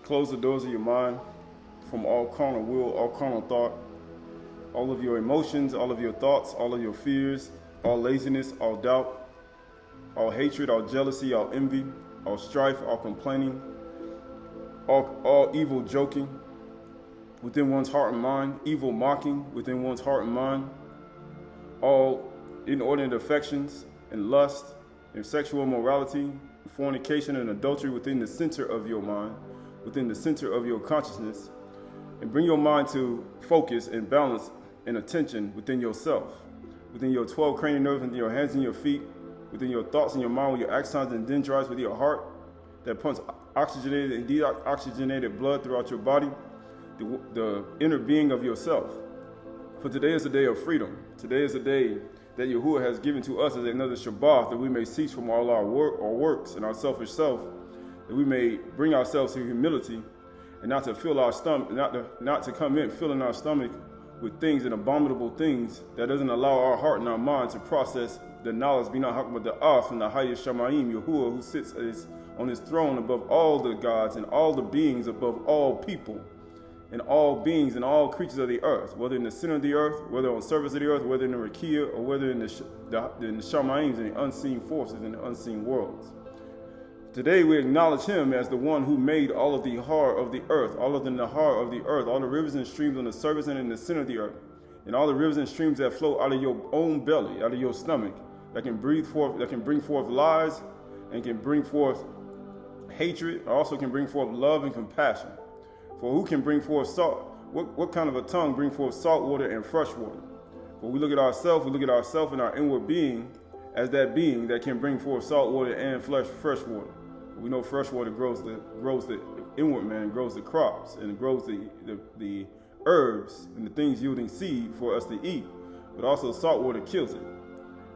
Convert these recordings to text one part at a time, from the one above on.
Close the doors of your mind from all carnal will, all carnal thought, all of your emotions, all of your thoughts, all of your fears, all laziness, all doubt, all hatred, all jealousy, all envy, all strife, all complaining, all evil joking within one's heart and mind, evil mocking within one's heart and mind, all inordinate affections and lust and sexual immorality, fornication and adultery within the center of your mind, within the center of your consciousness, and bring your mind to focus and balance and attention within yourself, within your 12 cranial nerves, within your hands and your feet, within your thoughts and your mind, with your axons and dendrites, with your heart that pumps oxygenated and deoxygenated blood throughout your body, the inner being of yourself. For today is a day of freedom. Today is a day that Yahuwah has given to us as another Shabath, that we may cease from all our works and our selfish self, that we may bring ourselves to humility and not to fill our stomach, not to come in filling our stomach with things and abominable things that doesn't allow our heart and our mind to process the knowledge bina hakma da'af from the highest Shamayim, Yahuwah, who sits on his throne above all the gods and all the beings, above all people and all beings and all creatures of the earth, whether in the center of the earth, whether on the surface of the earth, whether in the Rakia, or whether in the Shamayim and the unseen forces and the unseen worlds. Today we acknowledge him as the one who made all of the Nahar of the earth, all of the Nahar of the earth, all the rivers and streams on the surface and in the center of the earth, and all the rivers and streams that flow out of your own belly, out of your stomach, that can breathe forth, that can bring forth lies and can bring forth hatred, also can bring forth love and compassion. For who can bring forth salt? What kind of a tongue bring forth salt water and fresh water? For we look at ourselves in our inward being as that being that can bring forth salt water and fresh water. We know fresh water grows the inward man, grows the crops, and it grows the herbs and the things yielding seed for us to eat. But also salt water kills it.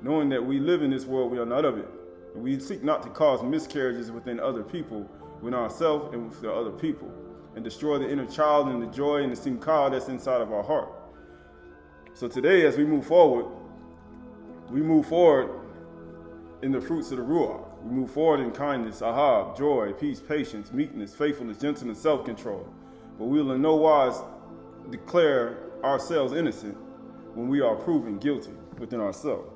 Knowing that we live in this world, we are not of it. And we seek not to cause miscarriages within other people, within ourselves and with the other people, and destroy the inner child and the joy and the simcha that's inside of our heart. So today, as we move forward in the fruits of the Ruach. We move forward in kindness, ahab, joy, peace, patience, meekness, faithfulness, gentleness, self-control. But we will in no wise declare ourselves innocent when we are proven guilty within ourselves.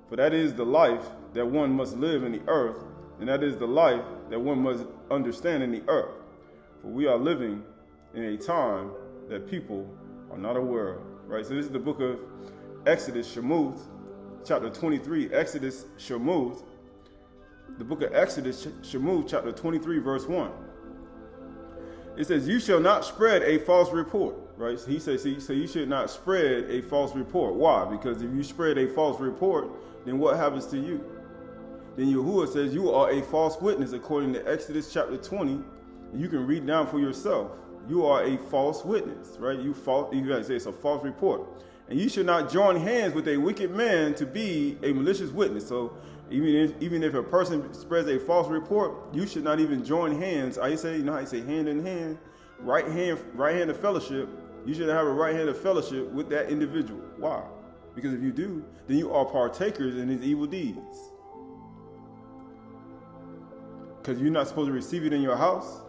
For that is the life that one must live in the earth, and that is the life that one must understand in the earth. For we are living in a time that people are not aware of. Right? So this is the book of Exodus, Shemuth, chapter 23, Exodus, Shemuth, the book of Exodus, Shemuth, chapter 23, verse 1. It says, you shall not spread a false report, right? So he says, so you should not spread a false report. Why? Because if you spread a false report, then what happens to you? Then Yahuwah says you are a false witness according to Exodus chapter 20. You can read down for yourself. You are a false witness, right? You guys say it's a false report. And you should not join hands with a wicked man to be a malicious witness. So even if a person spreads a false report, you should not even join hands. You know how you say hand in hand, right hand of fellowship. You should have a right hand of fellowship with that individual. Why? Because if you do, then you are partakers in his evil deeds. Because you're not supposed to receive it in your house.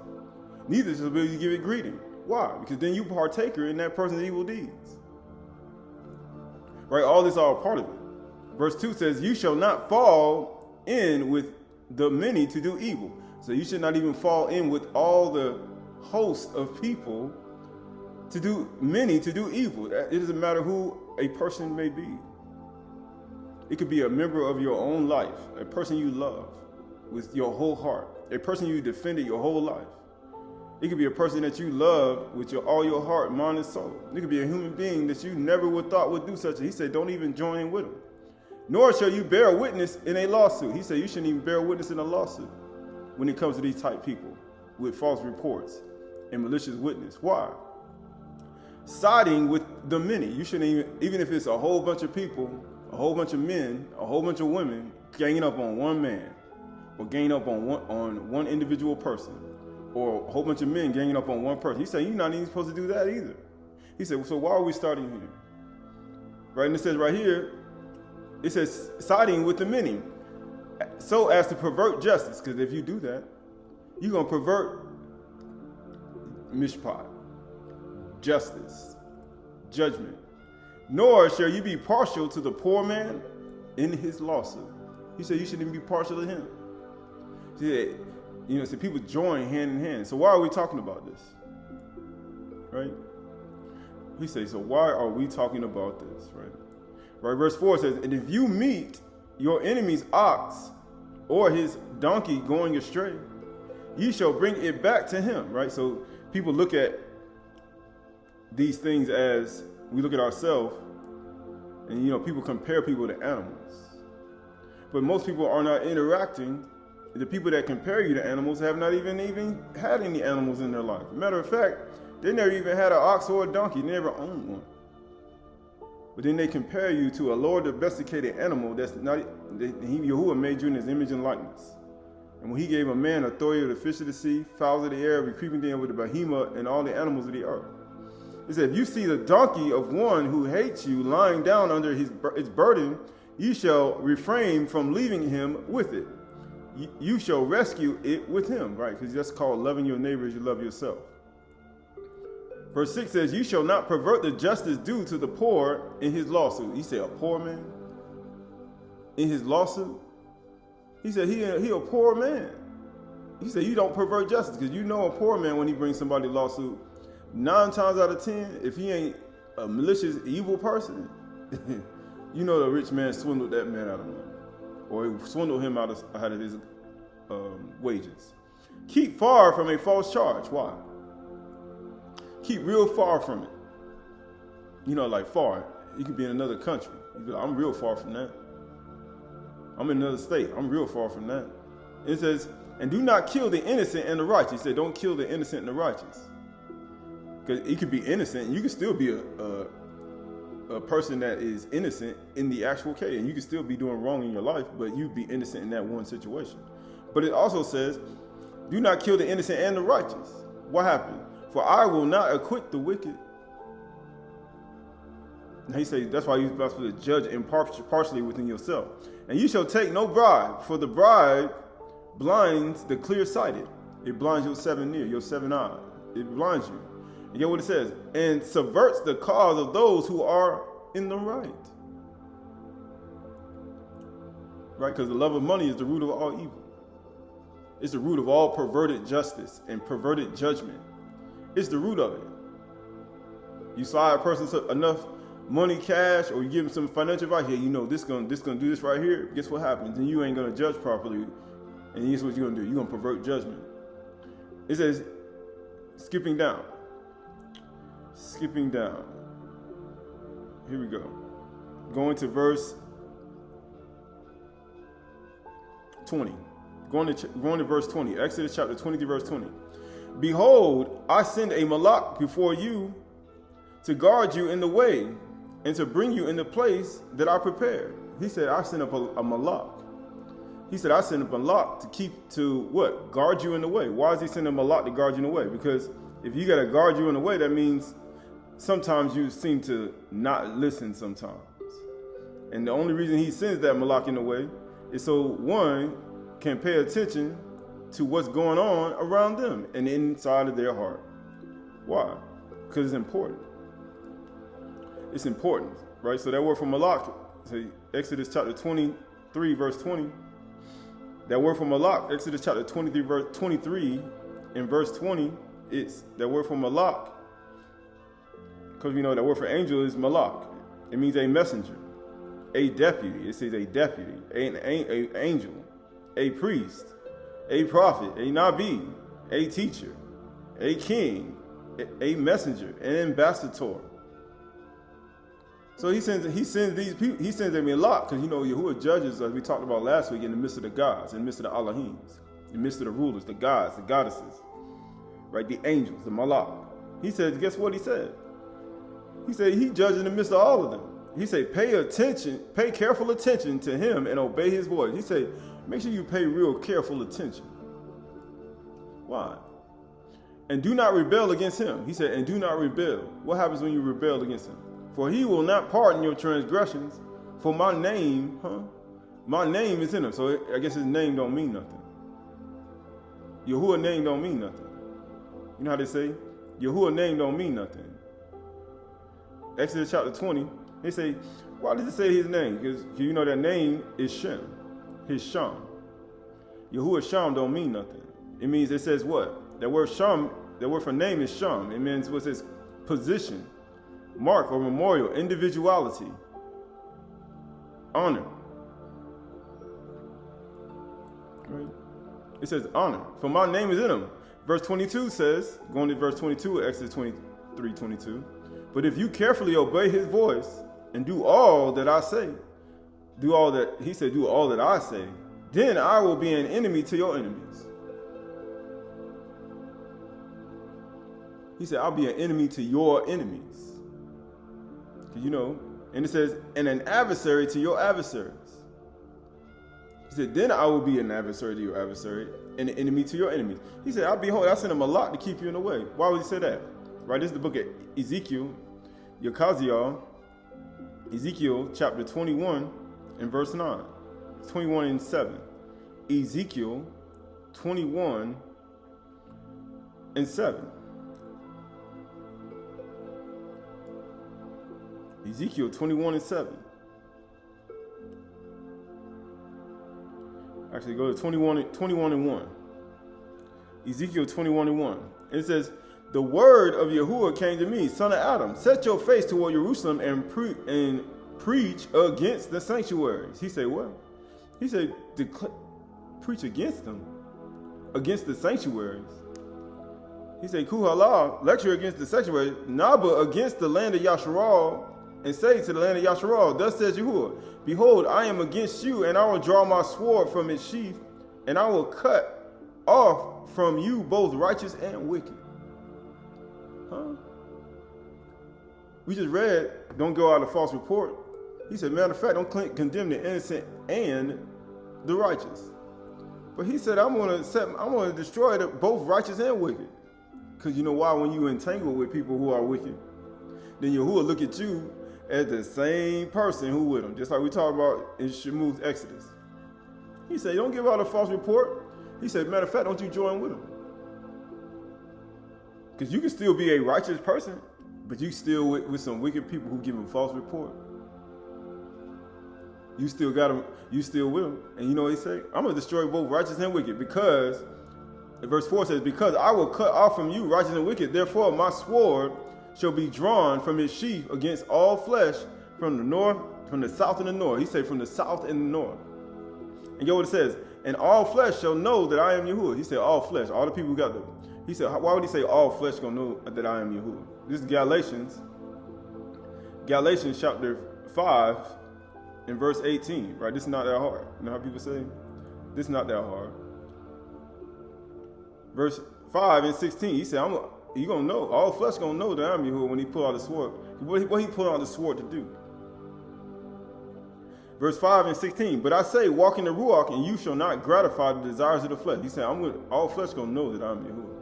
Neither is supposed to give it greeting. Why? Because then you partaker in that person's evil deeds. Right? All this are a part of it. Verse 2 says, you shall not fall in with the many to do evil. So you should not even fall in with all the host of people to do evil. It doesn't matter who a person may be. It could be a member of your own life, a person you love with your whole heart, a person you defended your whole life. It could be a person that you love with all your heart, mind, and soul. It could be a human being that you never would thought would do such. He said, don't even join in with him. Nor shall you bear witness in a lawsuit. He said you shouldn't even bear witness in a lawsuit when it comes to these type people with false reports and malicious witness. Why? Siding with the many. You shouldn't even if it's a whole bunch of people, a whole bunch of men, a whole bunch of women ganging up on one man, or ganging up on one individual person, or a whole bunch of men ganging up on one person. He said you're not even supposed to do that either. He said, so why are we starting here? Right, and it says right here, it says siding with the many, so as to pervert justice. Because if you do that, you're going to pervert mishpat, justice, judgment. Nor shall you be partial to the poor man in his lawsuit. He said you shouldn't be partial to him. He said, so people join hand in hand. So why are we talking about this? Right? He says, so why are we talking about this? Right? Verse 4 says, and if you meet your enemy's ox or his donkey going astray, ye shall bring it back to him. Right? So people look at these things as we look at ourselves, and people compare people to animals. But most people are not interacting. The people that compare you to animals have not even had any animals in their life. Matter of fact, they never even had an ox or a donkey. They never owned one. But then they compare you to a lower domesticated animal that's not. Yahuwah made you in his image and likeness. And when he gave a man authority over the fish of the sea, fowls of the air, every creeping thing with the behemoth, and all the animals of the earth. He said, if you see the donkey of one who hates you lying down under its burden, you shall refrain from leaving him with it. You shall rescue it with him, right? Because that's called loving your neighbor as you love yourself. Verse 6 says, you shall not pervert the justice due to the poor in his lawsuit. He said, a poor man in his lawsuit? He said, he a poor man. He said, you don't pervert justice, because a poor man, when he brings somebody a lawsuit, 9 times out of 10, if he ain't a malicious, evil person, the rich man swindled that man out of money, or he swindled him out of his wages. Keep far from a false charge. Why? Keep real far from it. Like far. You could be in another country. You be like, I'm real far from that. I'm in another state. I'm real far from that. It says, and do not kill the innocent and the righteous. He said, don't kill the innocent and the righteous. Because he could be innocent, and you could still be a person that is innocent in the actual case, and you could still be doing wrong in your life, but you'd be innocent in that one situation. But it also says, do not kill the innocent and the righteous. What happened? For I will not acquit the wicked. And he says that's why you're supposed to judge impartially within yourself. And you shall take no bribe, for the bribe blinds the clear-sighted. It blinds your your 7 eyes. It blinds you. And get what it says? And subverts the cause of those who are in the right. Right? Because the love of money is the root of all evil. It's the root of all perverted justice and perverted judgment. It's the root of it. You slide a person enough money, cash, or you give them some financial advice. Here, this gonna do this right here. Guess what happens? And you ain't gonna judge properly. And here's what you're gonna do. You're gonna pervert judgment. It says, skipping down. Here we go. Going to verse 20. Going to verse 20. Exodus chapter 23, verse 20. Behold, I send a Malak before you to guard you in the way and to bring you in the place that I prepared. He said, I send up a Malak. He said, I send up a Malak to what? Guard you in the way. Why is he sending a Malak to guard you in the way? Because if you got to guard you in the way, that means sometimes you seem to not listen sometimes. And the only reason he sends that Malak in the way is so one can pay attention to what's going on around them and inside of their heart. Why? Because it's important. It's important, right? So that word for Malak, Exodus chapter 23, verse 20. That word for Malak, Exodus chapter 23, verse 23, and verse 20, it's that word for Malak. Because we know that word for angel is Malak. It means a messenger, a deputy. It says a deputy, an angel, a priest, a prophet, a nabi, a teacher, a king, a messenger, an ambassador. So he sends these people, he sends them a lot, because Yahuwah judges, as we talked about last week, in the midst of the gods, in the midst of the Allahims, in the midst of the rulers, the gods, the goddesses, right? The angels, the Malak. He says, guess what he said? He said he judges in the midst of all of them. He said, pay careful attention to him and obey his voice. He said, make sure you pay real careful attention. Why? And do not rebel against him. He said, and do not rebel. What happens when you rebel against him? For he will not pardon your transgressions, for my name is in him. So I guess his name don't mean nothing. Yahuwah's name don't mean nothing. You know how they say? Yahuwah's name don't mean nothing. Exodus chapter 20, they say, why does it say his name? Because you know that name is Shem, his Sham. Yahuwah Sham don't mean nothing. It means, it says what? That word Sham, that word for name is Sham. It means what says position, mark or memorial, individuality, honor. Right? It says honor. For my name is in him. Verse 22 says, going to verse 22, Exodus 23:22. But if you carefully obey his voice and do all that I say, do all that I say, then I will be an enemy to your enemies. He said, I'll be an enemy to your enemies. You know, and it says, and an adversary to your adversaries. He said, then I will be an adversary to your adversary and an enemy to your enemies. He said, I sent him a lot to keep you in the way. Why would he say that? Right, this is the book of Ezekiel, Yakaziel, Ezekiel chapter 21 and verse 9. 21 and 7. Ezekiel 21 and 7. Ezekiel 21 and 7. Actually, go to 21 and 1. Ezekiel 21 and 1. It says, the word of Yahuwah came to me, son of Adam, set your face toward Jerusalem and preach against the sanctuaries. He said, what? He said, preach against them, against the sanctuaries. He said, Qahalath, lecture against the sanctuary, but against the land of Yasharal, and say to the land of Yasharal, thus says Yahuwah, behold, I am against you, and I will draw my sword from its sheath, and I will cut off from you both righteous and wicked. Huh? We just read, don't go out of false report. He said, matter of fact, don't condemn the innocent and the righteous. But he said, I'm going to destroy both righteous and wicked. Because you know why? When you entangle with people who are wicked, then Yahuwah look at you as the same person who with them. Just like we talked about in Shemu's Exodus. He said, don't give out a false report. He said, matter of fact, don't you join with them. Because you can still be a righteous person, but you still with some wicked people who give him false report. You still got them, you still with them. And you know what he said? I'm going to destroy both righteous and wicked because, verse 4 says, because I will cut off from you righteous and wicked, therefore my sword shall be drawn from its sheath against all flesh from the north, from the south and the north. He said from the south and the north. And get what it says, and all flesh shall know that I am Yahuwah. He said all flesh, all the people who got the, he said, why would he say all flesh gonna know that I am Yahuwah? This is Galatians chapter 5 and verse 18, right? This is not that hard. You know how people say? This is not that hard. Verse 5 and 16, he said, you gonna know, all flesh gonna know that I'm Yahuwah when he pull out the sword. What he pull out the sword to do? Verse 5 and 16, but I say, walk in the Ruach, and you shall not gratify the desires of the flesh. He said, all flesh gonna know that I'm Yahuwah.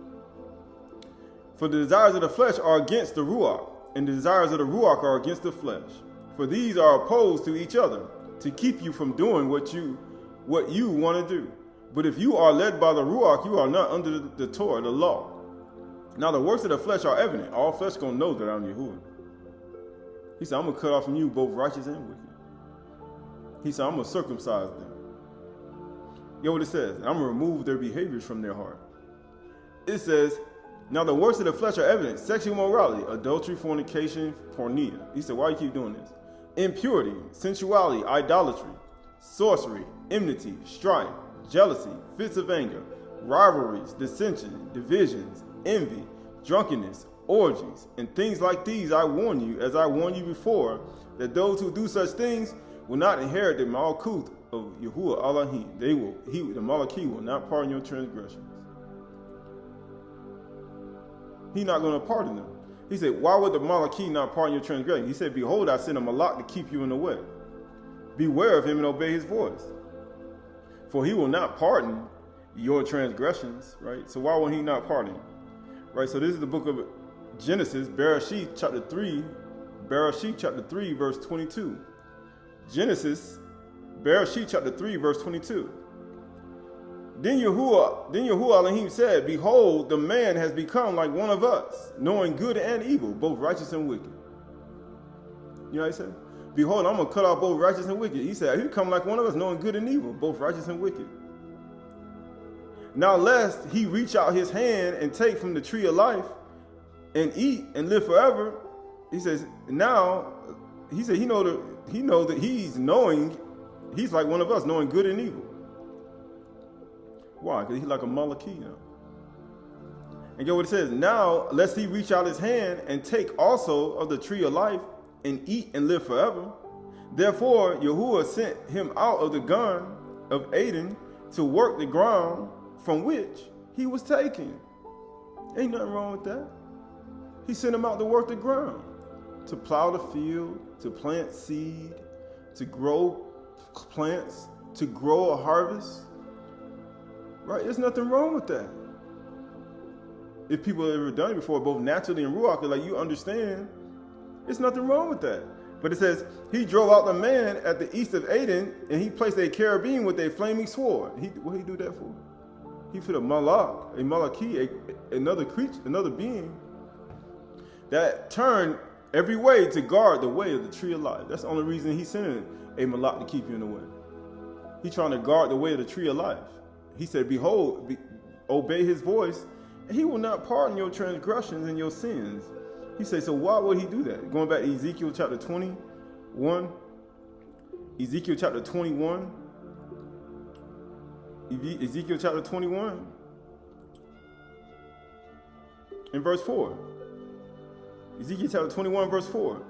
For the desires of the flesh are against the Ruach, and the desires of the Ruach are against the flesh. For these are opposed to each other, to keep you from doing what you want to do. But if you are led by the Ruach, you are not under the Torah, the law. Now the works of the flesh are evident. All flesh gonna know that I'm Yahuwah. He said, I'm gonna cut off from you both righteous and wicked. He said, I'm gonna circumcise them. You know what it says? I'm gonna remove their behaviors from their heart. It says, now the works of the flesh are evident: sexual immorality, adultery, fornication, pornea. He said, why do you keep doing this? Impurity, sensuality, idolatry, sorcery, enmity, strife, jealousy, fits of anger, rivalries, dissension, divisions, envy, drunkenness, orgies, and things like these. I warn you, as I warned you before, that those who do such things will not inherit the Malkuth of Yahuwah Elohim. The Malaky will not pardon your transgressions. He's not going to pardon them. He said, why would the Malaky not pardon your transgressions? He said, behold, I sent a Malak to keep you in the way. Beware of him and obey his voice. For he will not pardon your transgressions, right? So why will he not pardon? Right, so this is the book of Genesis, Bereshit chapter 3, verse 22. Genesis, Bereshit chapter 3, verse 22. Then Yahuwah Elohim said, behold, the man has become like one of us, knowing good and evil, both righteous and wicked. You know what he said? Behold, I'm going to cut off both righteous and wicked. He said, he become like one of us, knowing good and evil, both righteous and wicked. Now lest he reach out his hand and take from the tree of life and eat and live forever. He says, now, he said he know that he's like one of us, knowing good and evil. Why? Because he's like a Malaky now. And get what it says. Now, lest he reach out his hand and take also of the tree of life and eat and live forever. Therefore, Yahuwah sent him out of the gun of Eden to work the ground from which he was taken. Ain't nothing wrong with that. He sent him out to work the ground, to plow the field, to plant seed, to grow plants, to grow a harvest. Right? There's nothing wrong with that. If people have ever done it before, both naturally and ruach, like you understand, there's nothing wrong with that. But it says, he drove out the man at the east of Eden, and he placed a cherubim with a flaming sword. What did he do that for? He put a Malaky, another creature, another being, that turned every way to guard the way of the tree of life. That's the only reason he's sending a Malak to keep you in the way. He's trying to guard the way of the tree of life. He said, behold, obey his voice, and he will not pardon your transgressions and your sins. He said, so why would he do that? Going back to Ezekiel chapter 21. Ezekiel chapter 21. Ezekiel chapter 21. In verse 4. Ezekiel chapter 21, verse 4.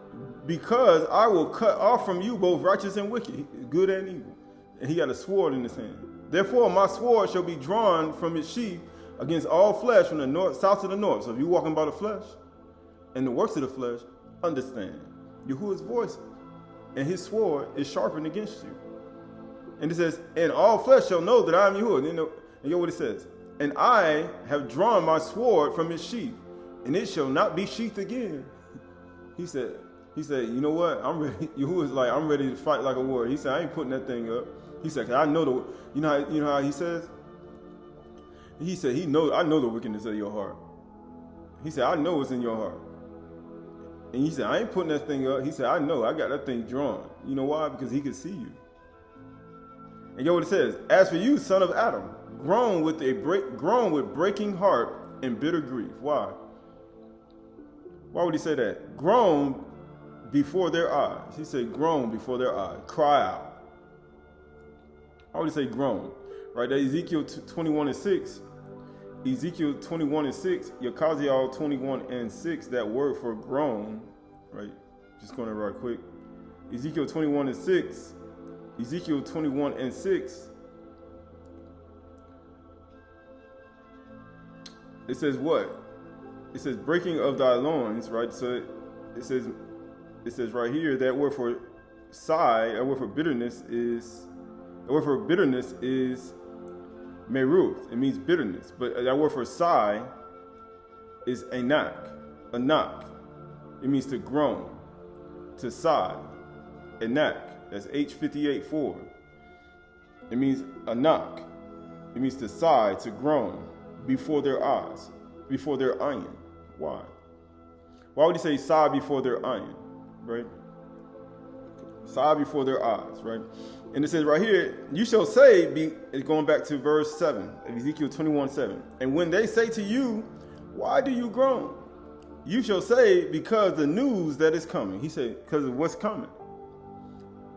Because I will cut off from you both righteous and wicked, good and evil. And he had a sword in his hand. Therefore, my sword shall be drawn from its sheath against all flesh from the north, south to the north. So if you're walking by the flesh and the works of the flesh, understand Yahuwah's voice and his sword is sharpened against you. And it says, and all flesh shall know that I am Yahuwah. And you know what it says? And I have drawn my sword from its sheath, and it shall not be sheathed again. He said, you know what? I'm ready. Yahuwah's like, I'm ready to fight like a warrior. He said, I ain't putting that thing up. He said, I know you know how he says? He said, I know the wickedness of your heart. He said, I know what's in your heart. And he said, I ain't putting that thing up. He said, I know, I got that thing drawn. You know why? Because he could see you. And get what it says. As for you, son of Adam, grown with breaking heart and bitter grief. Why? Why would he say that? Grown before their eyes. He said, grown before their eyes. Cry out. Why would he say grown? Right, that Ezekiel 21 and 6. Ezekiel 21 and 6, Yakaziel 21 and 6, that word for grown, right? Just going to right quick. Ezekiel 21 and 6. Ezekiel 21 and 6. It says what? It says breaking of thy loins, right? So it says right here that word for sigh, that word for bitterness is meruth. It means bitterness. But that word for sigh is anak. It means to groan, to sigh. Anak. That's H58:4. It means anak. It means to sigh, to groan before their eyes, before their ayin. Why? Why would he say sigh before their ayin? Right? Sigh before their eyes, right? And it says right here, you shall say, it's going back to verse 7 of Ezekiel 21:7. And when they say to you, why do you groan? You shall say, because the news that is coming. He said, because of what's coming.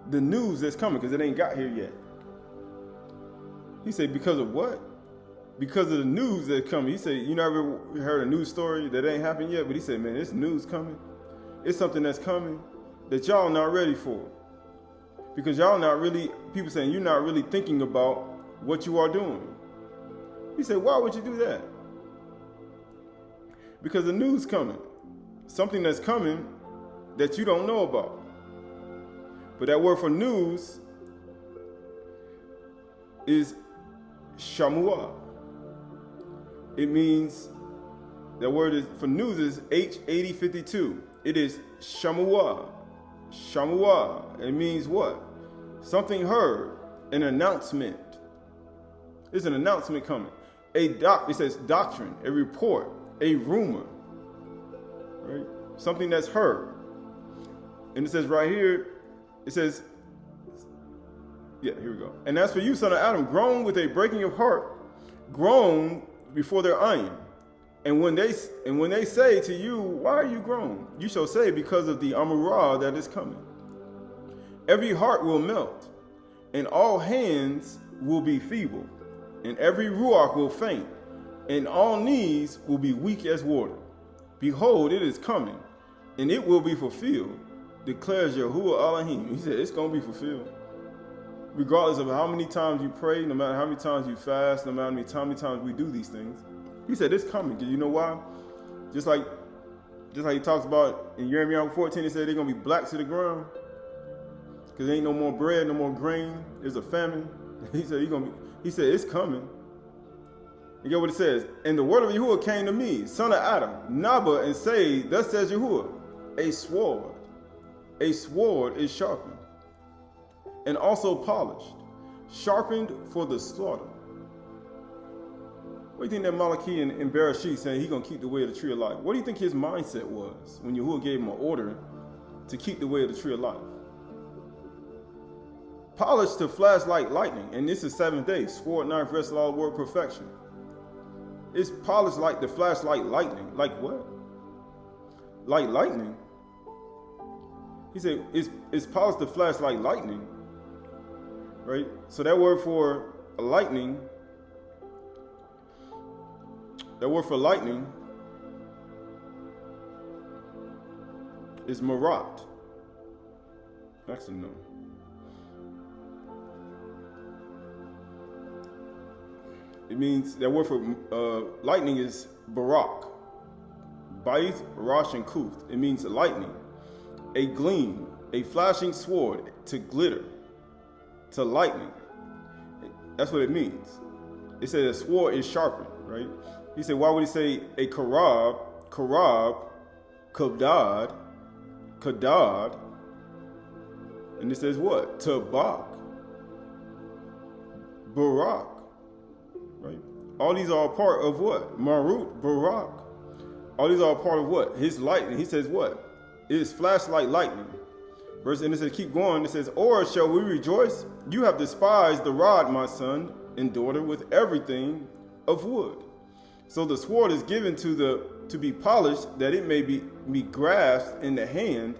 The news that's coming, because it ain't got here yet. He said, because of what? Because of the news that's coming. He said, you never heard a news story that ain't happened yet? But he said, man, this news coming. It's something that's coming that y'all not ready for. Because y'all not really, people saying you're not really thinking about what you are doing. He said, why would you do that? Because the news coming. Something that's coming that you don't know about. But that word for news is shamua. It means, that word is for news is H8052. It is shamua. Shamua. It means what? Something heard, an announcement. There's an announcement coming. It says doctrine, a report, a rumor, right? Something that's heard. And it says right here, it says, yeah, here we go. And as for you, son of Adam, groan with a breaking of heart, groan before their iron. And when they say to you, why are you groan? You shall say, because of the Amurah that is coming. Every heart will melt, and all hands will be feeble, and every ruach will faint, and all knees will be weak as water. Behold, it is coming, and it will be fulfilled, declares Yahuwah Elohim. He said it's going to be fulfilled. Regardless of how many times you pray, no matter how many times you fast, no matter how many times we do these things, he said it's coming. You know why? Just like he talks about in Jeremiah 14, he said they're going to be black to the ground. Because there ain't no more bread, no more grain. There's a famine. He said it's coming. You get what it says? And the word of Yahuwah came to me, son of Adam, Naba, and say, thus says Yahuwah, a sword is sharpened, and also polished, sharpened for the slaughter. What do you think that Malaky and Bereshit saying he's going to keep the way of the tree of life? What do you think his mindset was when Yahuwah gave him an order to keep the way of the tree of life? Polished to flash like lightning, and this is 7th day, sword, knife, wrestle, all word, perfection. It's polished like the flash like lightning. Like what? Like lightning? He said it's polished to flash like lightning. Right? So that word for lightning, is marat. Actually, no. It means that word for lightning is barak. Baith, Rosh, and Kuth. It means lightning, a gleam, a flashing sword, to glitter, to lightning. That's what it means. It said a sword is sharpened, right? He said, why would he say a karab, kadad, and it says what? Tabak, barak, right? All these are a part of what? Marut, barak. All these are a part of what? His lightning. He says what? It is flashed like lightning. Verse, and it says, keep going. It says, or shall we rejoice? You have despised the rod, my son and daughter, with everything of wood. So the sword is given to be polished, that it may be grasped in the hand.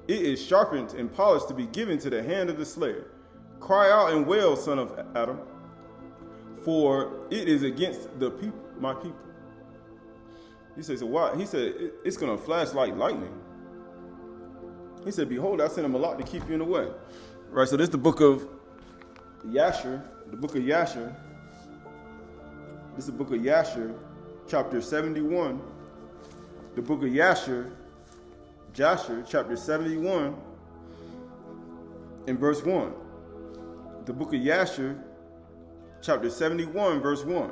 It is sharpened and polished to be given to the hand of the slayer. Cry out and wail, son of Adam, for it is against the people, my people. He says, so why? He said, it's going to flash like lightning. He said, behold, I sent him a lot to keep you in the way. Right, so this is the book of Yasher, This is the book of Yasher, chapter 71. The book of Jasher, chapter 71, and verse 1. The book of Yasher, chapter 71, verse 1.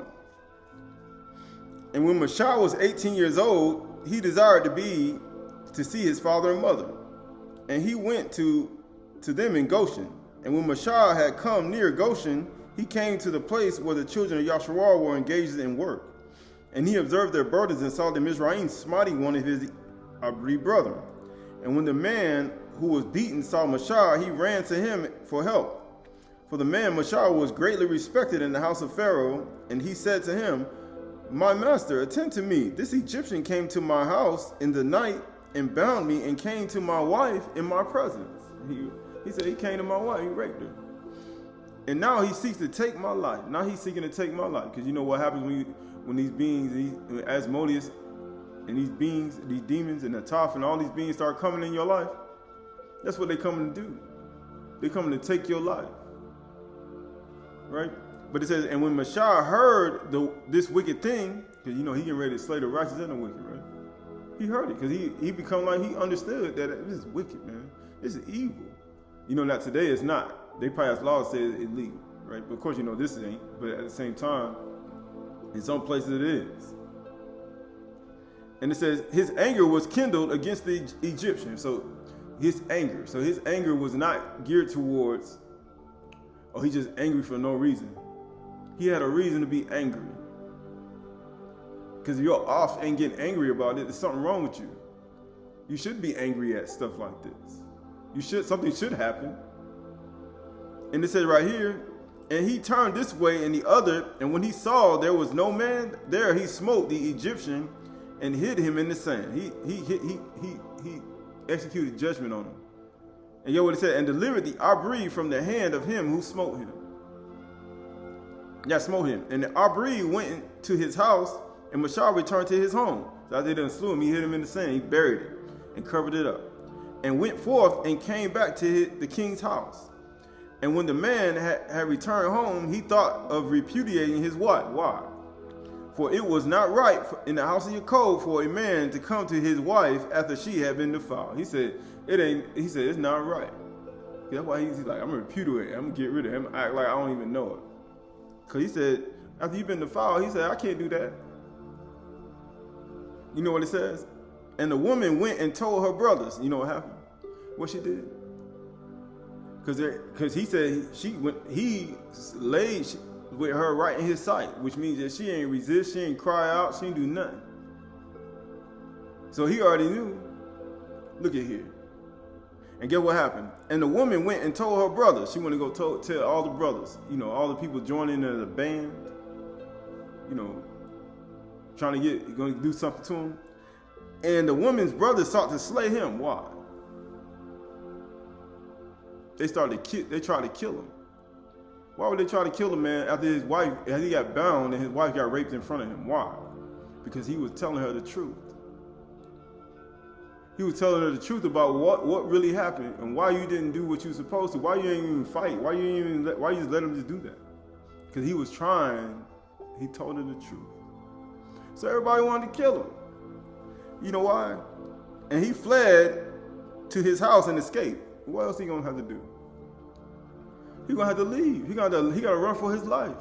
And when Mashah was 18 years old, he desired to see his father and mother. And he went to them in Goshen. And when Mashah had come near Goshen, he came to the place where the children of Yasharal were engaged in work. And he observed their burdens and saw the Mizraim smiting one of his Abri brethren. And when the man who was beaten saw Mashah, he ran to him for help. For the man Mashah was greatly respected in the house of Pharaoh. And he said to him, my master, attend to me. This Egyptian came to my house in the night and bound me and came to my wife in my presence. He said he came to my wife, he raped her. And now he seeks to take my life. Now he's seeking to take my life. Because you know what happens when these beings, Asmodeus, and these beings, these demons, and the Toph, and all these beings start coming in your life? That's what they're coming to do. They're coming to take your life. Right? But it says, and when Mashah heard this wicked thing, because you know he getting ready to slay the righteous and the wicked, right? He heard it because he become like he understood that this is wicked, man. This is evil. You know, not today it's not. They pass laws say it's illegal, right? But of course, you know this ain't. But at the same time, in some places it is. And it says his anger was kindled against the Egyptians. So his anger was not geared towards, oh, he's just angry for no reason. he had a reason to be angry. Because if you're off and getting angry about it, there's something wrong with you. You should be angry at stuff like this. Something should happen. And it says right here, and he turned this way and the other, and when he saw there was no man there, he smote the Egyptian and hid him in the sand. He executed judgment on him. And you know what it said? And delivered the Abri from the hand of him who smote him. Yeah, smote him. And the Abri went to his house, and Mashah returned to his home. So after they done slew him, he hid him in the sand. He buried it and covered it up, and went forth and came back to the king's house. And when the man had returned home, he thought of repudiating his wife. Why? For it was not right in the house of Yaakov for a man to come to his wife after she had been defiled. He said, it's not right. That's why he's like, I'm going to repudiate it. I'm going to get rid of him. Act like I don't even know it. Because he said, after you've been defiled, he said, I can't do that. You know what it says? And the woman went and told her brothers. You know what happened? What she did? Because he said he laid with her right in his sight, which means that she ain't resist, she ain't cry out, she ain't do nothing. So he already knew. Look at here. And get what happened? And the woman went and told her brothers. She went to go tell all the brothers, all the people joining in the band, going to do something to him. And the woman's brothers sought to slay him. Why? They tried to kill him. Why would they try to kill him, man, after he got bound and his wife got raped in front of him? Why? Because he was telling her the truth. He was telling her the truth about what really happened and why you didn't do what you were supposed to. Why you ain't even fight? Why you just let him just do that? Because he was trying. He told her the truth. So everybody wanted to kill him. You know why? And he fled to his house and escaped. What else he gonna have to do? He gonna have to leave. He gotta run for his life.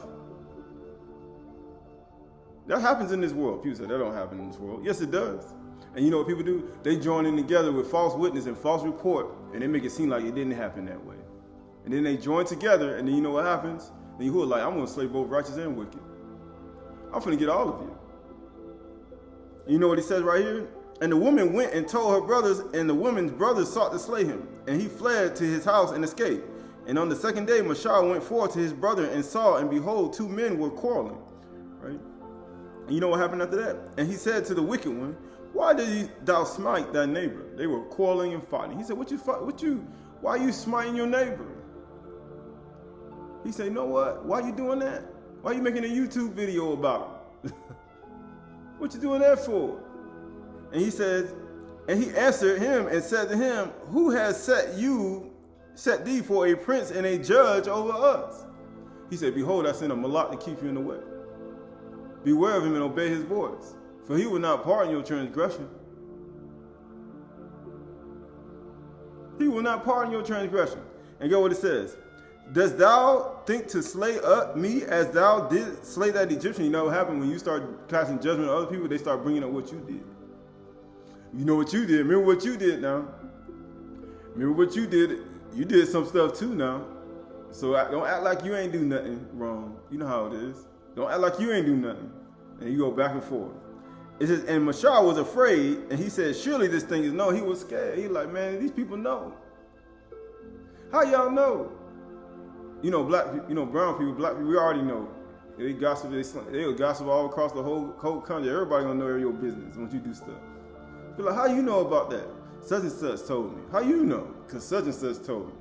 That happens in this world. People say that don't happen in this world. Yes, it does. And you know what people do? They join in together with false witness and false report, and they make it seem like it didn't happen that way. And then they join together, and then you know what happens? Then you are like, I'm gonna slay both righteous and wicked. I'm finna get all of you. And you know what he says right here? And the woman went and told her brothers, and the woman's brothers sought to slay him. And he fled to his house and escaped. And on the second day, Mashah went forth to his brother and saw, and behold, 2 men were quarreling. Right? And you know what happened after that? And he said to the wicked one, why did thou smite thy neighbor? They were quarreling and fighting. He said, why are you smiting your neighbor? He said, you know what? Why are you doing that? Why are you making a YouTube video about it? What you doing that for? And he says, and he answered him and said to him, who has set thee for a prince and a judge over us? He said, behold, I sent a Malaky to keep you in the way. Beware of him and obey his voice, for he will not pardon your transgression. He will not pardon your transgression. And get what it says. Dost thou think to slay me as thou did slay that Egyptian? You know what happened when you start casting judgment on other people? They start bringing up what you did. You know what you did. Remember what you did now. Remember what you did. You did some stuff too now. So don't act like you ain't do nothing wrong. You know how it is. Don't act like you ain't do nothing. And you go back and forth. It says, and Mashah was afraid, and he said, surely this thing is known. He was scared. He like, man, these people know. How y'all know? You know, black people, brown people, black people, we already know. They gossip, they gossip all across the whole country. Everybody gonna know your business once you do stuff. You're like, how you know about that? Such and such told me. How you know? Because such and such told me.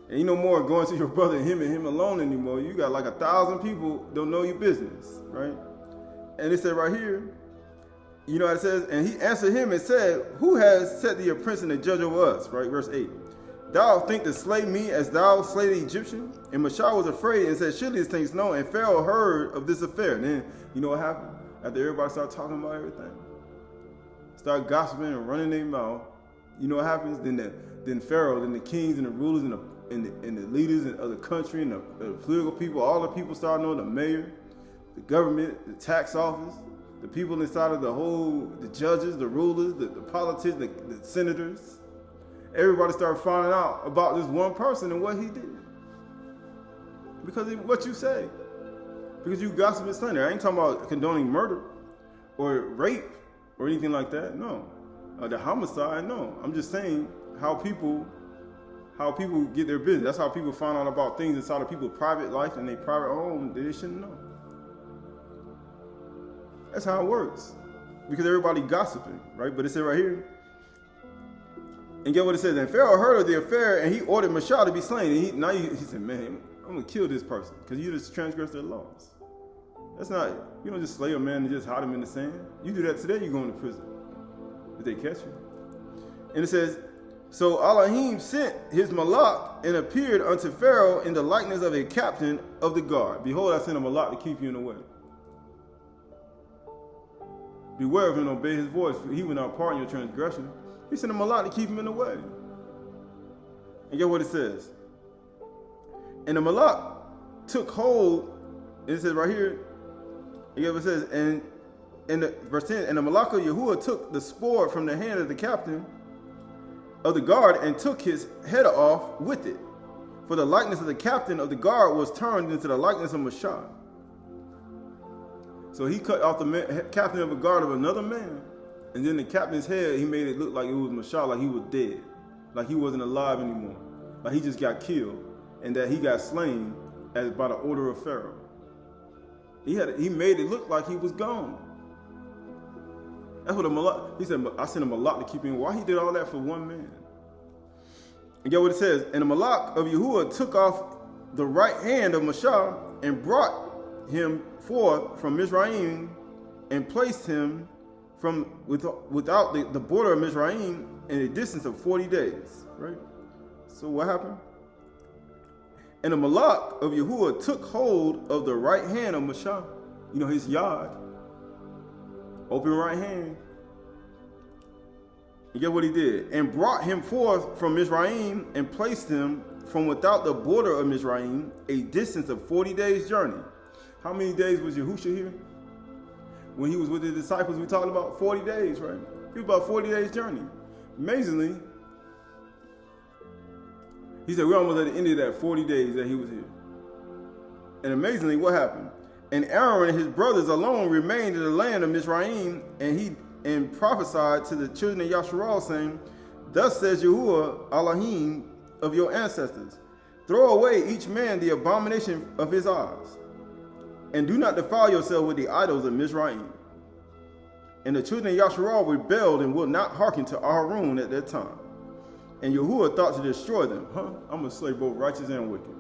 And you no more going to your brother and him alone anymore. You got like 1,000 people don't know your business, right? And it said right here, you know what it says? And he answered him and said, who has set thee a prince and a judge over us? Right, verse 8. Thou think to slay me as thou slay the Egyptian? And Mashah was afraid and said, surely this thing's known. And Pharaoh heard of this affair. And then, you know what happened? After everybody started talking about everything, start gossiping and running their mouth, you know what happens? Then Pharaoh, then the kings and the rulers and the leaders of the country and the political people, all the people started knowing, the mayor, the government, the tax office, the people inside of the judges, the rulers, the politicians, the senators. Everybody started finding out about this one person and what he did. Because of what you say. Because you gossip and slander. I ain't talking about condoning murder or rape or anything like that. No. The homicide, no. I'm just saying how people get their business. That's how people find out about things inside of people's private life and their private home that they shouldn't know. That's how it works. Because everybody gossiping, right? But it said right here. And get what it says. And Pharaoh heard of the affair, and he ordered Mashah to be slain. And he said, man, I'm going to kill this person because you just transgressed their laws. That's not, you don't just slay a man and just hide him in the sand. You do that today, you're going to prison if they catch you. And it says, so Elohim sent his Malak and appeared unto Pharaoh in the likeness of a captain of the guard. Behold, I sent a Malak to keep you in the way. Beware of him and obey his voice, for he will not pardon your transgression. He sent a Malak to keep him in the way. And get what it says. And the Malak took hold, and it says right here, and get what it says, and in the verse 10, and the Malak of Yahuwah took the sword from the hand of the captain of the guard and took his head off with it. For the likeness of the captain of the guard was turned into the likeness of Mashah. So he cut off the captain of the guard of another man, and then the captain's head, he made it look like it was Mashah, like he was dead, like he wasn't alive anymore, like he just got killed, and that he got slain as by the order of Pharaoh. He made it look like he was gone. That's what a Malak, he said, I sent a Malak to keep him. Why he did all that for one man? And get what it says. And the Malak of Yahuwah took off the right hand of Mashah and brought him forth from Mizraim and placed him from without the border of Mizraim in a distance of 40 days. Right? So what happened? And the Malak of Yahuwah took hold of the right hand of Mashah, his yard, open right hand. You get what he did? And brought him forth from Mizraim and placed him from without the border of Mizraim, a distance of 40 days' journey. How many days was Yahushua here? When he was with the disciples, we talked about 40 days, right? He was about 40 days' journey. Amazingly, he said we're almost at the end of that 40 days that he was here. And amazingly, what happened? And Aaron and his brothers alone remained in the land of Mizraim, and prophesied to the children of Yasharal, saying, thus says Yahuwah Elohim of your ancestors, throw away each man the abomination of his eyes, and do not defile yourself with the idols of Mizraim. And the children of Yasharal rebelled and would not hearken to Aharon at that time. And Yahuwah thought to destroy them. I'm going to slay both righteous and wicked.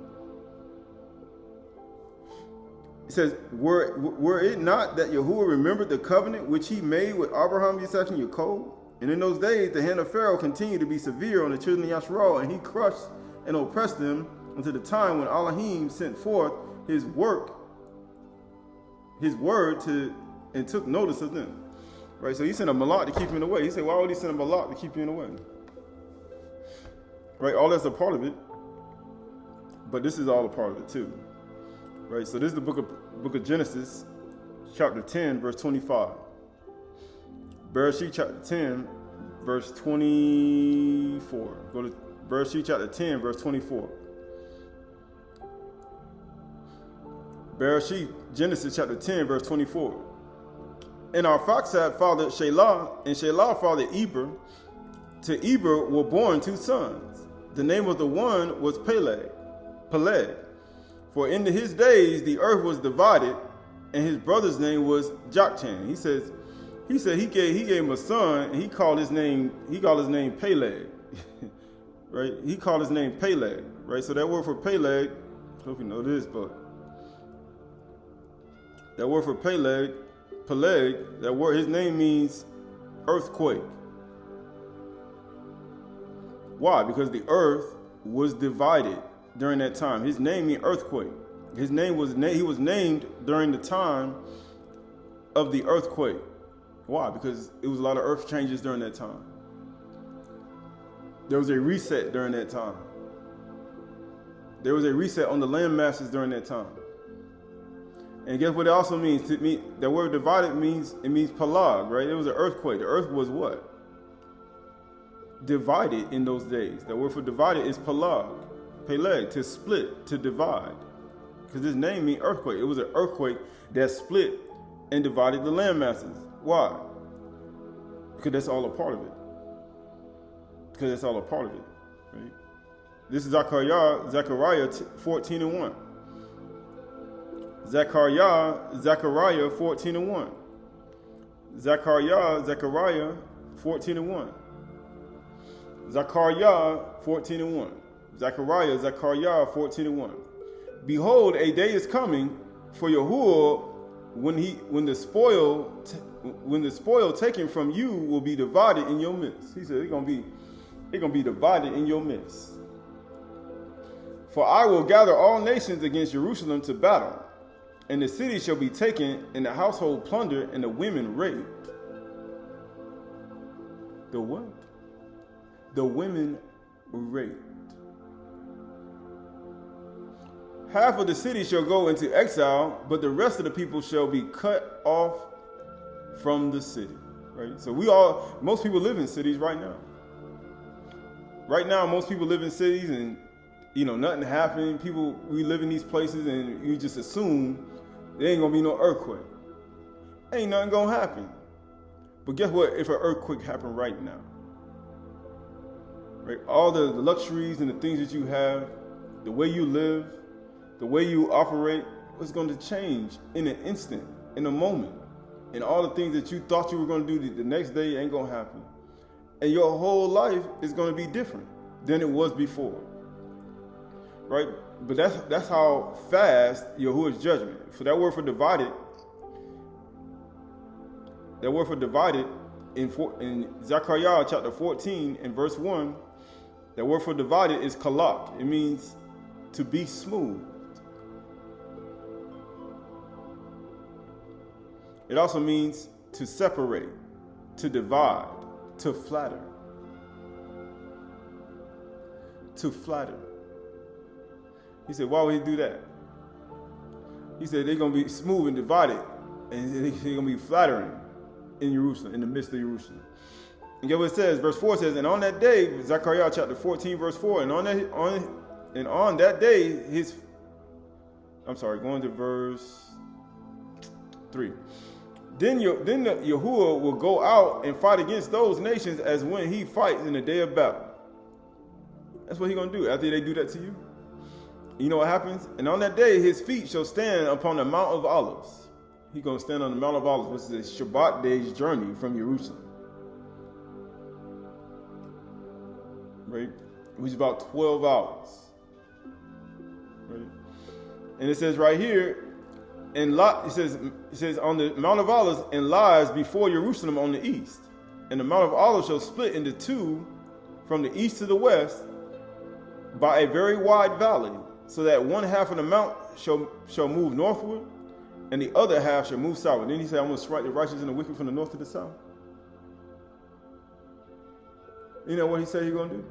It says, were it not that Yahuwah remembered the covenant which he made with Abraham, Isaac, and Jacob? And in those days, the hand of Pharaoh continued to be severe on the children of Yasharal, and he crushed and oppressed them until the time when Elohim sent forth his word and took notice of them. Right? So he sent a Malak to keep him in the way. He said, why would he send a Malak to keep you in the way? Right? All that's a part of it. But this is all a part of it too. Right? So this is the book of Genesis, chapter 10, verse 25. Bereshit chapter 10, verse 24. Go to Bereshit chapter 10, verse 24. Bereshit, Genesis chapter 10, verse 24. And Arphaxad fathered Shelah, and Shelah fathered Eber. To Eber were born two sons. The name of the one was Peleg. For in his days the earth was divided, and his brother's name was Joktan. He said he gave him a son, and he called his name Peleg. Right? He called his name Peleg. Right? So that word for Peleg, I hope you know this, but that word for Peleg, that word, his name means earthquake. Why? Because the earth was divided during that time. His name means earthquake. He was named during the time of the earthquake. Why? Because it was a lot of earth changes during that time. There was a reset during that time. There was a reset on the land masses during that time. And guess what it also means? The word divided means palag, right? It was an earthquake. The earth was what? Divided in those days. The word for divided is palag. Peleg, to split, to divide. Because his name means earthquake. It was an earthquake that split and divided the land masses. Why? Because that's all a part of it. Right? This is Zechariah 14:1. Zechariah 14:1. Zechariah 14:1. Zechariah 14:1. Behold, a day is coming for Yahuwah when the spoil taken from you will be divided in your midst. He said it's gonna be divided in your midst. For I will gather all nations against Jerusalem to battle, and the city shall be taken, and the household plundered, and the women raped. The what? The women raped. Half of the city shall go into exile, but the rest of the people shall be cut off from the city. Right? So most people live in cities right now. Right now, most people live in cities and, nothing happened. We live in these places and you just assume there ain't gonna be no earthquake. Ain't nothing gonna happen. But guess what? If an earthquake happened right now, right? All the luxuries and the things that you have, the way you live, the way you operate, was going to change in an instant, in a moment. And all the things that you thought you were going to do the next day ain't going to happen. And your whole life is going to be different than it was before. Right? But that's how fast Yahuwah's judgment. For that word for divided, in Zechariah chapter 14 and verse 1, that word for divided is Qahalath. It means to be smooth. It also means to separate, to divide, to flatter. To flatter. He said, why would he do that? He said they're going to be smooth and divided, and they're going to be flattering in Jerusalem, in the midst of Jerusalem. And get what it says, verse 4 says, and on that day, Zechariah chapter 14, verse 4, and on that day, going to verse 3. Then Yahuwah will go out and fight against those nations as when he fights in the day of battle. That's what he's going to do after they do that to you. You know what happens? And on that day, his feet shall stand upon the Mount of Olives. He's going to stand on the Mount of Olives, which is a Shabbat day's journey from Jerusalem. Right? Which is about 12 hours. Right? And it says right here, it says on the Mount of Olives, and lies before Jerusalem on the east. And the Mount of Olives shall split into two from the east to the west by a very wide valley, so that one half of the mount shall move northward, and the other half shall move southward. Then he said, I'm going to strike the righteous and the wicked from the north to the south. You know what he said he's going to do?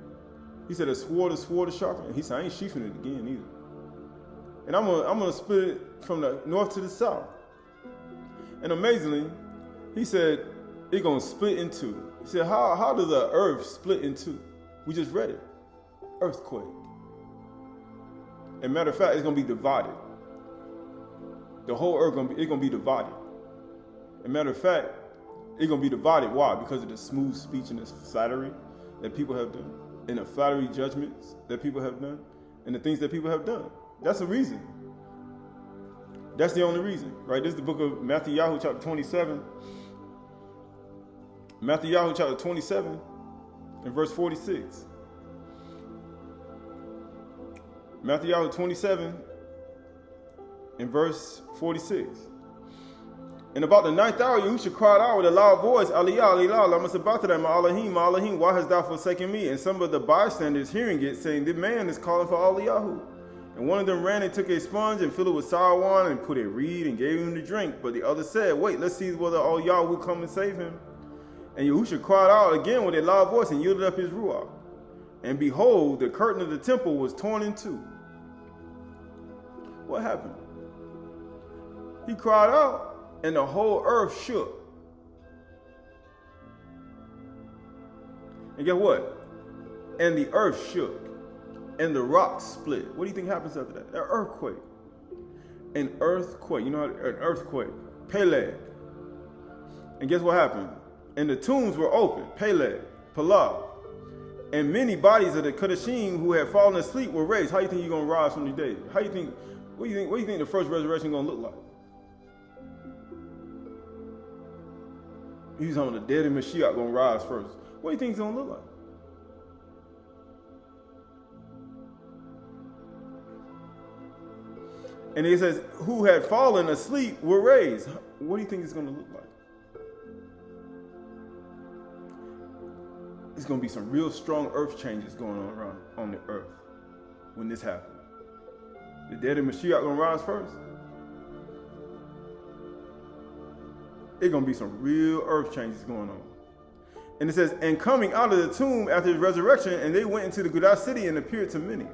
He said, a sword is sharper. And he said, I ain't sheathing it again either. And I'm gonna split it from the north to the south. And amazingly, he said, it's going to split in two. He said, how does the earth split in two? We just read it. Earthquake. And matter of fact, it's going to be divided. The whole earth it's going to be divided. And matter of fact, it's going to be divided. Why? Because of the smooth speech and the flattery that people have done, and the flattery judgments that people have done, and the things that people have done. That's the reason. That's the only reason, right? This is the book of Matthew chapter 27. Matthew chapter 27 and verse 46. Matthew 27 and verse 46. And about the 9th hour, Yahushua cried out with a loud voice, Aliyah, Aliyah, lama sabachthani, ma'alahim, ma'alahim, why hast thou forsaken me? And some of the bystanders hearing it, saying, the man is calling for Aliyahu. And one of them ran and took a sponge and filled it with sour wine and put a reed and gave him to drink. But the other said, wait, let's see whether Aliyahu will come and save him. And Yahushua cried out again with a loud voice and yielded up his ruach. And behold, the curtain of the temple was torn in two. What happened? He cried out, and the whole earth shook. And guess what? And the earth shook, and the rocks split. What do you think happens after that? An earthquake. an earthquake. You know, an earthquake. Peleg. And guess what happened? And the tombs were open. Peleg. Palah. And many bodies of the Chdshim who had fallen asleep were raised. How do you think you're going to rise from the dead? What do you think the first resurrection is going to look like? He's on the dead and Mashiach going to rise first. What do you think it's going to look like? And it says, who had fallen asleep were raised. What do you think it's going to look like? There's going to be some real strong earth changes going on around on the earth when this happens. The dead and Mashiach going to rise first. It's going to be some real earth changes going on. And it says, and coming out of the tomb after his resurrection, and they went into the Qahalath city and appeared to many.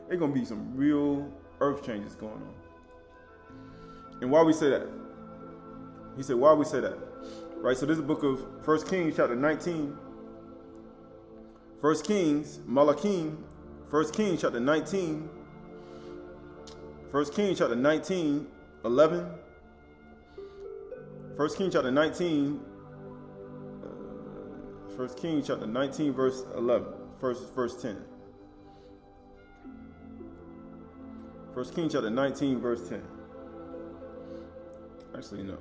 There's going to be some real earth changes going on. And why we say that? He said, why we say that? Right, so this is the book of 1 Kings chapter 19. 1 Kings, Malaky, 1 Kings chapter 19. 1 Kings chapter 19, 11. 1 Kings chapter 19, 1 Kings chapter 19, verse 11, verse 10. 1 Kings chapter 19, verse 10. Actually, no.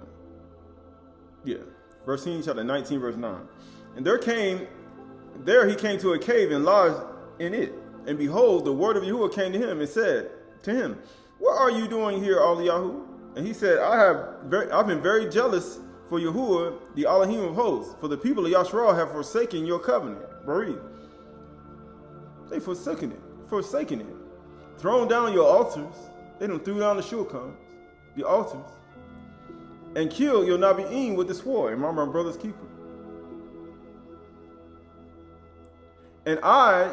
Yeah. 1 Kings chapter 19, verse 9. And there he came to a cave and lodged in it. And behold, the word of Yahuwah came to him and said to him, what are you doing here, Eliyahu? And he said, I've been very jealous for Yahuwah, the Elohim of hosts, for the people of Yasharal have forsaken your covenant. Bari. They forsaken it. Thrown down your altars. They done threw down the shulchans, the altars, and killed your Nabi'im with the sword. And my brother's keeper. And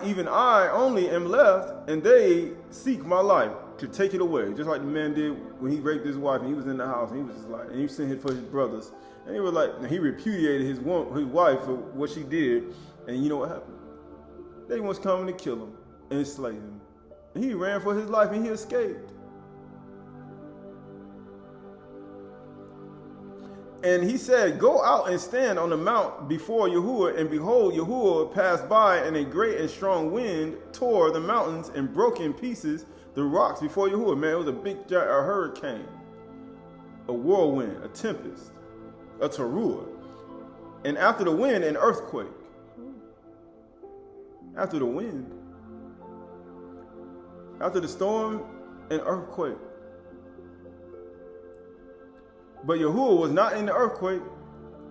even I only am left, and they seek my life to take it away. Just like the man did when he raped his wife, and he was in the house, and he was just like, and he was sent it for his brothers. And he was like, and he repudiated his wife for what she did. And you know what happened? They was coming to kill him and slay him. And he ran for his life, and he escaped. And he said, go out and stand on the mount before Yahuwah, and behold, Yahuwah passed by, and a great and strong wind tore the mountains and broke in pieces the rocks before Yahuwah. Man, it was a hurricane, a whirlwind, a tempest, a Turah. And after the wind, an earthquake. After the wind, after the storm, an earthquake. But Yahuwah was not in the earthquake,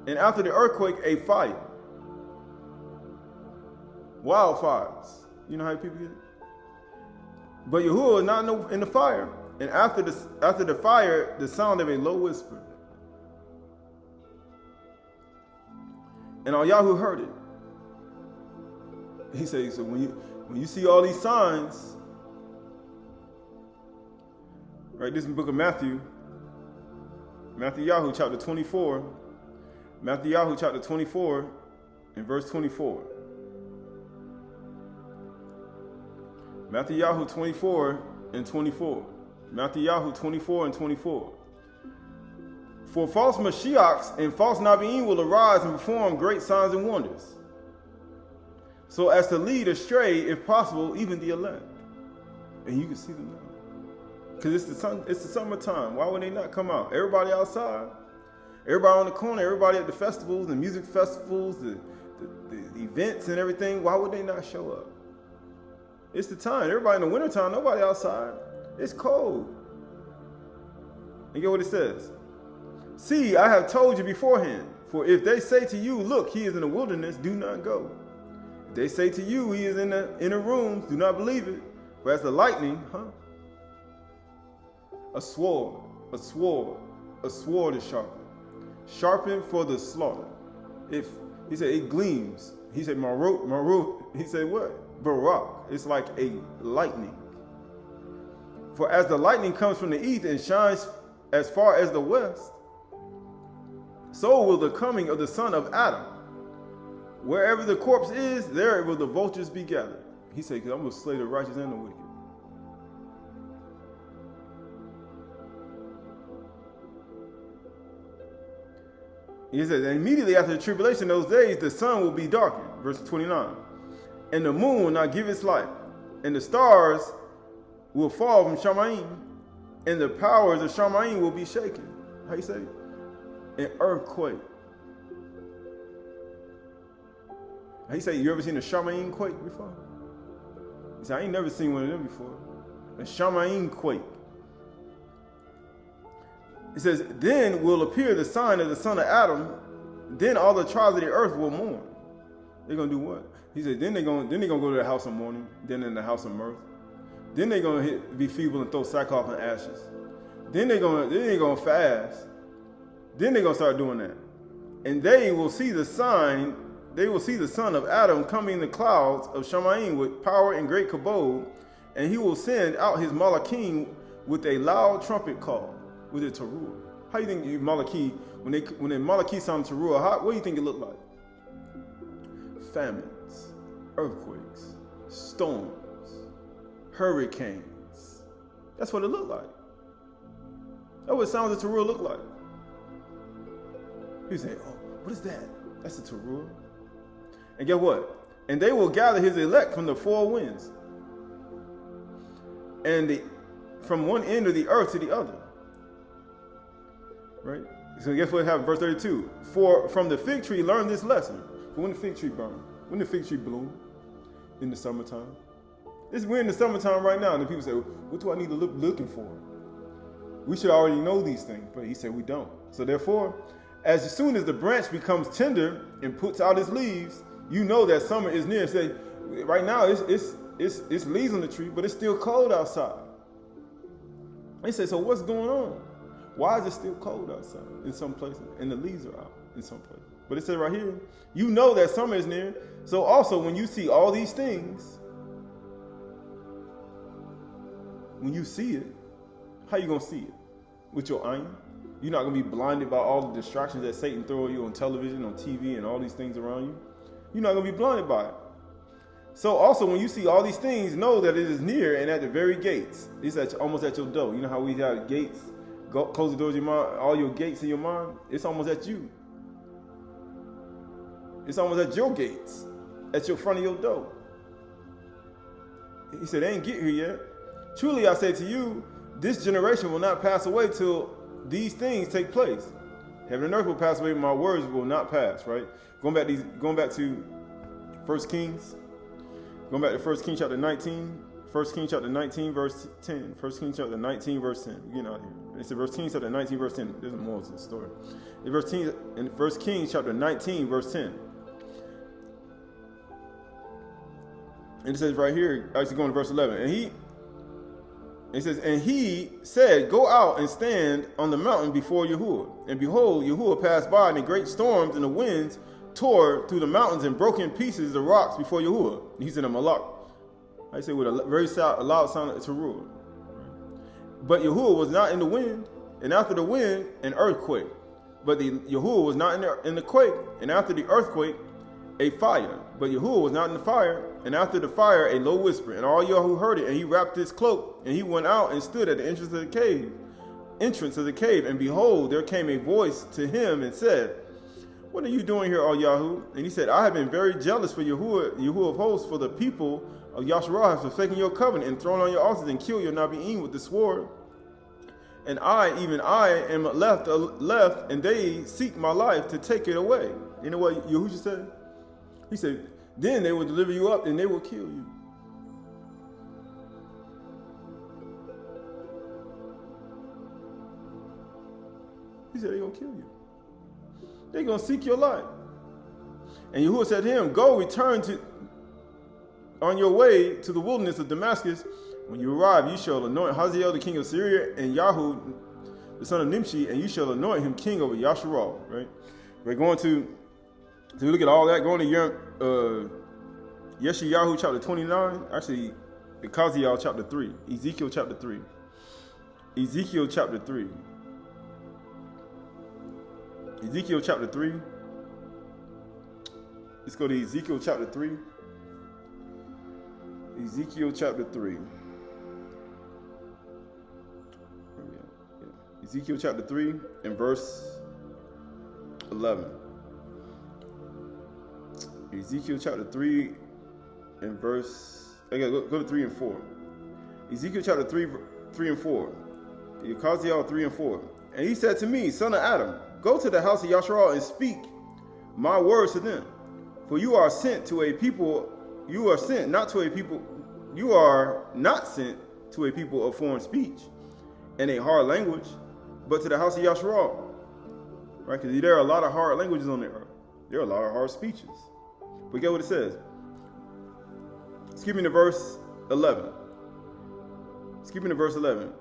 and after the earthquake, a fire. Wildfires. You know how people get it? But Yahuwah was not in the fire, and after the fire, the sound of a low whisper. And Aydah heard it. He said, so when you see all these signs, right? This is the book of Matthew. Matthew chapter 24. Matthew chapter 24 and verse 24. Matthew 24 and 24. Matthew 24 and 24. For false Mashiachs and false Nabi'im will arise and perform great signs and wonders, so as to lead astray, if possible, even the elect. And you can see them now. Because it's the summertime. Why would they not come out? Everybody outside. Everybody on the corner. Everybody at the festivals, the music festivals, the events and everything. Why would they not show up? It's the time. Everybody in the wintertime, nobody outside. It's cold. And get what it says. See, I have told you beforehand. For if they say to you, look, he is in the wilderness, do not go. If they say to you, he is in the inner rooms, do not believe it. For as the lightning, a sword is sharpened. Sharpened for the slaughter. He said it gleams. He said Marut. He said what? Barak. It's like a lightning. For as the lightning comes from the east and shines as far as the west, so will the coming of the Son of Adam. Wherever the corpse is, there will the vultures be gathered. He said, because I'm going to slay the righteous and the wicked. He says, and immediately after the tribulation, those days, the sun will be darkened. Verse 29. And the moon will not give its light, and the stars will fall from Shamayim, and the powers of Shamayim will be shaken. How you say? An earthquake. How you say? You ever seen a Shamayim quake before? He said, I ain't never seen one of them before. A Shamayim quake. It says, then will appear the sign of the son of Adam. Then all the tribes of the earth will mourn. They're gonna do what? He said, then they're gonna go to the house of mourning, then in the house of mirth. Then they're gonna be feeble and throw sackcloth and ashes. Then they're gonna fast. Then they're gonna start doing that, and they will see the sign. They will see the son of Adam coming in the clouds of Shamayim with power and great kabod, and he will send out his Malaky with a loud trumpet call, with a Turah. How do you think Malaky, when they Malaky sound Turah, what do you think it looked like? Famines, earthquakes, storms, hurricanes. That's what it looked like. That's what sounds of Turah look like. You say, oh, what is that? That's a Turah. And guess what? And they will gather his elect from the four winds, and from one end of the earth to the other. Right? So guess what happened? Verse 32. For from the fig tree learn this lesson. For when the fig tree burn, when the fig tree bloom in the summertime. We're in the summertime right now, and the people say, what do I need to look looking for? We should already know these things, but he said we don't. So therefore, as soon as the branch becomes tender and puts out its leaves, you know that summer is near. Say, right now it's leaves on the tree, but it's still cold outside. They say, so what's going on? Why is it still cold outside in some places, and the leaves are out in some places? But it says right here, you know that summer is near. So also, when you see all these things, when you see it, how you gonna see it? With your eye? You're not gonna be blinded by all the distractions that Satan throws you on television, on TV, and all these things around you. You're not gonna be blinded by it. So also, when you see all these things, know that it is near and at the very gates. It's almost at your door. You know how we have gates? Close the doors of your mind, all your gates in your mind. It's almost at you. It's almost at your gates, at your front of your door. He said, they ain't get here yet. Truly I say to you, this generation will not pass away till these things take place. Heaven and earth will pass away, but my words will not pass, right? Going back to 1 Kings. Going back to 1 Kings chapter 19. 1 Kings chapter 19, verse 10. 1 Kings chapter 19, verse 10. We're getting out of here. It's in 1 Kings chapter 19, verse 10. There's more to the story. In 1 Kings chapter 19, verse 10. And it says right here, actually going to verse 11. It says, and he said, go out and stand on the mountain before Yahuwah. And behold, Yahuwah passed by, and the great storms and the winds tore through the mountains and broke in pieces the rocks before Yahuwah. He's in a Malaky. I say with a very loud sound to rule. But Yahuwah was not in the wind, and after the wind, an earthquake. But Yahuwah was not in the quake, and after the earthquake, a fire. But Yahuwah was not in the fire, and after the fire, a low whisper. And all Yahuwah heard it, and he wrapped his cloak, and he went out and stood at the entrance of the cave. And behold, there came a voice to him and said, what are you doing here, all Yahu? And he said, I have been very jealous for Yahuwah of hosts, for the people of Yasharah have forsaken your covenant and thrown on your altars and killed your Nabi'im with the sword. And even I am left, and they seek my life to take it away. You know what Yahushua said? He said, then they will deliver you up and they will kill you. He said, they're going to kill you. They're going to seek your life. And Yahuwah said to him, go, return on your way to the wilderness of Damascus. When you arrive, you shall anoint Hazael, the king of Syria, and Yahu, the son of Nimshi, and you shall anoint him king over Yasharah. Right? We're going to look at all that. Going to Yeshayahu chapter 29. Actually, Ezekiel chapter 3. Ezekiel chapter 3. Ezekiel chapter 3. Ezekiel chapter 3. Let's go to Ezekiel chapter 3. Ezekiel chapter 3. Ezekiel chapter 3 and verse 11. 11. Ezekiel chapter 3 and verse, go to 3 and 4. Ezekiel chapter 3 and 4. Yekaziel 3 and 4. And he said to me, son of Adam, go to the house of Yasharal and speak my words to them. For you are sent to a people, you are sent not to a people, you are not sent to a people of foreign speech and a hard language, but to the house of Yasharal. Right? Because there are a lot of hard languages on the earth. There are a lot of hard speeches. But get what it says. Skipping to verse 11. Skipping to verse 11.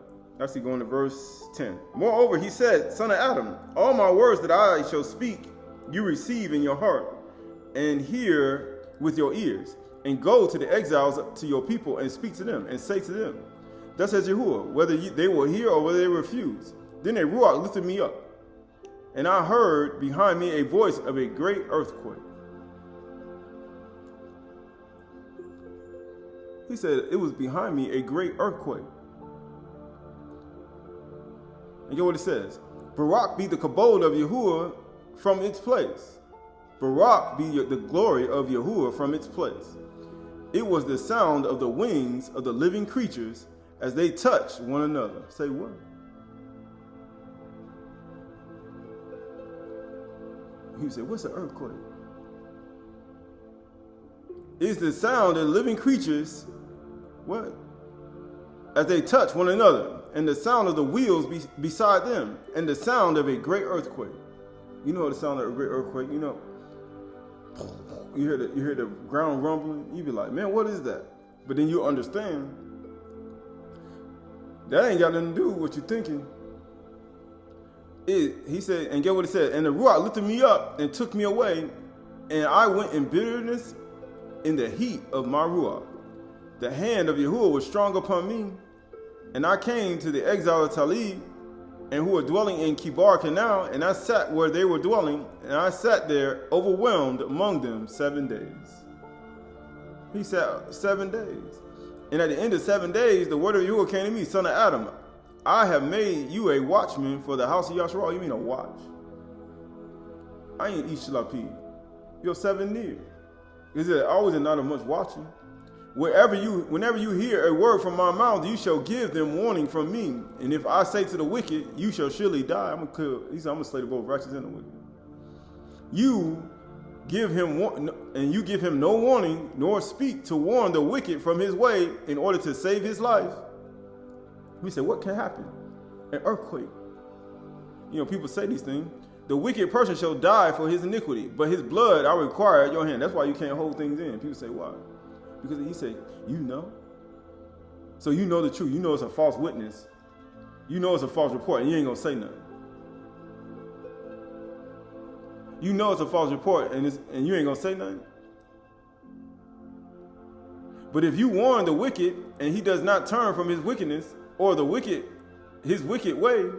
Actually going to verse 10. Moreover, he said, son of Adam, all my words that I shall speak, you receive in your heart, and hear with your ears, and go to the exiles to your people, and speak to them, and say to them, thus says Yahuwah, whether they will hear or whether they refuse. Then a ruach lifted me up, and I heard behind me a voice of a great earthquake. He said, it was behind me a great earthquake. And get what it says. Barak be the kabod of Yahuwah from its place. Barak be the glory of Yahuwah from its place. It was the sound of the wings of the living creatures as they touched one another. Say what? He said, what's an earthquake? It's the sound of living creatures, what? As they touch one another, and the sound of the wheels beside them, and the sound of a great earthquake. You know the sound of a great earthquake, you know. You hear the ground rumbling, you be like, man, what is that? But then you understand that ain't got nothing to do with what you're thinking. He said, and get what it said, and the ruach lifted me up and took me away, and I went in bitterness in the heat of my ruach. The hand of Yahuwah was strong upon me, and I came to the exile of Talib, and who were dwelling in Kibar Canal, and I sat where they were dwelling, and I sat there overwhelmed among them 7 days. He sat 7 days. And at the end of 7 days, the word of Yahuwah came to me, son of Adam, I have made you a watchman for the house of Yasharal. You mean a watch? I ain't Ishlapi. You're 7 years. Is it always not much watching? Whenever you hear a word from my mouth, you shall give them warning from me. And if I say to the wicked, you shall surely die. I'm gonna slay both righteous and the wicked. You give him no warning, nor speak to warn the wicked from his way in order to save his life. We say, what can happen? An earthquake. You know, people say these things. The wicked person shall die for his iniquity, but his blood I require at your hand. That's why you can't hold things in. People say, why? Because he said, you know. So you know the truth. You know it's a false witness. You know it's a false report, and you ain't gonna say nothing. You know it's a false report, and you ain't gonna say nothing. But if you warn the wicked, and he does not turn from his wickedness, or his wicked way,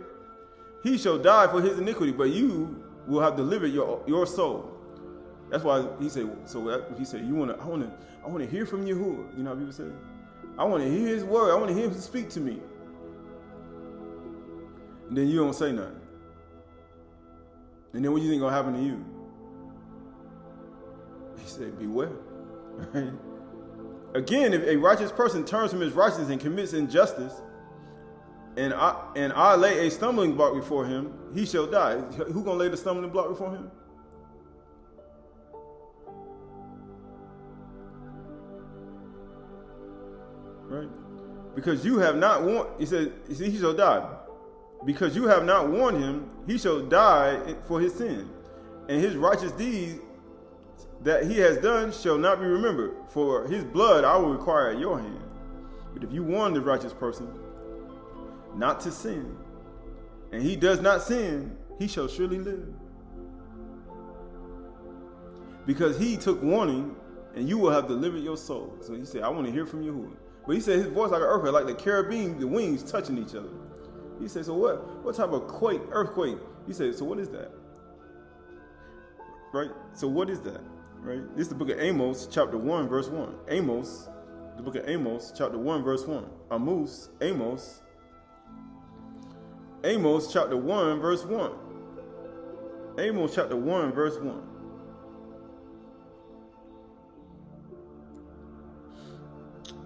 he shall die for his iniquity, but you will have delivered your soul. That's why he said, he said, I want to hear from Yahuwah. You know how people say? I want to hear his word. I want to hear him speak to me. And then you don't say nothing. And then what do you think gonna happen to you? He said, beware. Right? Again, if a righteous person turns from his righteousness and commits injustice, and I lay a stumbling block before him, he shall die. Who gonna lay the stumbling block before him? Right? Because you have not warned, he said, he shall die. Because you have not warned him, he shall die for his sin. And his righteous deeds that he has done shall not be remembered. For his blood I will require at your hand. But if you warn the righteous person not to sin, and he does not sin, he shall surely live. Because he took warning, and you will have delivered your soul. So he said, I want to hear from Yahuwah. But he said his voice like an earthquake, like the cherubim, the wings touching each other. He said, so what type of earthquake? He said, so what is that? Right? So what is that? Right? This is the book of Amos, chapter 1, verse 1. Amos, the book of Amos, chapter 1, verse 1. Amos, chapter 1, verse 1. Amos chapter 1, verse 1.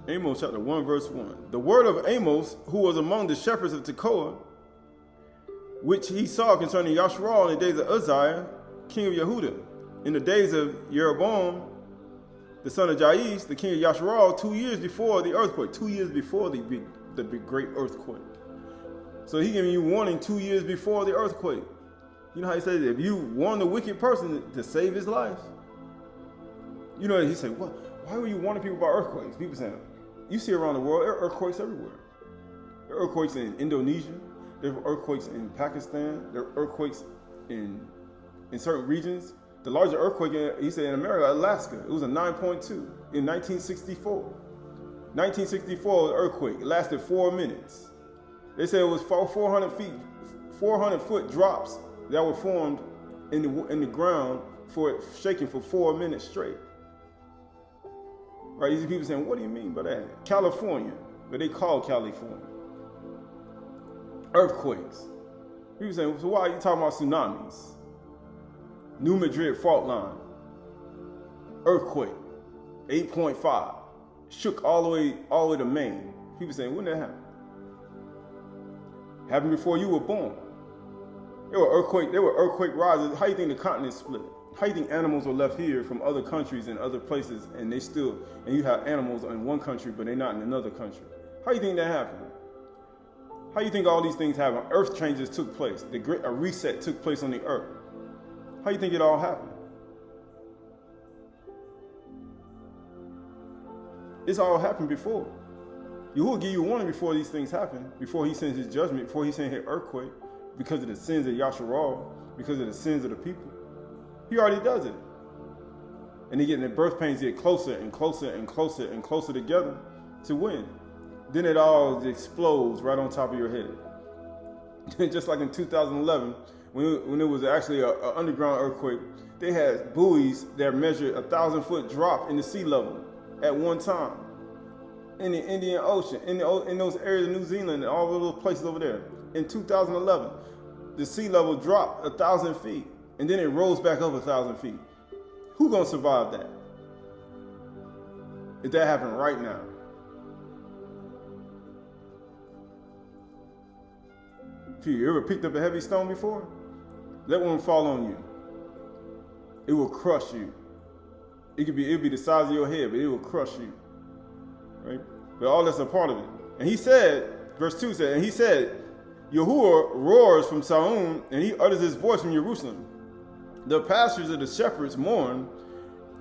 Amos chapter 1, verse 1. The word of Amos, who was among the shepherds of Tekoa, which he saw concerning Yasharal in the days of Uzziah, king of Yehudah, in the days of Jeroboam, the son of Jaish, the king of Yasharal, 2 years before the earthquake. 2 years before the big great earthquake. So he giving you warning 2 years before the earthquake. You know how he says, if you warn the wicked person to save his life. You know, he said, well, why were you warning people about earthquakes? People saying, you see around the world, there are earthquakes everywhere. There are earthquakes in Indonesia. There are earthquakes in Pakistan. There are earthquakes in certain regions. The largest earthquake, he said, in America, Alaska, it was a 9.2 in 1964. 1964 earthquake. It lasted 4 minutes. They said it was 400 foot drops that were formed in the ground for it shaking for 4 minutes straight. Right? These people saying, what do you mean by that? California, what they call California. Earthquakes. People saying, so why are you talking about tsunamis? New Madrid fault line. Earthquake. 8.5. Shook all the way to Maine. People saying, when did that happen? Happened before you were born. There were earthquake rises. How do you think the continent split? How do you think animals were left here from other countries and other places, and you have animals in one country, but they're not in another country? How do you think that happened? How do you think all these things happened? Earth changes took place. A reset took place on the earth. How do you think it all happened? It's all happened before. Yahuwah will give you a warning before these things happen, before he sends his judgment, before he sends his earthquake, because of the sins of Yasharal, because of the sins of the people. He already does it. And they get in the birth pains get closer and closer and closer and closer together to win. Then it all explodes right on top of your head. Just like in 2011, when it was actually an underground earthquake, they had buoys that measured 1,000-foot drop in the sea level at one time. In the Indian Ocean, in those areas of New Zealand and all of those places over there. In 2011, the sea level dropped 1,000 feet, and then it rose back up 1,000 feet. Who's gonna survive that? If that happened right now. You ever picked up a heavy stone before? Let one fall on you. It will crush you. It'll be the size of your head, but it will crush you. Right? But all that's a part of it. And he said, verse 2 said, and he said, Yahuwah roars from Saun, and he utters his voice from Jerusalem. The pastures of the shepherds mourn,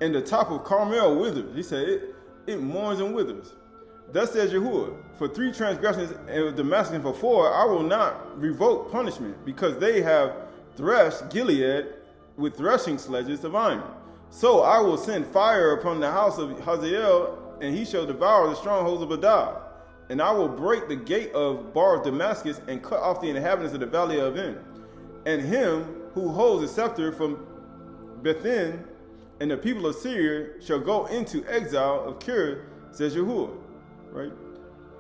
and the top of Carmel withers. He said, it mourns and withers. Thus says Yahuwah, for 3 transgressions of Damascus, and for 4, I will not revoke punishment, because they have threshed Gilead with threshing sledges of iron. So I will send fire upon the house of Hazael, and he shall devour the strongholds of Aydah. And I will break the gate of Bar of Damascus, and cut off the inhabitants of the valley of En. And him who holds the scepter from Bethin, and the people of Syria shall go into exile of Kir, says Yahuwah. Right?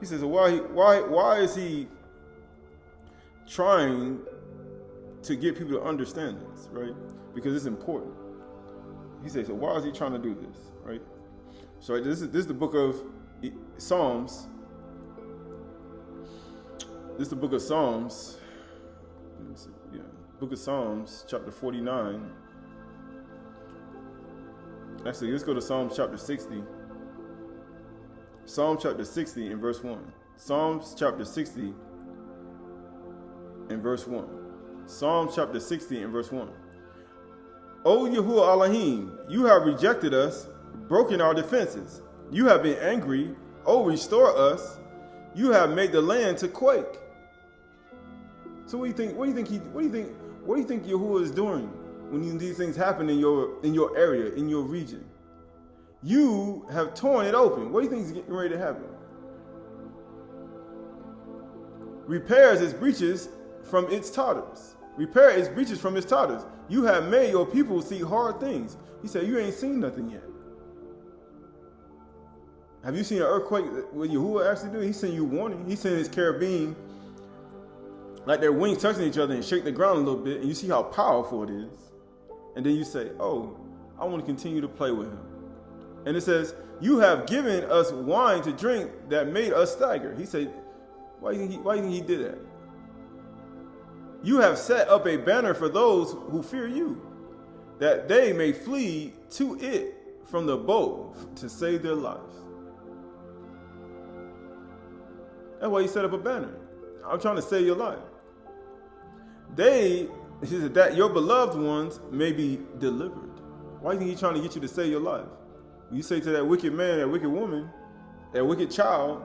He says, so why is he trying to get people to understand this, right? Because it's important. He says, so why is he trying to do this, right? So this is the book of Psalms. This is the book of Psalms. Let me see. Yeah, book of Psalms, chapter 49. Actually, let's go to Psalms chapter 60. Psalm chapter 60 and verse 1. Psalms chapter 60 and verse 1. Psalm chapter 60 and verse 1. O Yahuwah Elohim, you have rejected us, broken our defenses. You have been angry. O restore us. You have made the land to quake. So what do you think Yahuwah is doing when these things happen in your area, in your region? You have torn it open. What do you think is getting ready to happen? Repairs its breaches from its totters. Repair its breaches from its totters. You have made your people see hard things. He said, you ain't seen nothing yet. Have you seen an earthquake? What Yahuwah actually do? He sent you warning. He sent his cherubim like their wings touching each other and shake the ground a little bit, and you see how powerful it is. And then you say, oh, I want to continue to play with him. And it says, you have given us wine to drink that made us stagger. He said, why do you think he did that? You have set up a banner for those who fear you, that they may flee to it from the bow to save their lives. That's why you set up a banner. I'm trying to save your life. He said that your beloved ones may be delivered. Why do you think he's trying to get you to save your life? You say to that wicked man, that wicked woman, that wicked child,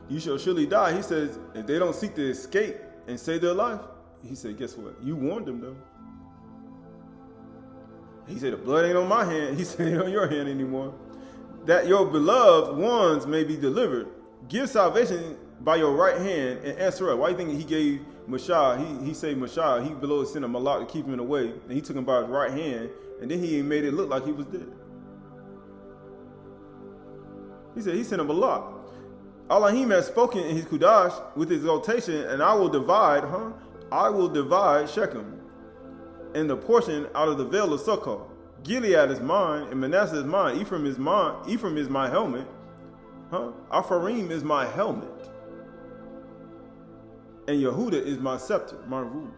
you shall surely die. He says, if they don't seek to escape and save their life, he said, guess what? You warned them though. He said, the blood ain't on my hand. He said, it ain't on your hand anymore. That your beloved ones may be delivered. Give salvation by your right hand and answer up. Why do you think he gave Mashah? He saved Mashah. He below sent a Malaky to keep him away. And he took him by his right hand. And then he made it look like he was dead. He said he sent him a lot. Elohim has spoken in his Qhdsh with his exaltation, and I will divide Shechem and the portion out of the vale of Sukkah. Gilead is mine, and Manasseh is mine. Ephraim is mine. Ephraim is my helmet. Apharim is my helmet. And Yehuda is my scepter, my ruler.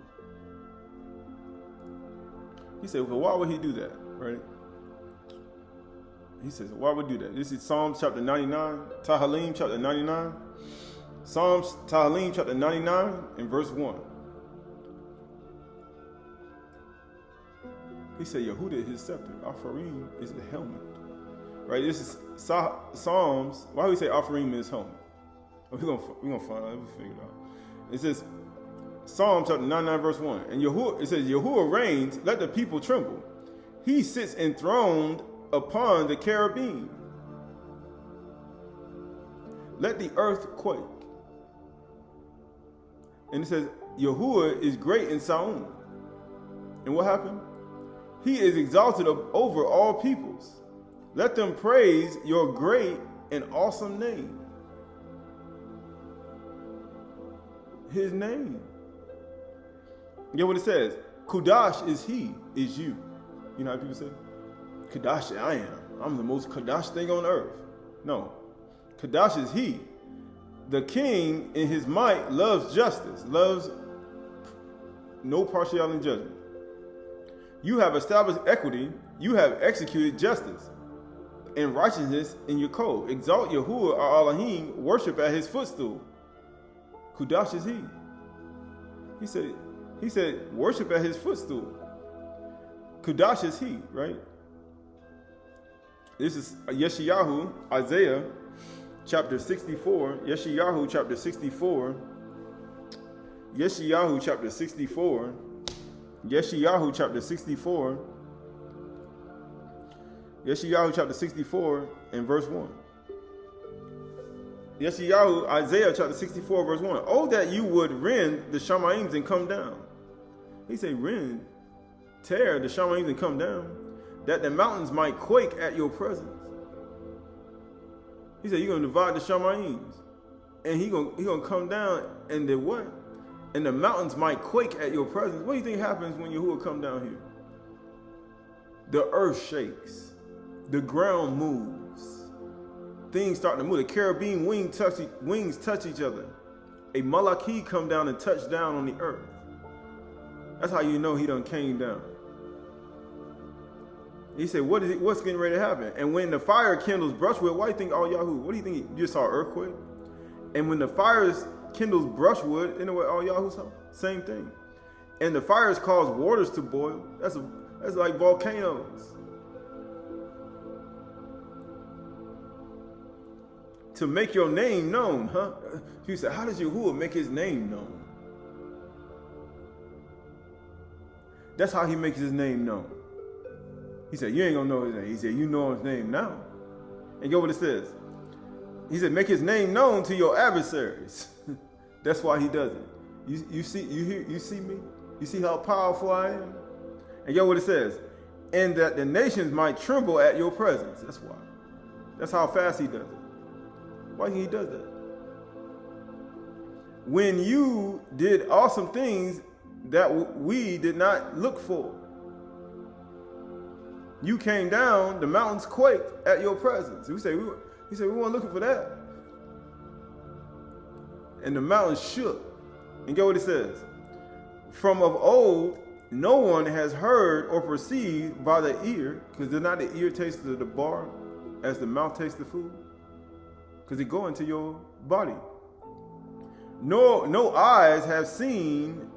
He said, well, why would he do that, right? He says, why would he do that? This is Psalms chapter 99, Tehillim chapter 99. Psalms Tehillim chapter 99 and verse 1. He said, Yehuda is his scepter. Apharim is the helmet. Right? This is Psalms. Why do we say Apharim is his helmet? We're gonna find out. We'll figure it out. It says, Psalm chapter 99 verse 1. And it says, Yahuwah reigns, let the people tremble. He sits enthroned upon the cherubim. Let the earth quake. And it says, Yahuwah is great in Saum. And what happened? He is exalted over all peoples. Let them praise your great and awesome name. His name. Get what it says? Qhdsh is he, is you. You know how people say? Qhdsh, I am. I'm the most Qhdsh thing on earth. No. Qhdsh is he. The king in his might loves justice, loves no partiality in judgment. You have established equity. You have executed justice and righteousness in your code. Exalt Yahuwah our Elohim, worship at his footstool. Qhdsh is he. He said, worship at his footstool. Qhdsh is he, right? This is Yeshayahu, Isaiah, chapter 64. Yeshayahu, chapter 64. Yeshayahu, chapter 64. Yeshayahu, chapter 64. Yeshayahu, chapter 64, and verse 1. Yeshayahu, Isaiah, chapter 64, verse 1. Oh, that you would rend the Shamaim and come down. He said, rend, tear the Shamaim and come down, that the mountains might quake at your presence. He said, you're going to divide the Shamaim, and he gonna come down, and the what? And the mountains might quake at your presence. What do you think happens when Yahuwah come down here? The earth shakes. The ground moves. Things start to move. The cherubim wings touch each other. A Malaky come down and touch down on the earth. That's how you know he done came down. He said, what's getting ready to happen? And when the fire kindles brushwood, why do you think, oh Yahoo, what do you think you just saw an earthquake? And when the fires kindles brushwood, you know what all Yahoo saw? Same thing. And the fires cause waters to boil. That's like volcanoes. To make your name known, huh? He said, how does Yahuwah make his name known? That's how he makes his name known. He said, you ain't gonna know his name. He said, you know his name now. And get what it says. He said, make his name known to your adversaries. That's why he does it. You see me? You see how powerful I am? And get what it says. And that the nations might tremble at your presence. That's why. That's how fast he does it. Why he does that? when you did awesome things that we did not look for. You came down, the mountains quaked at your presence. He said, we weren't looking for that. And the mountains shook. And get what it says. From of old, no one has heard or perceived by the ear, because did not the ear taste the bar as the mouth tastes the food? Because it go into your body. No eyes have seen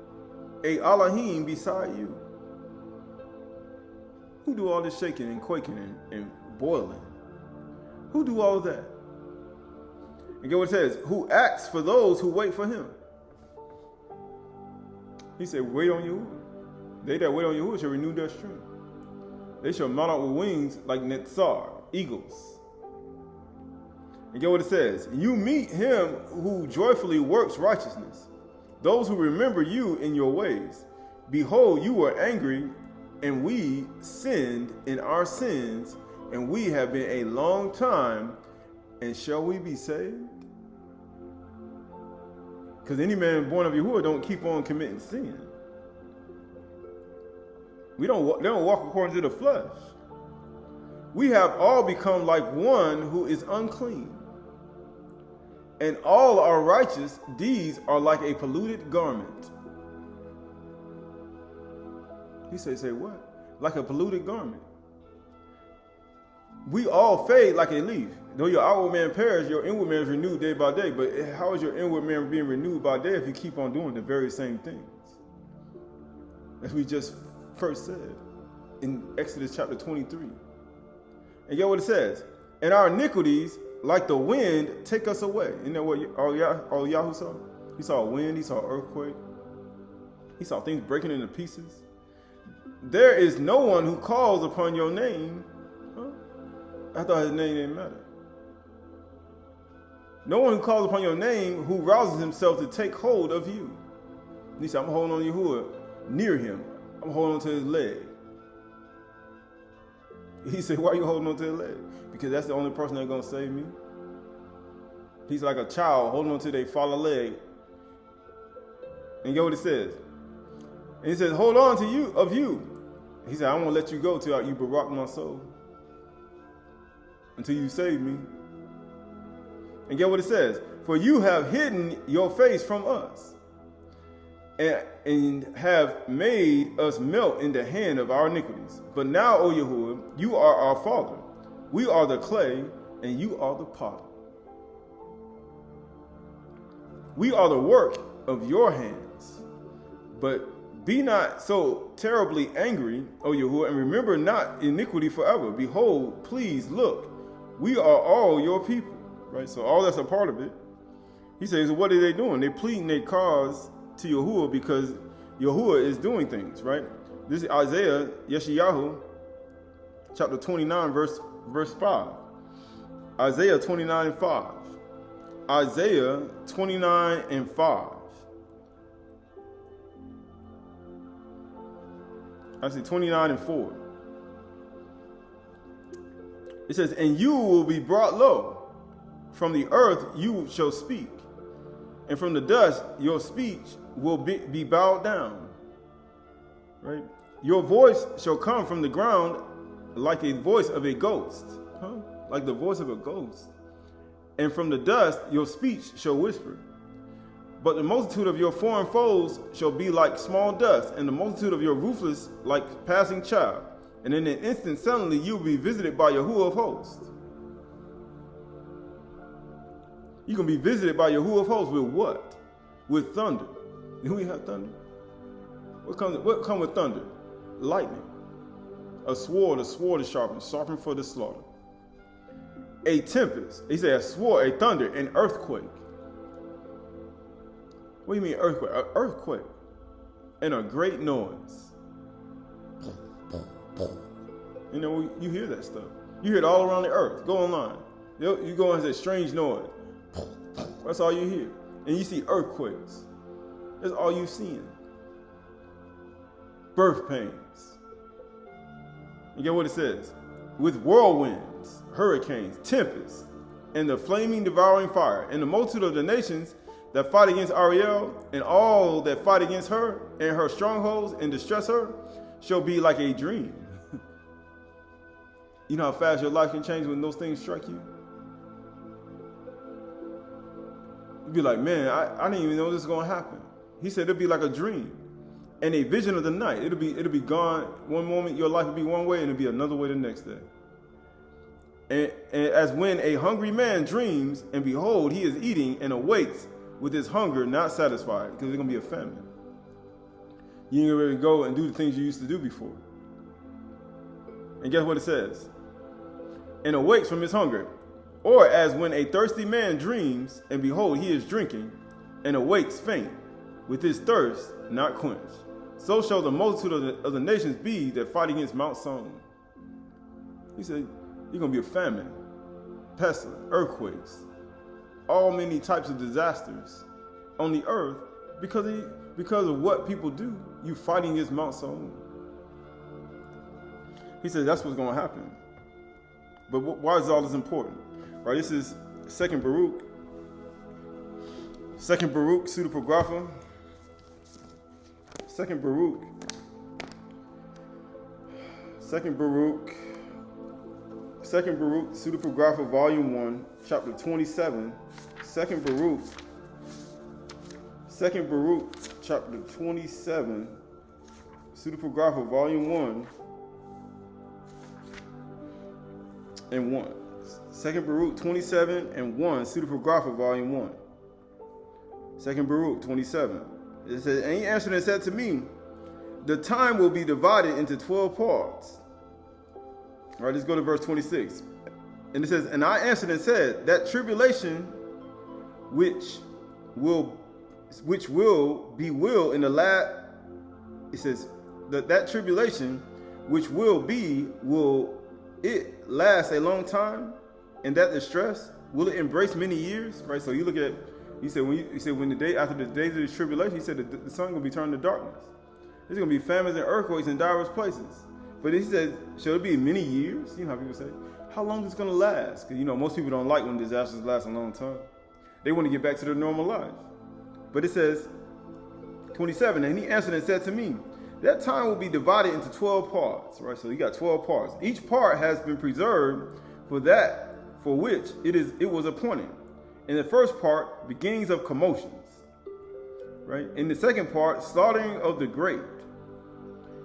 a Elohim beside you. Who do all this shaking and quaking and boiling? Who do all that? And get what it says, who acts for those who wait for him. He said, wait on Yahuwah. They that wait on Yahuwah shall renew their strength. They shall mount out with wings like Netzar, eagles. And get what it says, you meet him who joyfully works righteousness, those who remember you in your ways. Behold, you were angry, and we sinned in our sins, and we have been a long time, and shall we be saved? Because any man born of Yahuwah don't keep on committing sin. They don't walk according to the flesh. We have all become like one who is unclean, and all our righteous deeds are like a polluted garment. He said, say what? Like a polluted garment. We all fade like a leaf. Though your outward man perish, your inward man is renewed day by day. But how is your inward man being renewed by day if you keep on doing the very same things? As we just first said in Exodus chapter 23. And get what it says. And our iniquities, like the wind, take us away. You know what all Yahoo saw? He saw a wind, he saw an earthquake. He saw things breaking into pieces. There is no one who calls upon your name. I thought his name didn't matter. No one who calls upon your name who rouses himself to take hold of you. He said, I'm holding on to Yahuwah near him. I'm holding on to his leg. He said, why are you holding on to his leg? Because that's the only person that's going to save me. He's like a child holding on to their father's leg. And get what it says. And he says, hold on to you, of you. He said, I won't let you go till you barak my soul. Until you save me. And get what it says. For you have hidden your face from us. And have made us melt in the hand of our iniquities. But now, O Yahuwah, you are our Father. We are the clay, and you are the potter. We are the work of your hands. But be not so terribly angry, O Yahuwah, and remember not iniquity forever. Behold, please look, we are all your people. Right? So all that's a part of it. He says, what are they doing? They're pleading their cause to Yahuwah because Yahuwah is doing things, right? This is Isaiah, Yeshayahu, chapter 29, verse 5. Isaiah 29 and 5. Isaiah 29 and 5. Actually, 29 and 4. It says, and you will be brought low. From the earth you shall speak. And from the dust your speech will be bowed down. Right? Your voice shall come from the ground like a voice of a ghost. Like the voice of a ghost. And from the dust your speech shall whisper. But the multitude of your foreign foes shall be like small dust, and the multitude of your ruthless like passing child. And in an instant suddenly you will be visited by Yahuwah of hosts. You can be visited by Yahuwah of hosts with what? With thunder. Do we have thunder? What comes with thunder? Lightning. A sword is sharpened for the slaughter. A tempest. He said a sword, a thunder, an earthquake. What do you mean earthquake? An earthquake. And a great noise. You know, you hear that stuff. You hear it all around the earth. Go online. You go and say strange noise. That's all you hear. And you see earthquakes. That's all you're seeing. Birth pains. You get what it says? With whirlwinds, hurricanes, tempests, and the flaming devouring fire, and the multitude of the nations that fight against Ariel, and all that fight against her and her strongholds and distress her, shall be like a dream. You know how fast your life can change when those things strike you? You'd be like, man, I didn't even know this was going to happen. He said it'll be like a dream and a vision of the night. It'll be gone. One moment your life will be one way and it'll be another way the next day. And as when a hungry man dreams, and behold, he is eating and awakes with his hunger not satisfied, because there's going to be a famine. You ain't ready to go and do the things you used to do before. And guess what it says? And awakes from his hunger. Or as when a thirsty man dreams, and behold, he is drinking, and awakes faint, with his thirst not quenched. So shall the multitude of the nations be that fight against Mount Zion. He said, you're going to be a famine, pestilence, earthquakes, all many types of disasters on the earth because of what people do. You fighting against Mount Zion. He said that's what's going to happen. But why is all this important? Right, this is 2nd Baruch. 2nd Baruch, pseudepigrapha. 2nd Baruch. 2nd Baruch. 2nd Baruch, pseudepigrapha, volume 1, chapter 27. 2nd Baruch. 2nd Baruch, chapter 27. Pseudepigrapha, volume 1 and 1. 2nd Baruch 27 and 1, pseudepigrapha, volume 1. 2nd Baruch 27. It says, and he answered and said to me, the time will be divided into 12 parts. All right, let's go to verse 26. And it says, and I answered and said, that tribulation which will be in the last, it says, that tribulation which will it last a long time? And that distress, will it embrace many years? Right. So you look at, he said when the day after the days of the tribulation, he said the sun will be turned to darkness. There's going to be famines and earthquakes in diverse places. But he said, shall it be many years? You know how people say, how long is it going to last? Because most people don't like when disasters last a long time. They want to get back to their normal life. But it says, 27, and he answered and said to me, that time will be divided into 12 parts. Right. So you got 12 parts. Each part has been preserved for that for which it was appointed. In the first part, beginnings of commotions. Right? In the second part, slaughtering of the great.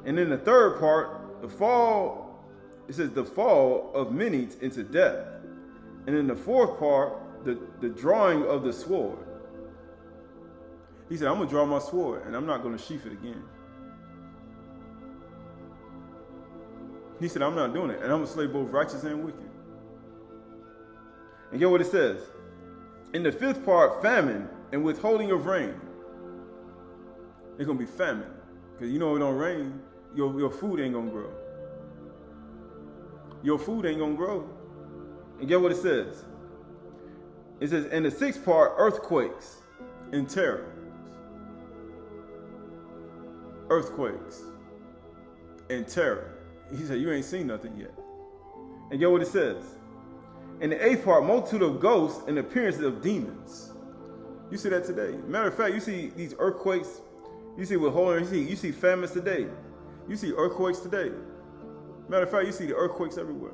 And in the third part, the fall of many into death. And in the fourth part, the drawing of the sword. He said, I'm going to draw my sword and I'm not going to sheath it again. He said, I'm not doing it. And I'm going to slay both righteous and wicked. And get what it says. In the fifth part, famine and withholding of rain. It's going to be famine. Because it don't rain, your food ain't going to grow. Your food ain't going to grow. And get what it says. It says, in the sixth part, earthquakes and terror. Earthquakes and terror. He said, you ain't seen nothing yet. And get what it says. In the eighth part, multitude of ghosts and appearances of demons. You see that today. Matter of fact, you see these earthquakes. You see withholding. You see famines today. You see earthquakes today. Matter of fact, you see the earthquakes everywhere.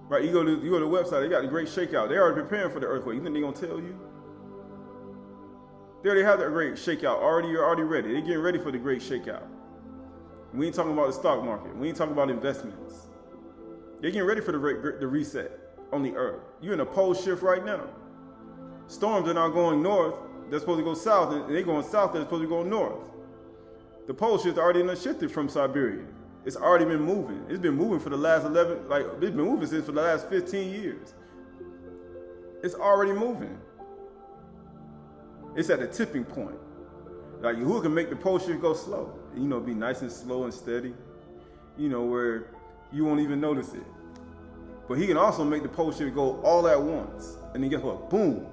Right? You go to the website. They got the great shakeout. They already preparing for the earthquake. You think they're gonna tell you? They already have that great shakeout. You're already ready. They're getting ready for the great shakeout. We ain't talking about the stock market. We ain't talking about investments. They're getting ready for the reset on the earth. You're in a pole shift right now. Storms are now going north. They're supposed to go south, and they're going south. They're supposed to go north. The pole shift already shifted from Siberia. It's already been moving. It's been moving for the last it's been moving since for the last 15 years. It's already moving. It's at the tipping point. Like, who can make the pole shift go slow? Be nice and slow and steady. Where you won't even notice it. But he can also make the pole shift go all at once. And then guess what? Boom.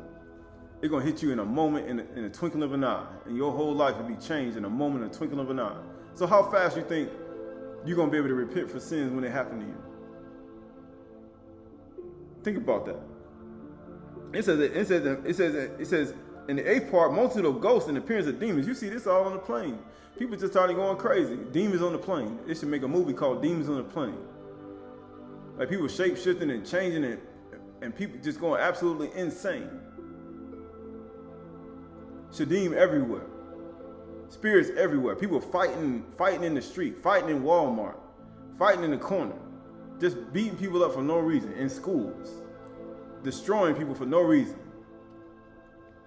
It's going to hit you in a moment, in a twinkling of an eye. And your whole life will be changed in a moment, in a twinkling of an eye. So how fast you think you're going to be able to repent for sins when they happen to you? Think about that. It says in the 8th part, multitude of ghosts and appearance of demons. You see this all on the plane. People just started going crazy. Demons on the plane. They should make a movie called Demons on the Plane. Like people shape shifting and changing it, and people just going absolutely insane. Shadim everywhere. Spirits everywhere. People fighting in the street, fighting in Walmart, fighting in the corner, just beating people up for no reason in schools, destroying people for no reason.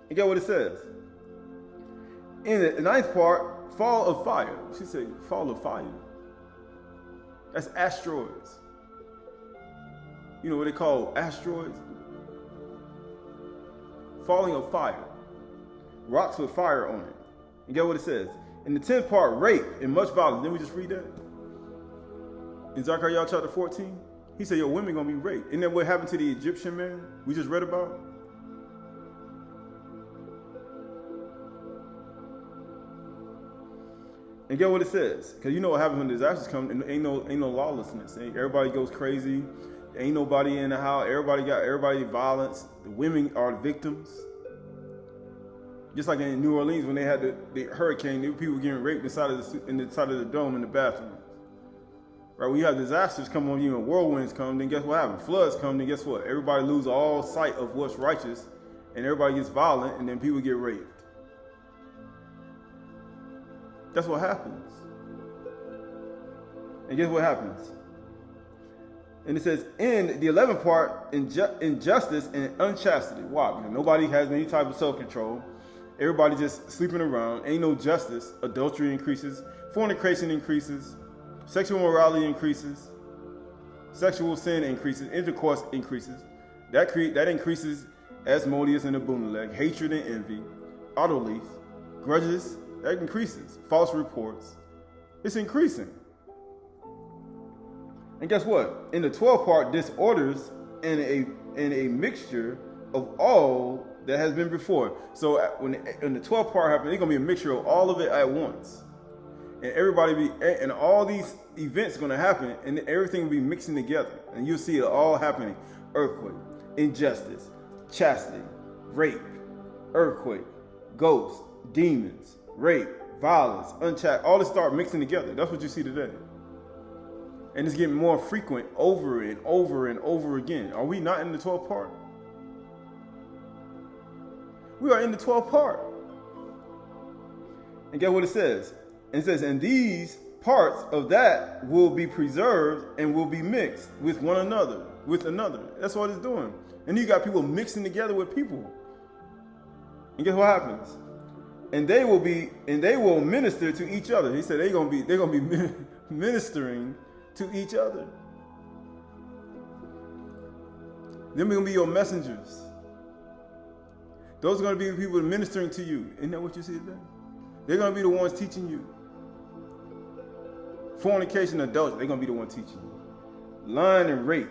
You get what it says? In the 9th part, fall of fire. She said, fall of fire. That's asteroids. You know what they call asteroids? Falling of fire. Rocks with fire on it. You get what it says? In the 10th part, rape and much violence. Didn't we just read that? In Zechariah chapter 14, he said, your women gonna be raped. Isn't that what happened to the Egyptian man we just read about? And get what it says, because you know what happens when disasters come, and ain't no lawlessness. Everybody goes crazy. Ain't nobody in the house. Everybody violence. The women are the victims. Just like in New Orleans when they had the hurricane, there were people getting raped inside of the dome in the bathroom. Right? When you have disasters come on you and whirlwinds come, then guess what happens? Floods come, then guess what? Everybody loses all sight of what's righteous, and everybody gets violent, and then people get raped. That's what happens. And guess what happens? And it says, in the 11th part, injustice and unchastity. Why? Because nobody has any type of self-control. Everybody just sleeping around. Ain't no justice. Adultery increases. Fornication increases. Sexual morality increases. Sexual sin increases. Intercourse increases. That increases Asmodeus and Abimelech. Hatred and envy. Autoleaf. Grudges. That increases. False reports. It's increasing. And guess what? In the 12th part, disorders and a mixture of all that has been before. So when the 12th part happens, it's gonna be a mixture of all of it at once, and all these events are gonna happen, and everything will be mixing together, and you'll see it all happening: earthquake, injustice, chastity, rape, earthquake, ghosts, demons, rape, violence, all this start mixing together. That's what you see today. And it's getting more frequent over and over and over again. Are we not in the 12th part? We are in the 12th part. And get what it says? It says, and these parts of that will be preserved and will be mixed with one another, with another. That's what it's doing. And you got people mixing together with people. And guess what happens? And they will minister to each other. He said they're gonna be ministering to each other. They're gonna be your messengers. Those are gonna be the people ministering to you. Isn't that what you see today? They're gonna be the ones teaching you. Fornication, adultery, they're gonna be the ones teaching you. Lying and rape.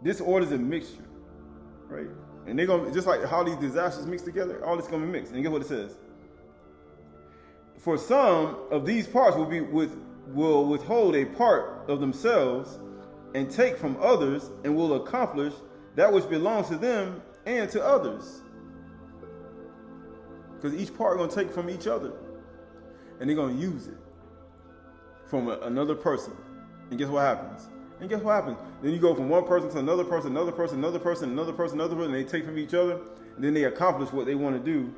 Disorders and mixture. Right? And they're gonna, just like how these disasters mix together, all this gonna be mixed. And guess what it says? For some of these parts will withhold a part of themselves and take from others, and will accomplish that which belongs to them and to others. Because each part is going to take from each other, and they're going to use it from another person. And guess what happens? Then you go from one person to another person, another person, another person, another person, another person, and they take from each other, and then they accomplish what they want to do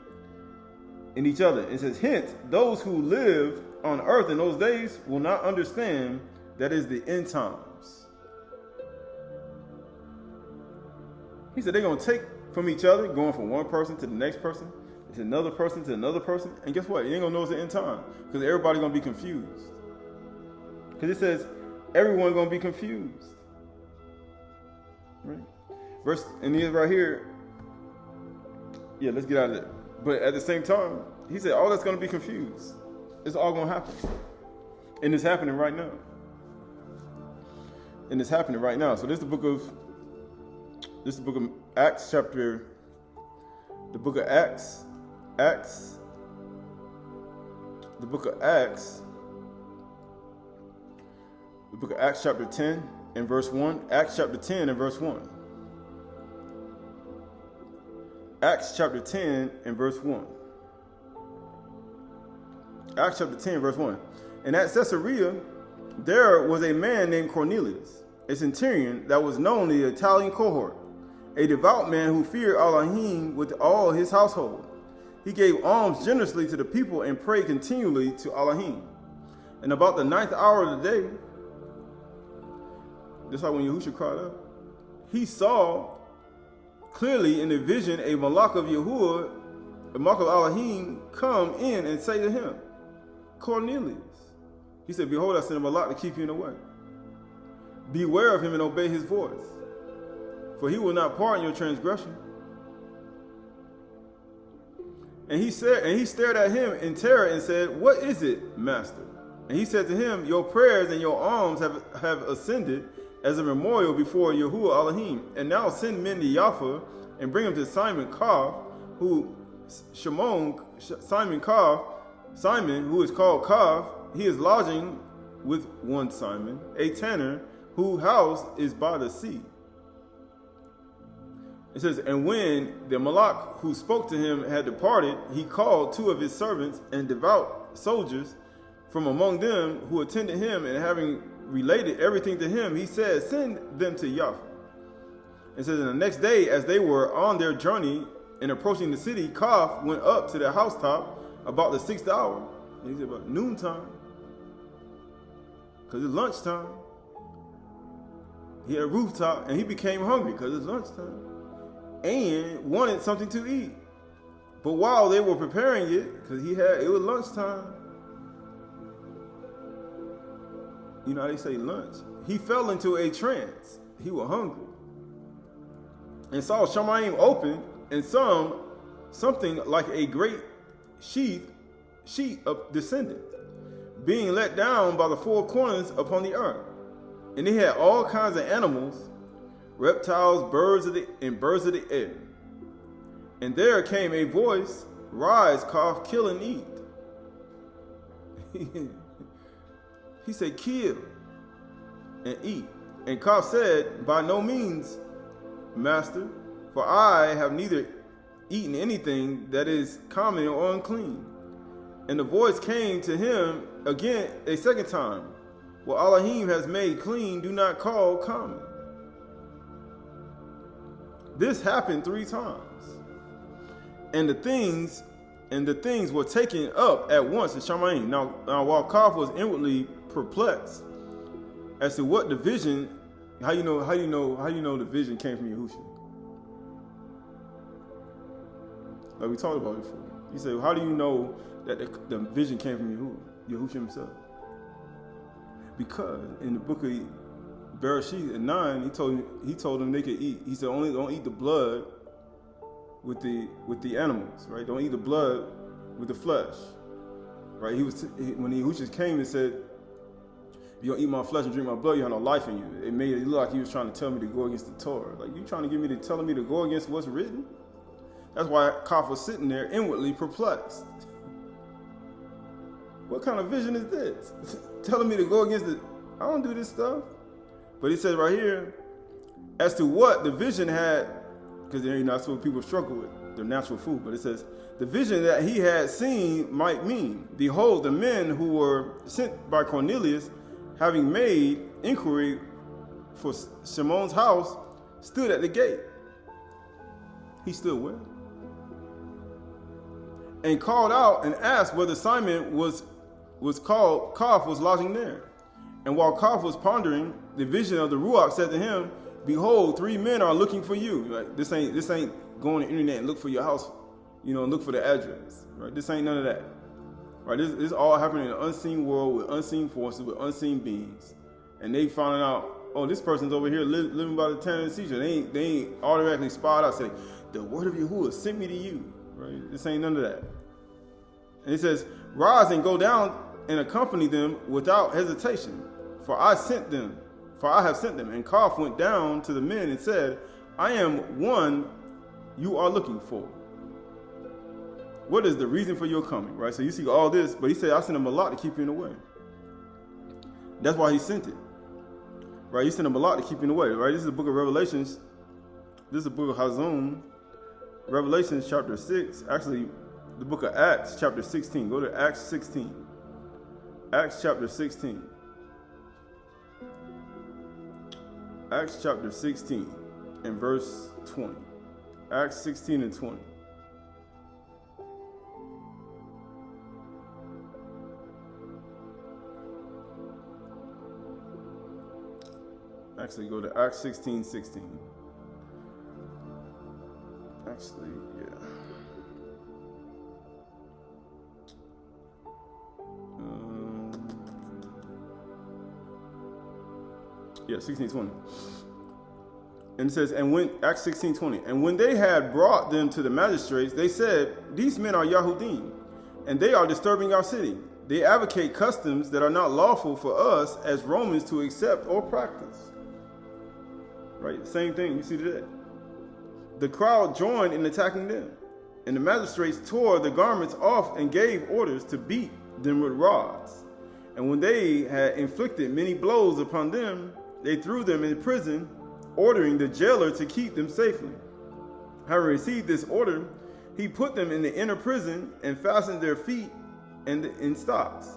in each other. It says, hence, those who live on earth in those days will not understand that is the end times. He said they're going to take from each other, going from one person to the next person, to another person, to another person. And guess what? You ain't going to know it's the end time, because everybody's going to be confused. Because it says everyone's going to be confused. Right? Verse, and he's right here. Yeah, let's get out of there. But at the same time, he said all that's going to be confused. It's all going to happen. And it's happening right now. So this is the book of Acts chapter, the book of Acts chapter 10 and verse 1. Acts chapter 10 and verse 1. Acts chapter 10 and verse 1. Acts chapter 10, verse 1. And at Caesarea, there was a man named Cornelius, a centurion that was known in the Italian cohort, a devout man who feared Elohim with all his household. He gave alms generously to the people and prayed continually to Elohim. And about the 9th hour of the day, just like when Yahushua cried out, he saw clearly in the vision a Malak of Yahuwah, a Malak of Elohim, come in and say to him, Cornelius. He said, behold, I sent a Malak to keep you in the way. Beware of him and obey his voice, for he will not pardon your transgression. And he stared at him in terror and said, what is it, master? And he said to him, your prayers and your alms have ascended as a memorial before Yahuwah Elohim. And now send men to Jaffa and bring him to Simon, who is called Kav. He is lodging with one Simon, a tanner, whose house is by the sea. It says, and when the Malak who spoke to him had departed, he called 2 of his servants and devout soldiers from among them who attended him, and having related everything to him, he said, send them to Jaffa. It says, and the next day, as they were on their journey and approaching the city, Kaf went up to the housetop about the 6th hour. And he said, about noontime, because it's lunchtime. He had a rooftop, and he became hungry because it's lunchtime, and wanted something to eat. But while they were preparing it, because it was lunchtime, you know how they say lunch, he fell into a trance. He was hungry, and saw Shamayim open, and something like a great sheet descended, being let down by the 4 corners upon the earth. And he had all kinds of animals, reptiles, birds of the air. And there came a voice, rise, Kaf, kill and eat. He said, kill and eat. And Kaf said, by no means, master, for I have neither eaten anything that is common or unclean. And the voice came to him again a second time, what Elohim has made clean, do not call common. This happened 3 times. And the things were taken up at once in Shamayim. Now while Kaf was inwardly perplexed as to what the vision, how you know the vision came from Yahushua? Like we talked about before. He said, how do you know that the vision came from Yahushua himself? Because in the book of Bereshit at 9, he told them they could eat. He said, only don't eat the blood with the animals, right? Don't eat the blood with the flesh, right? When Yahushua came and said, if you don't eat my flesh and drink my blood, you have no life in you. It made it look like he was trying to tell me to go against the Torah. Like, you trying to telling me to go against what's written? That's why Kaf was sitting there inwardly perplexed. What kind of vision is this? Telling me to go against it. I don't do this stuff. But he says right here, as to what the vision had, because that's what people struggle with, their natural food. But it says, the vision that he had seen might mean, behold, the men who were sent by Cornelius, having made inquiry for Shimon's house, stood at the gate. He stood where? And called out and asked whether Simon was called Kaf was lodging there. And while Kaf was pondering, the vision of the Ruach said to him, behold, 3 men are looking for you. Like, this ain't go on the internet and look for your house, and look for the address. Right? This ain't none of that. Right? This all happening in an unseen world with unseen forces, with unseen beings. And they finding out, oh, this person's over here living by the Tanner and Seizure. They ain't automatically spot out, say, the word of Yahuwah sent me to you. Right? This ain't none of that. And he says, rise and go down and accompany them without hesitation, for I have sent them. And Kaf went down to the men and said, I am one you are looking for. What is the reason for your coming? Right? So you see all this, but he said, I sent him a lot to keep you in the way. That's why he sent it. Right? He sent him a lot to keep you in the way. Right? This is the book of Revelations. This is the book of Hazon. Revelation chapter 6, actually the book of Acts chapter 16. Go to Acts 16. Acts chapter 16. Acts chapter 16 and verse 20. Acts 16 and 20. Actually, go to Acts 16:16. Actually, yeah. Yeah, 16:20. And it says, and when, Acts 16:20, and when they had brought them to the magistrates, they said, these men are Yahudim, and they are disturbing our city. They advocate customs that are not lawful for us as Romans to accept or practice. Right? Same thing you see today. The crowd joined in attacking them, and the magistrates tore the garments off and gave orders to beat them with rods. And when they had inflicted many blows upon them, they threw them in prison, ordering the jailer to keep them safely. Having received this order, he put them in the inner prison and fastened their feet in stocks.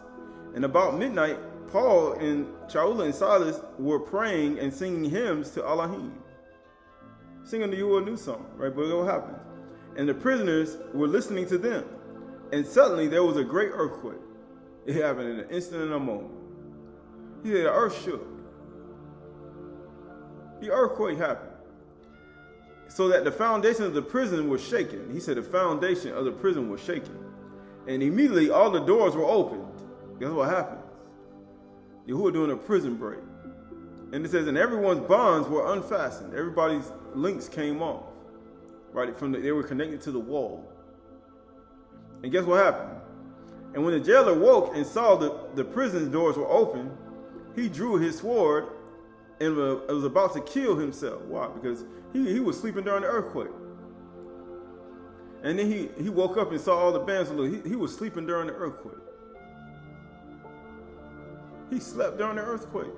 And about midnight, Paul and Shaul and Silas were praying and singing hymns to Elohim. Singing to you a new song, right? But what happened? And the prisoners were listening to them. And suddenly there was a great earthquake. It happened in an instant and a moment. He said the earth shook. The earthquake happened. So that the foundation of the prison was shaken. He said the foundation of the prison was shaken. And immediately all the doors were opened. Guess what happens? Yahuwah doing a prison break. And it says, and everyone's bonds were unfastened. Everybody's links came off. Right? They were connected to the wall. And guess what happened? And when the jailer woke and saw the prison doors were open, he drew his sword and was about to kill himself. Why? Because he was sleeping during the earthquake. And then he woke up and saw all the bands. He was sleeping during the earthquake. He slept during the earthquake.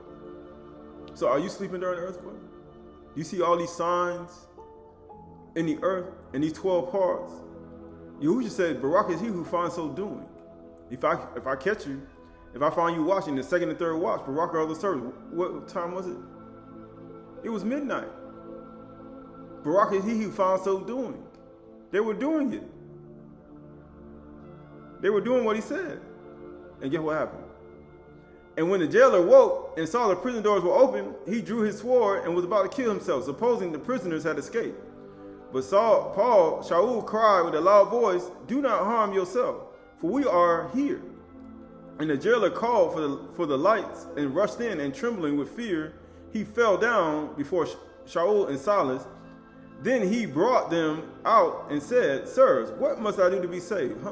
So are you sleeping during the earthquake? You see all these signs in the earth, in these 12 parts. Yahuwah said, Barak is he who finds so doing. If I catch you, if I find you watching the second and third watch, Barak are the service. What time was it? It was midnight. Barak is he who finds so doing. They were doing it. They were doing what he said. And guess what happened? And when the jailer woke and saw the prison doors were open, he drew his sword and was about to kill himself, supposing the prisoners had escaped. But Shaul cried with a loud voice, do not harm yourself, for we are here. And the jailer called for the lights and rushed in, and trembling with fear, he fell down before Shaul and Silas. Then he brought them out and said, sirs, what must I do to be saved?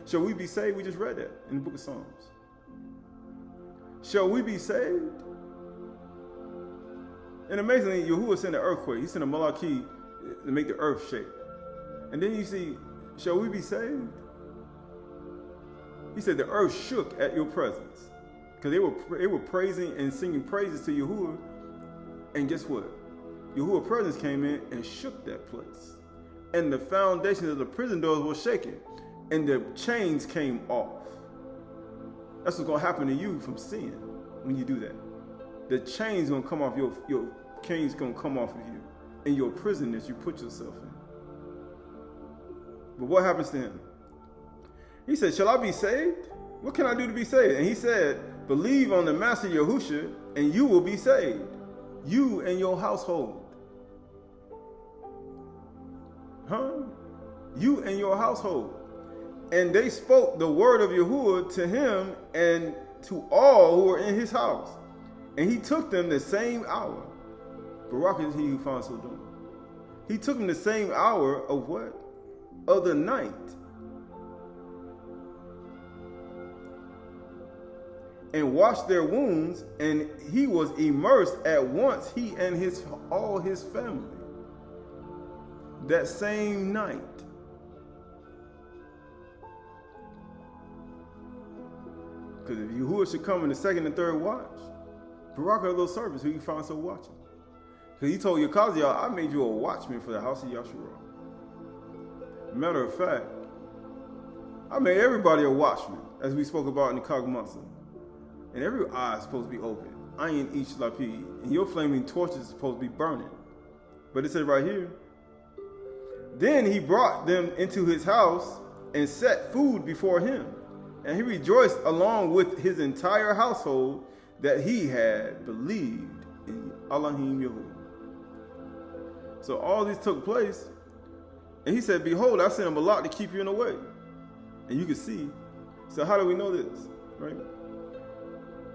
Shall we be saved? We just read that in the book of Psalms. Shall we be saved? And amazingly, Yahuwah sent an earthquake. He sent a Malaky to make the earth shake. And then you see, shall we be saved? He said the earth shook at your presence. Because they were praising and singing praises to Yahuwah. And guess what? Yahuwah's presence came in and shook that place. And the foundations of the prison doors were shaken. And the chains came off. That's what's going to happen to you from sin when you do that. The chains going to come off, your chains going to come off of you in your prison that you put yourself in. But what happens to him? He said, shall I be saved? What can I do to be saved? And he said, believe on the Master Yahushua and you will be saved. You and your household. You and your household. And they spoke the word of Yahuwah to him and to all who were in his house. And he took them the same hour. Barak is he who finds so doing. He took them the same hour of what? Of the night. And washed their wounds, and he was immersed at once, he and all his family. That same night. Because if Yahuwah should come in the second and third watch, Barak are those servants who you find so watching. Because he told Yakaziah, I made you a watchman for the house of Yahshua. Matter of fact, I made everybody a watchman, as we spoke about in the Qahalath. And every eye is supposed to be open. Ayin each lapid. And your flaming torches is supposed to be burning. But it says right here, then he brought them into his house and set food before him. And he rejoiced along with his entire household that he had believed in Elohim Yahuwah. So all this took place. And he said, behold, I sent a Malaky to keep you in the way. And you can see. So how do we know this? Right?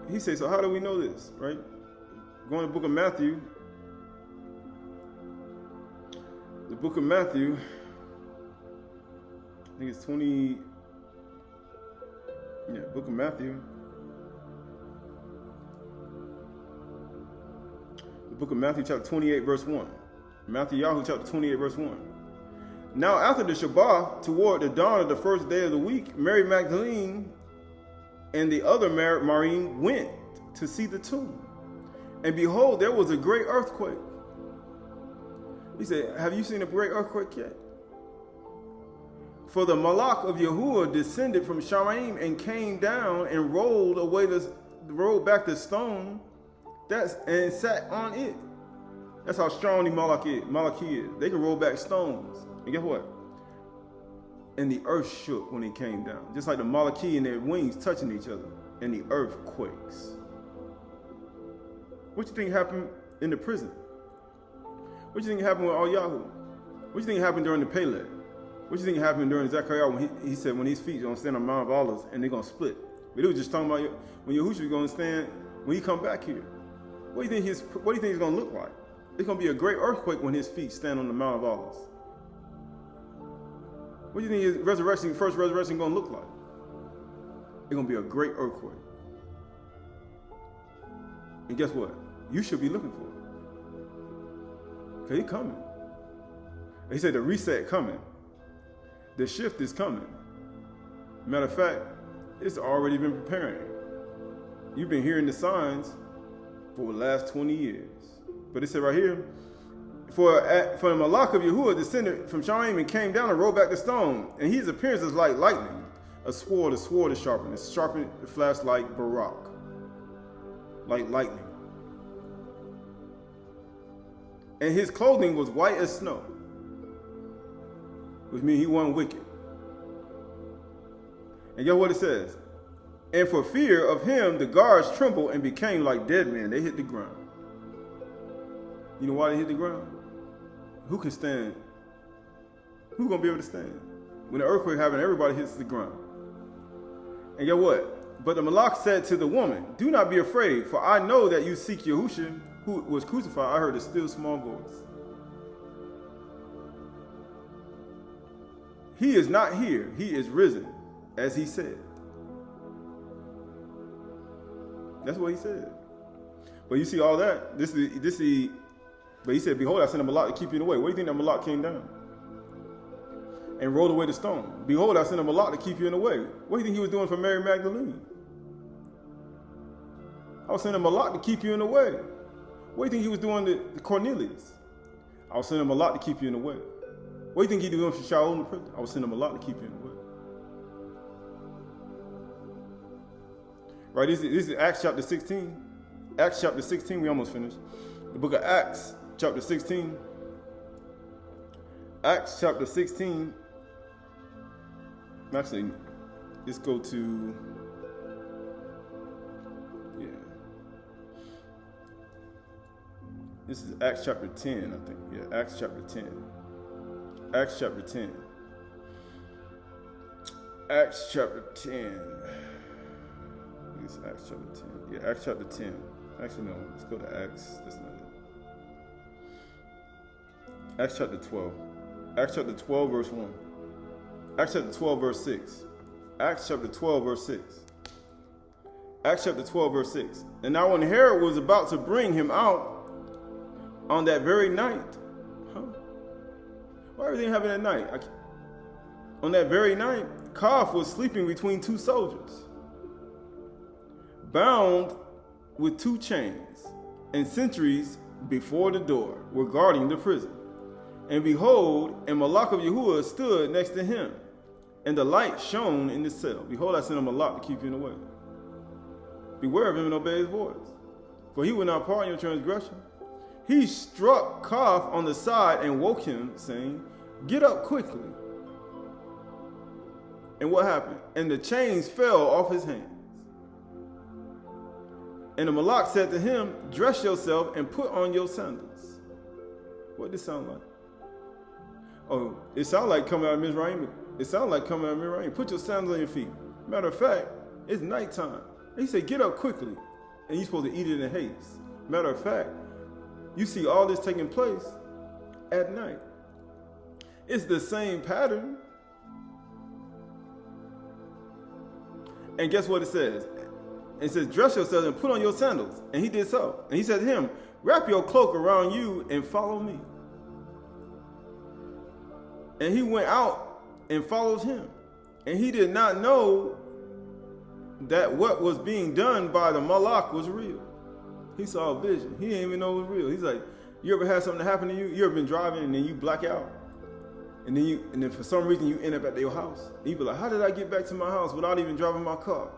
He says, so how do we know this? Right? Going to the book of Matthew. The book of Matthew. I think it's 20. Yeah, book of Matthew. The book of Matthew, chapter 28, verse 1. Matthew Yahoo, chapter 28, verse 1. Now after the Shabath, toward the dawn of the first day of the week, Mary Magdalene and the other Marine went to see the tomb. And behold, there was a great earthquake. He said, have you seen a great earthquake yet? For the Malak of Yahuwah descended from Sha'ny and came down and rolled back the stone and sat on it. That's how strong the Malaky is. They can roll back stones. And guess what? And the earth shook when it came down. Just like the Malaky and their wings touching each other. And the earth quakes. What you think happened in the prison? What you think happened with Yahoo? What you think happened during the Peleg? What you think happened during Zechariah when he said when his feet are going to stand on Mount of Olives and they're going to split? But they were just talking about when Yahushua is going to stand when he come back here. What do you think it's going to look like? It's going to be a great earthquake when his feet stand on the Mount of Olives. What do you think his first resurrection going to look like? It's going to be a great earthquake. And guess what? You should be looking for it. Because he's coming. He said the reset coming. The shift is coming. Matter of fact, it's already been preparing. You've been hearing the signs for the last 20 years. But it said right here, for the Malak of Yahuwah descended from Sha'ny and came down and rolled back the stone. And his appearance is like lightning. A sword is sharpened. It's sharpened, it flashed like Barak. Like lightning. And his clothing was white as snow. Which means he wasn't wicked. And guess what it says? And for fear of him, the guards trembled and became like dead men. They hit the ground. You know why they hit the ground? Who can stand? Who's going to be able to stand? When the earthquake happens, everybody hits the ground. And guess what? But the Malak said to the woman, do not be afraid, for I know that you seek Yahushua, who was crucified. I heard a still small voice. He is not here. He is risen, as he said. That's what he said. But you see all that? But he said, behold, I sent a Malak to keep you in the way. What do you think that Malak came down? And rolled away the stone. Behold, I sent a Malak to keep you in the way. What do you think he was doing for Mary Magdalene? I was sending a Malak to keep you in the way. What do you think he was doing to Cornelius? I was sending a Malak to keep you in the way. What do you think he was doing for Shaul in the prison? I was sending a Malak to keep you in the way. Right, this is Acts chapter 16. Acts chapter 16, we almost finished. The book of Acts chapter 16. Acts chapter 16. Actually, let's go to, this is Acts chapter 10, I think. Yeah, Acts chapter 10. Acts chapter 10. Acts chapter 10. It's Acts chapter 10. Yeah, Acts chapter 10. Actually, no. Let's go to Acts. That's not it. Acts chapter 12. Acts chapter 12, verse 1. Acts chapter 12, verse 6. Acts chapter 12, verse 6. Acts chapter 12, verse 6. And now when Herod was about to bring him out on that very night. Why everything happened at night? On that very night, Qahalath was sleeping between two soldiers, bound with 2 chains, and sentries before the door were guarding the prison. And behold, a Malak of Yahuwah stood next to him, and the light shone in the cell. Behold, I sent a Malak to keep you in the way. Beware of him and obey his voice, for he will not pardon your transgression. He struck Qahalath on the side and woke him, saying, get up quickly. And what happened? And the chains fell off his hands. And the Malak said to him, dress yourself and put on your sandals. What did this sound like? Oh, it sounded like coming out of Mizraim. It sounded like coming out of Mizraim. Put your sandals on your feet. Matter of fact, it's nighttime. And he said, get up quickly. And you're supposed to eat it in haste. Matter of fact, you see all this taking place at night. It's the same pattern. And guess what it says? It says, dress yourself and put on your sandals. And he did so. And he said to him, wrap your cloak around you and follow me. And he went out and followed him. And he did not know that what was being done by the Malak was real. He saw a vision. He didn't even know it was real. He's like, you ever had something happen to you? You ever been driving and then you black out? And then for some reason you end up at your house. And you be like, how did I get back to my house without even driving my car?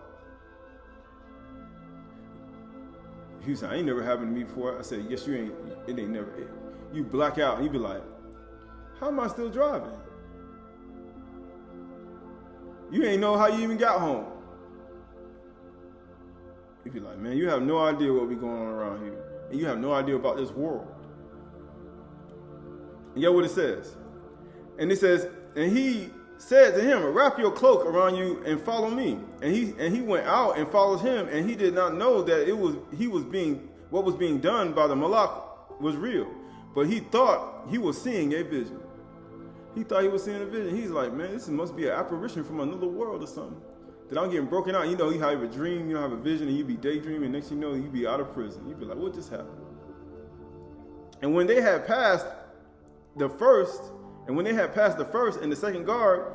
He said, I ain't never happened to me before. I said, yes, you ain't. It ain't never. You black out and you be like, how am I still driving? You ain't know how you even got home. You be like, man, you have no idea what be going on around here. And you have no idea about this world. And get what it says. And it says, and he said to him, wrap your cloak around you and follow me. And he went out and followed him, and he did not know that what was being done by the Malak was real. But he thought he was seeing a vision. He thought he was seeing a vision. He's like, man, this must be an apparition from another world or something. That I'm getting broken out. You know, you have a dream, you have a vision, and you be daydreaming, and next thing you know, you be out of prison. You be like, what just happened? And when they had passed the first and the second guard,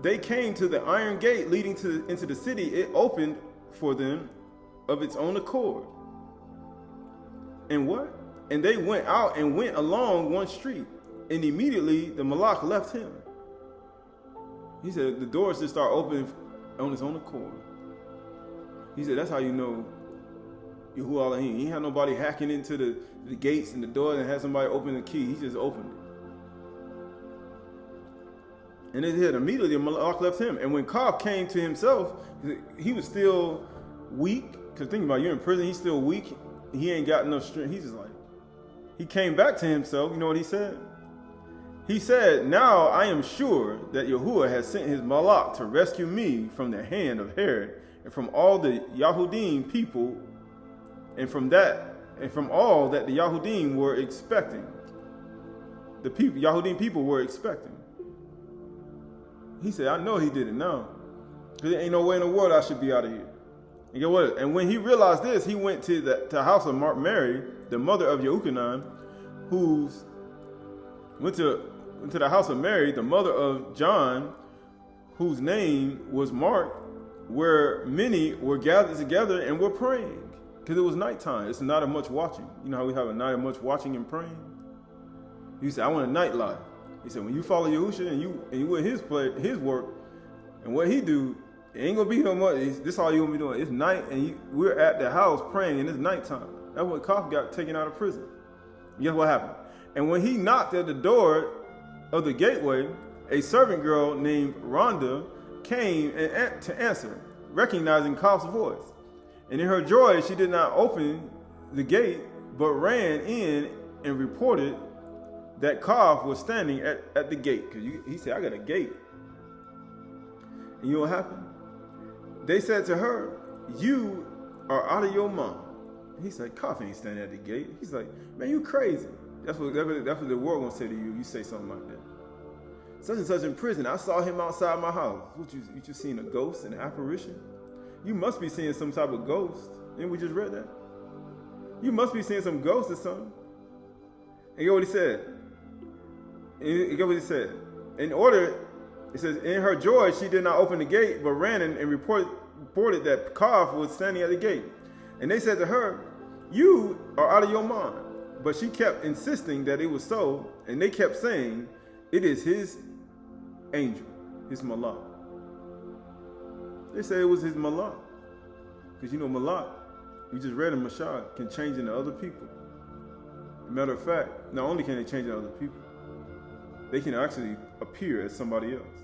they came to the iron gate leading into the city. It opened for them of its own accord. And what? And they went out and went along one street. And immediately the Malak left him. He said the doors just start opening on its own accord. He said that's how you know Yahuwah Elohim. He ain't had nobody hacking into the gates and the doors and had somebody open the key. He just opened it. And it said immediately the Malak left him. And when Qahalath came to himself, he was still weak. Because think about it, you're in prison, he's still weak. He ain't got enough strength. He's just like, he came back to himself. You know what he said? He said, now I am sure that Yahuwah has sent his Malak to rescue me from the hand of Herod and from all the Yahudim people and from all that the Yahudim were expecting. The Yahudim people were expecting. He said, I know he did it now. Because there ain't no way in the world I should be out of here. And get what? And when he realized this, he went to the house of Mary, the mother of Yehukanan, went to the house of Mary, the mother of John, whose name was Mark, where many were gathered together and were praying. Because it was nighttime. It's a night of much watching. You know how we have a night of much watching and praying? He said, I want a night life. He said, when you follow Yahusha and you with his work and what he do, it ain't gonna be no much. This is all you gonna be doing. It's night and we're at the house praying and it's nighttime. That's when Qahalath got taken out of prison. Guess what happened? And when he knocked at the door of the gateway, a servant girl named Rhonda came to answer, recognizing Qahalath's voice. And in her joy, she did not open the gate, but ran in and reported that Qahalath was standing at the gate. Because he said, I got a gate. And you know what happened? They said to her, you are out of your mind. He said, Qahalath ain't standing at the gate. He's like, man, you crazy. That's what the world gonna say to you. You say something like that. Such and such in prison. I saw him outside my house. What you seen a ghost, an apparition? You must be seeing some type of ghost. Didn't we just read that? You must be seeing some ghost or something. And get what he said. And get what he said. It says, in her joy, she did not open the gate, but ran and reported that Qahalath was standing at the gate. And they said to her, you are out of your mind. but she kept insisting that it was so, and they kept saying, it is his angel, his malak. They say it was his malak. Because you know malak, we just read in Mashad, can change into other people. Matter of fact, not only can they change into other people, they can actually appear as somebody else.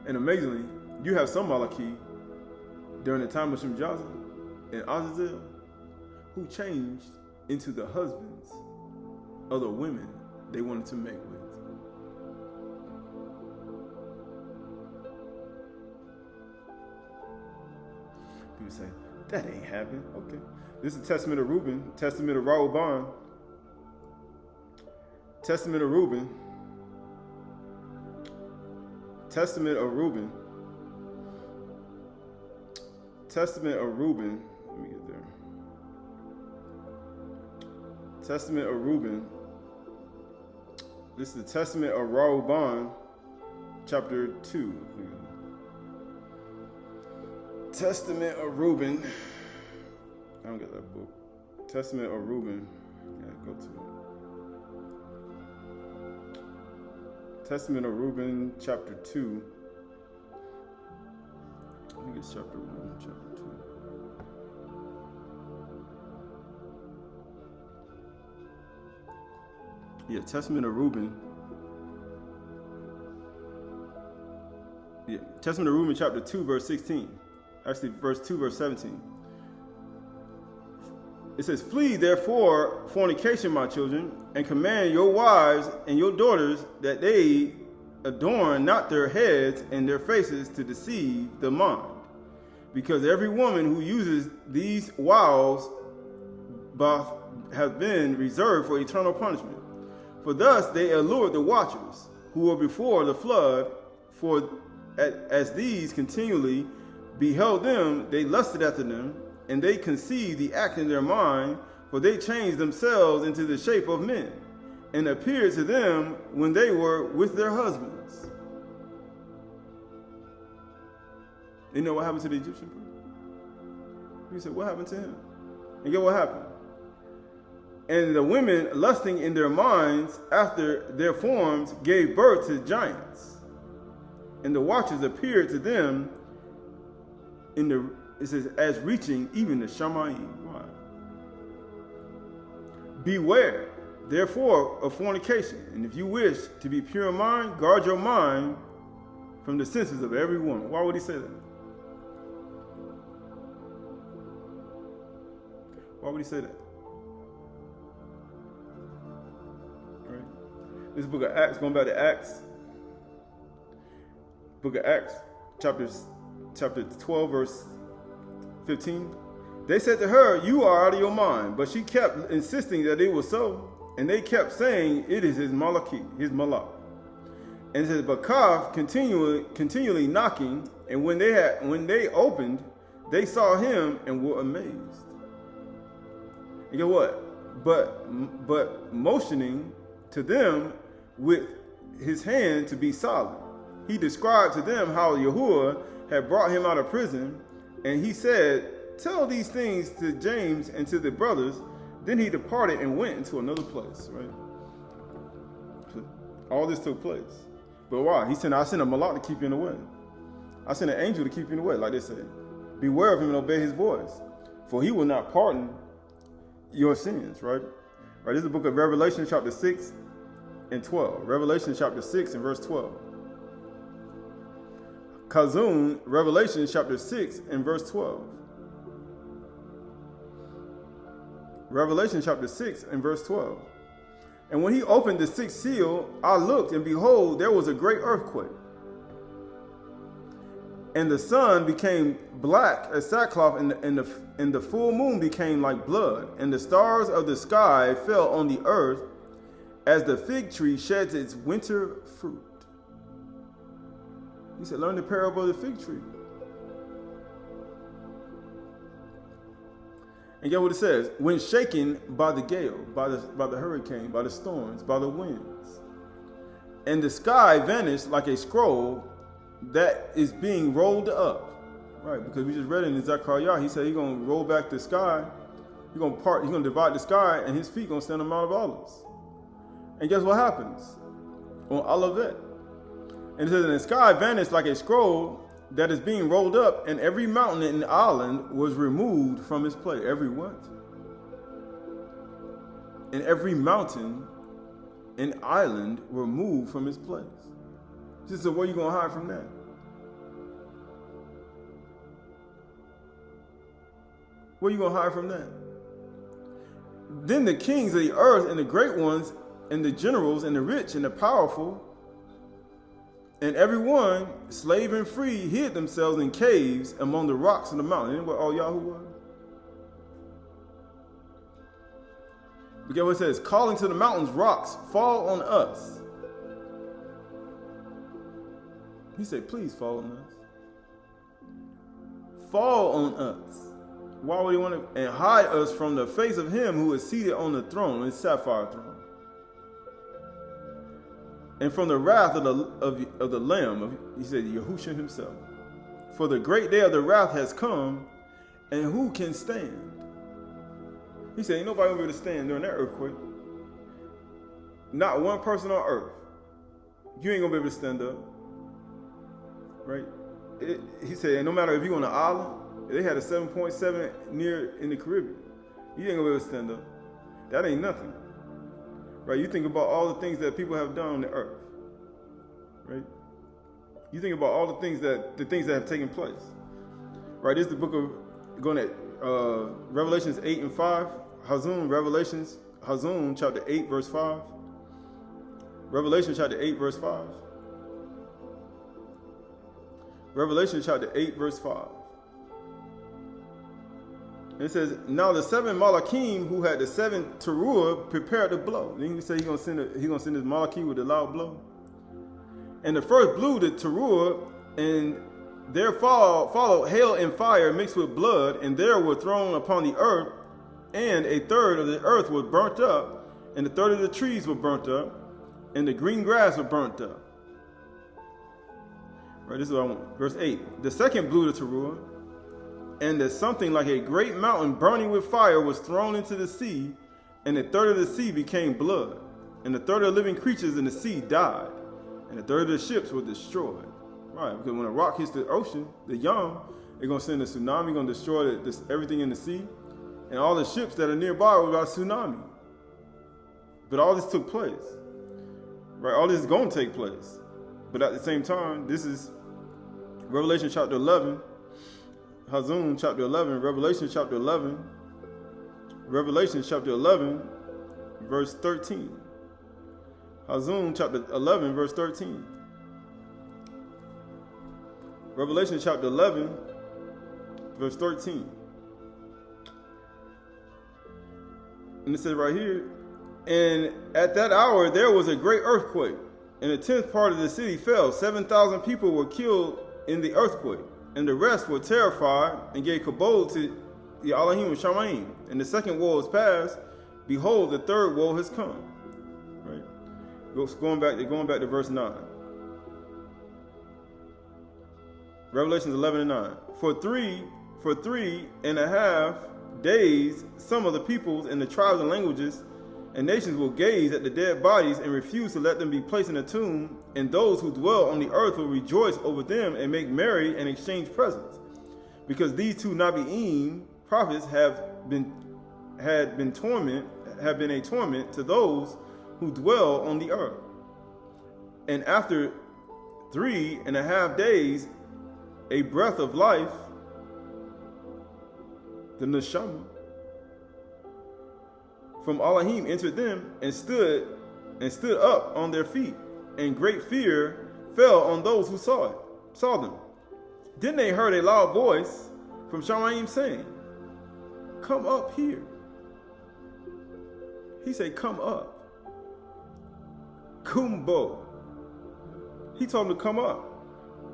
And amazingly, you have some Malaky during the time of Chdsh and Azazel who changed into the husbands of the women they wanted to mate with. People say, that ain't happened. Okay. This is the Testament of Reuben, Testament of Rehoboam, Testament of Reuben, Testament of Reuben, Testament of Reuben, let me get there. Testament of Reuben, this is the Testament of Rehoboam, chapter 2. Testament of Reuben, I don't get that book. Testament of Reuben, yeah, go to it. Testament of Reuben, chapter 2. I think it's chapter 1, chapter 2. Yeah, Testament of Reuben. Yeah, Testament of Reuben, chapter 2, verse 16. Actually, verse 2, verse 17. It says, flee therefore fornication, my children, and command your wives and your daughters that they adorn not their heads and their faces to deceive the mind. Because every woman who uses these wiles has been reserved for eternal punishment. For thus they allured the watchers who were before the flood, for as these continually beheld them, they lusted after them, and they conceived the act in their mind, for they changed themselves into the shape of men, and appeared to them when they were with their husbands. You know what happened to the Egyptian priest? He said, what happened to him? And get what happened? And the women, lusting in their minds after their forms, gave birth to giants. And the watchers appeared to them in the, it says, as reaching even the Sha'ny. Why? Beware, therefore, of fornication. And if you wish to be pure in mind, guard your mind from the senses of every woman. Why would he say that? Why would he say that? This book of Acts, going back to Acts, book of Acts, chapter 12, verse 15. They said to her, you are out of your mind. But she kept insisting that it was so. And they kept saying, it is his Malaky, his malak. And it says, but Kaf continually knocking. And when they opened, they saw him and were amazed. And guess what? But motioning to them with his hand to be silent, he described to them how Yahuwah had brought him out of prison, and he said, tell these things to James and to the brothers. Then he departed and went into another place, right? So all this took place. But why? He said, I sent a malak to keep you in the way. I sent an angel to keep you in the way, like they said. Beware of him and obey his voice, for he will not pardon your sins, right? Right, this is the book of Revelation, chapter 6 and 12. Revelation, chapter 6 and verse 12. Kazun, Revelation, chapter 6 and verse 12. Revelation, chapter 6 and verse 12. And when he opened the sixth seal, I looked, and behold, there was a great earthquake. And the sun became black as sackcloth, and the full moon became like blood, and the stars of the sky fell on the earth as the fig tree sheds its winter fruit. He said, learn the parable of the fig tree. And get what it says, when shaken by the gale, by the hurricane, by the storms, by the winds, and the sky vanished like a scroll that is being rolled up, right? Because we just read in Zechariah, he said he's going to roll back the sky He's gonna divide the sky, and his feet gonna stand on Mount of Olives. And guess what happens on Olivet? And it says, and the sky vanished like a scroll that is being rolled up, and every mountain and island was removed from its place. Every what? And every mountain and island were moved from its place. Just so where you gonna hide from that? Where you gonna hide from that? Then the kings of the earth and the great ones and the generals and the rich and the powerful and everyone, slave and free, hid themselves in caves among the rocks of the mountain. Isn't what all Yahoo was? But guess what it says? Calling to the mountains, rocks, fall on us. He said, please fall on us. Fall on us. Why would he want to? And hide us from the face of him who is seated on the throne, his sapphire throne. And from the wrath of the Lamb, he said, Yahushua himself. For the great day of the wrath has come, and who can stand? He said, ain't nobody gonna be able to stand during that earthquake. Not one person on earth. You ain't gonna be able to stand up. Right? He said, no matter if you're on an island, they had a 7.7 near in the Caribbean. You ain't gonna be able to stand up. That ain't nothing. Right? You think about all the things that people have done on the earth. Right? You think about all the things that have taken place. Right? This is the book of going at Revelations 8 and 5. Hazum chapter 8 verse 5. Revelation chapter 8 verse 5. Revelation chapter 8 verse 5. It says, now the 7 Malakim who had the 7 Turah prepared to blow. Then he said he's gonna send his Malaky with a loud blow. And the first blew the Turah, and there followed hail and fire mixed with blood, and there were thrown upon the earth, and a third of the earth was burnt up, and a third of the trees were burnt up, and the green grass was burnt up. Right, this is what I want. Verse 8. The second blew the Turah, and that something like a great mountain burning with fire was thrown into the sea, and a third of the sea became blood, and a third of the living creatures in the sea died, and a third of the ships were destroyed. Right, because when a rock hits the ocean, the Yam, they're going to send a tsunami, going to destroy everything in the sea, and all the ships that are nearby were about tsunami. But all this took place. Right, all this is going to take place. But at the same time, this is Revelation chapter 11, Hazum chapter 11, Revelation chapter 11, verse 13. Hazum chapter 11, verse 13. Revelation chapter 11, verse 13. And it says right here, and at that hour there was a great earthquake, and a 10th part of the city fell. 7,000 people were killed in the earthquake, and the rest were terrified and gave kabod to the Elohim of Sha'ny. And the second woe is past. Behold, the third woe has come. Right? Going back to verse 9. Revelations 11 and 9. For three and a half days, some of the peoples and the tribes and languages and nations will gaze at the dead bodies and refuse to let them be placed in a tomb, and those who dwell on the earth will rejoice over them and make merry and exchange presents, because these two Nabi'im prophets have been a torment to those who dwell on the earth. And after 3.5 days, a breath of life, the neshama, from Elohim entered them and stood up on their feet, and great fear fell on those who saw them. Then they heard a loud voice from Sha'ny saying, come up here. He said, come up. Kumbo. He told them to come up.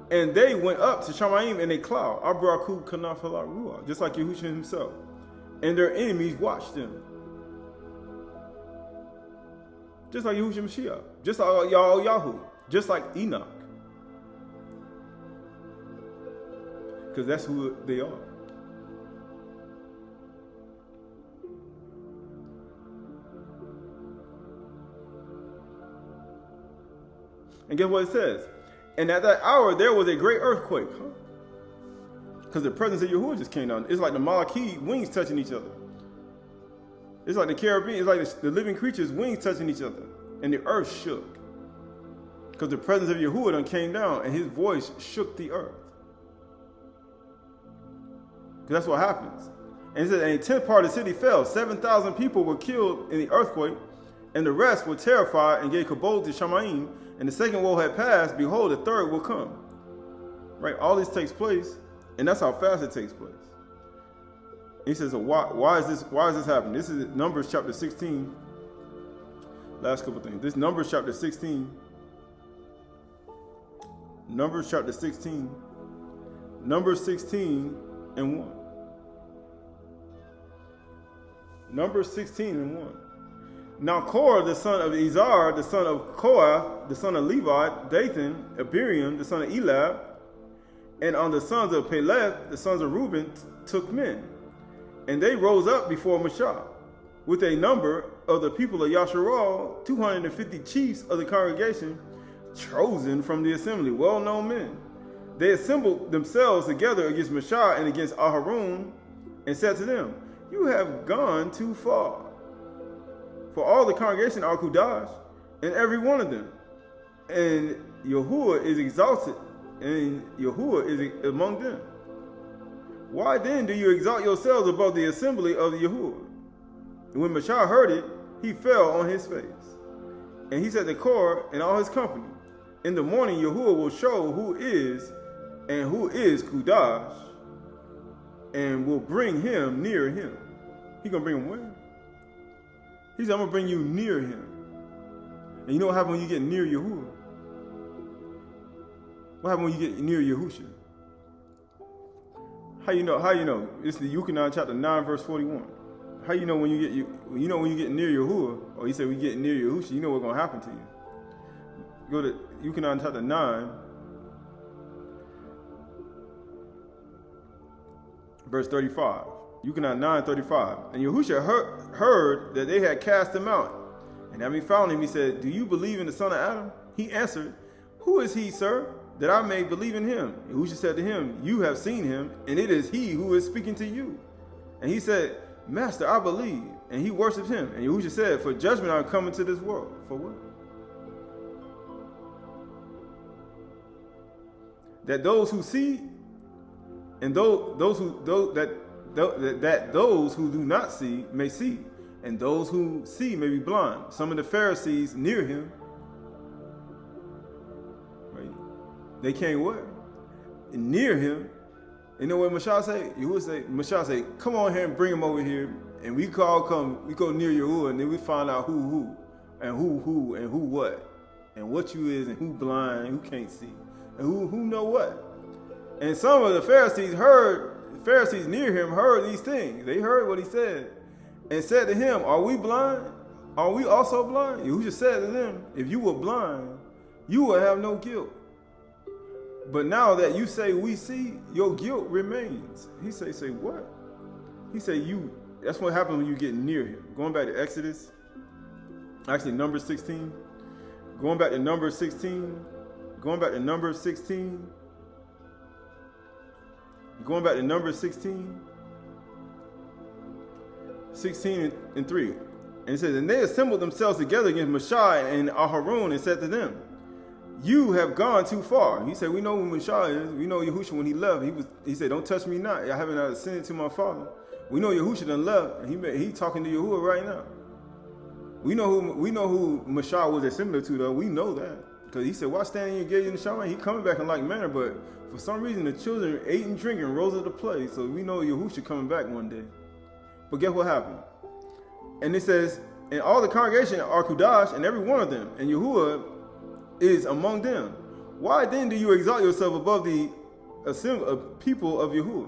And they went up to Sha'ny in a cloud, Abraku Kanafala Ruah, just like Yahushua himself. And their enemies watched them. Just like Yahushua Mashiach, just like Yahoo, just like Enoch. Because that's who they are. And guess what it says? And at that hour there was a great earthquake. Because the presence of Yahuwah just came down. It's like the Malaky wings touching each other. It's like the Caribbean, it's like the living creatures' wings touching each other. And the earth shook. Because the presence of Yahuwah done came down and his voice shook the earth. Because that's what happens. And it says, and a tenth part of the city fell. 7,000 people were killed in the earthquake, and the rest were terrified and gave kabod to Sha'ny. And the second woe had passed. Behold, the third will come. Right? All this takes place, and that's how fast it takes place. He says, so why is this happening? This is Numbers chapter 16. Last couple things. This Numbers chapter 16. Numbers chapter 16. Numbers 16 and 1. Numbers 16 and 1. Now Korah, the son of Izar, the son of Qahalath, the son of Levi, Dathan, Abiram, the son of Elab, and on the sons of Peleth, the sons of Reuben, took men. And they rose up before Mashah, with a number of the people of Yasharal, 250 chiefs of the congregation, chosen from the assembly, well-known men. They assembled themselves together against Mashah and against Aharon, and said to them, you have gone too far. For all the congregation are Qahalath, and every one of them. And Yahuwah is exalted, and Yahuwah is among them. Why then do you exalt yourselves above the assembly of Yahuwah? And when Mashah heard it, he fell on his face. And he said to Korah and all his company, in the morning Yahuwah will show who is Qahalath, and will bring him near him. He gonna bring him where? He said, I'm gonna bring you near him. And you know what happens when you get near Yahuwah? What happens when you get near Yahusha? How you know? It's the Yuchanan chapter 9 verse 41. How you know when you get near Yahuwah, or he said we get near Yahusha, you know what's gonna happen to you. Go to Yuchanan chapter 9 verse 35. Yuchanan 9:35. And Yahusha heard that they had cast him out. And having found him, he said, do you believe in the son of Adam? He answered, who is he, sir, that I may believe in him? Yahusha said to him, you have seen him, and it is he who is speaking to you. And he said, Master, I believe. And he worshipped him. And Yahusha said, for judgment I am coming to this world. For what? That those who see, and those who do not see may see, and those who see may be blind. Some of the Pharisees near him, right? They came what? Near him. You know what Mashah say? Mashah say, come on here and bring him over here, and we go near Yahuwah, and then we find out who what, and what you is, and who blind, who can't see, and who know what. And some of the Pharisees near him heard these things. They heard what he said, and said to him, are we blind? Are we also blind? Yahushua said to them, if you were blind, you would have no guilt. But now that you say we see, your guilt remains. He say what? He say that's what happens when you get near him. Going back to Exodus, actually Numbers 16. Going back to Numbers 16. Going back to Numbers 16. Going back to Numbers 16. 16 and 3. And it says, and they assembled themselves together against Mashah and Aharon and said to them, you have gone too far. He said, we know who Mashah is. We know Yahushua when he left. He said, don't touch me not. I haven't ascended to my Father. We know Yahushua done left, and he talking to Yahuwah right now. We know who Mashah was similar to, though. We know that. Because he said, why stand in your gate in the Shabath? He coming back in like manner, but for some reason the children ate and drank and rose up to play. So we know Yahushua coming back one day. But guess what happened? And it says, and all the congregation are Qahalath, and every one of them, and Yahuwah is among them. Why then do you exalt yourself above the people of Yahuwah?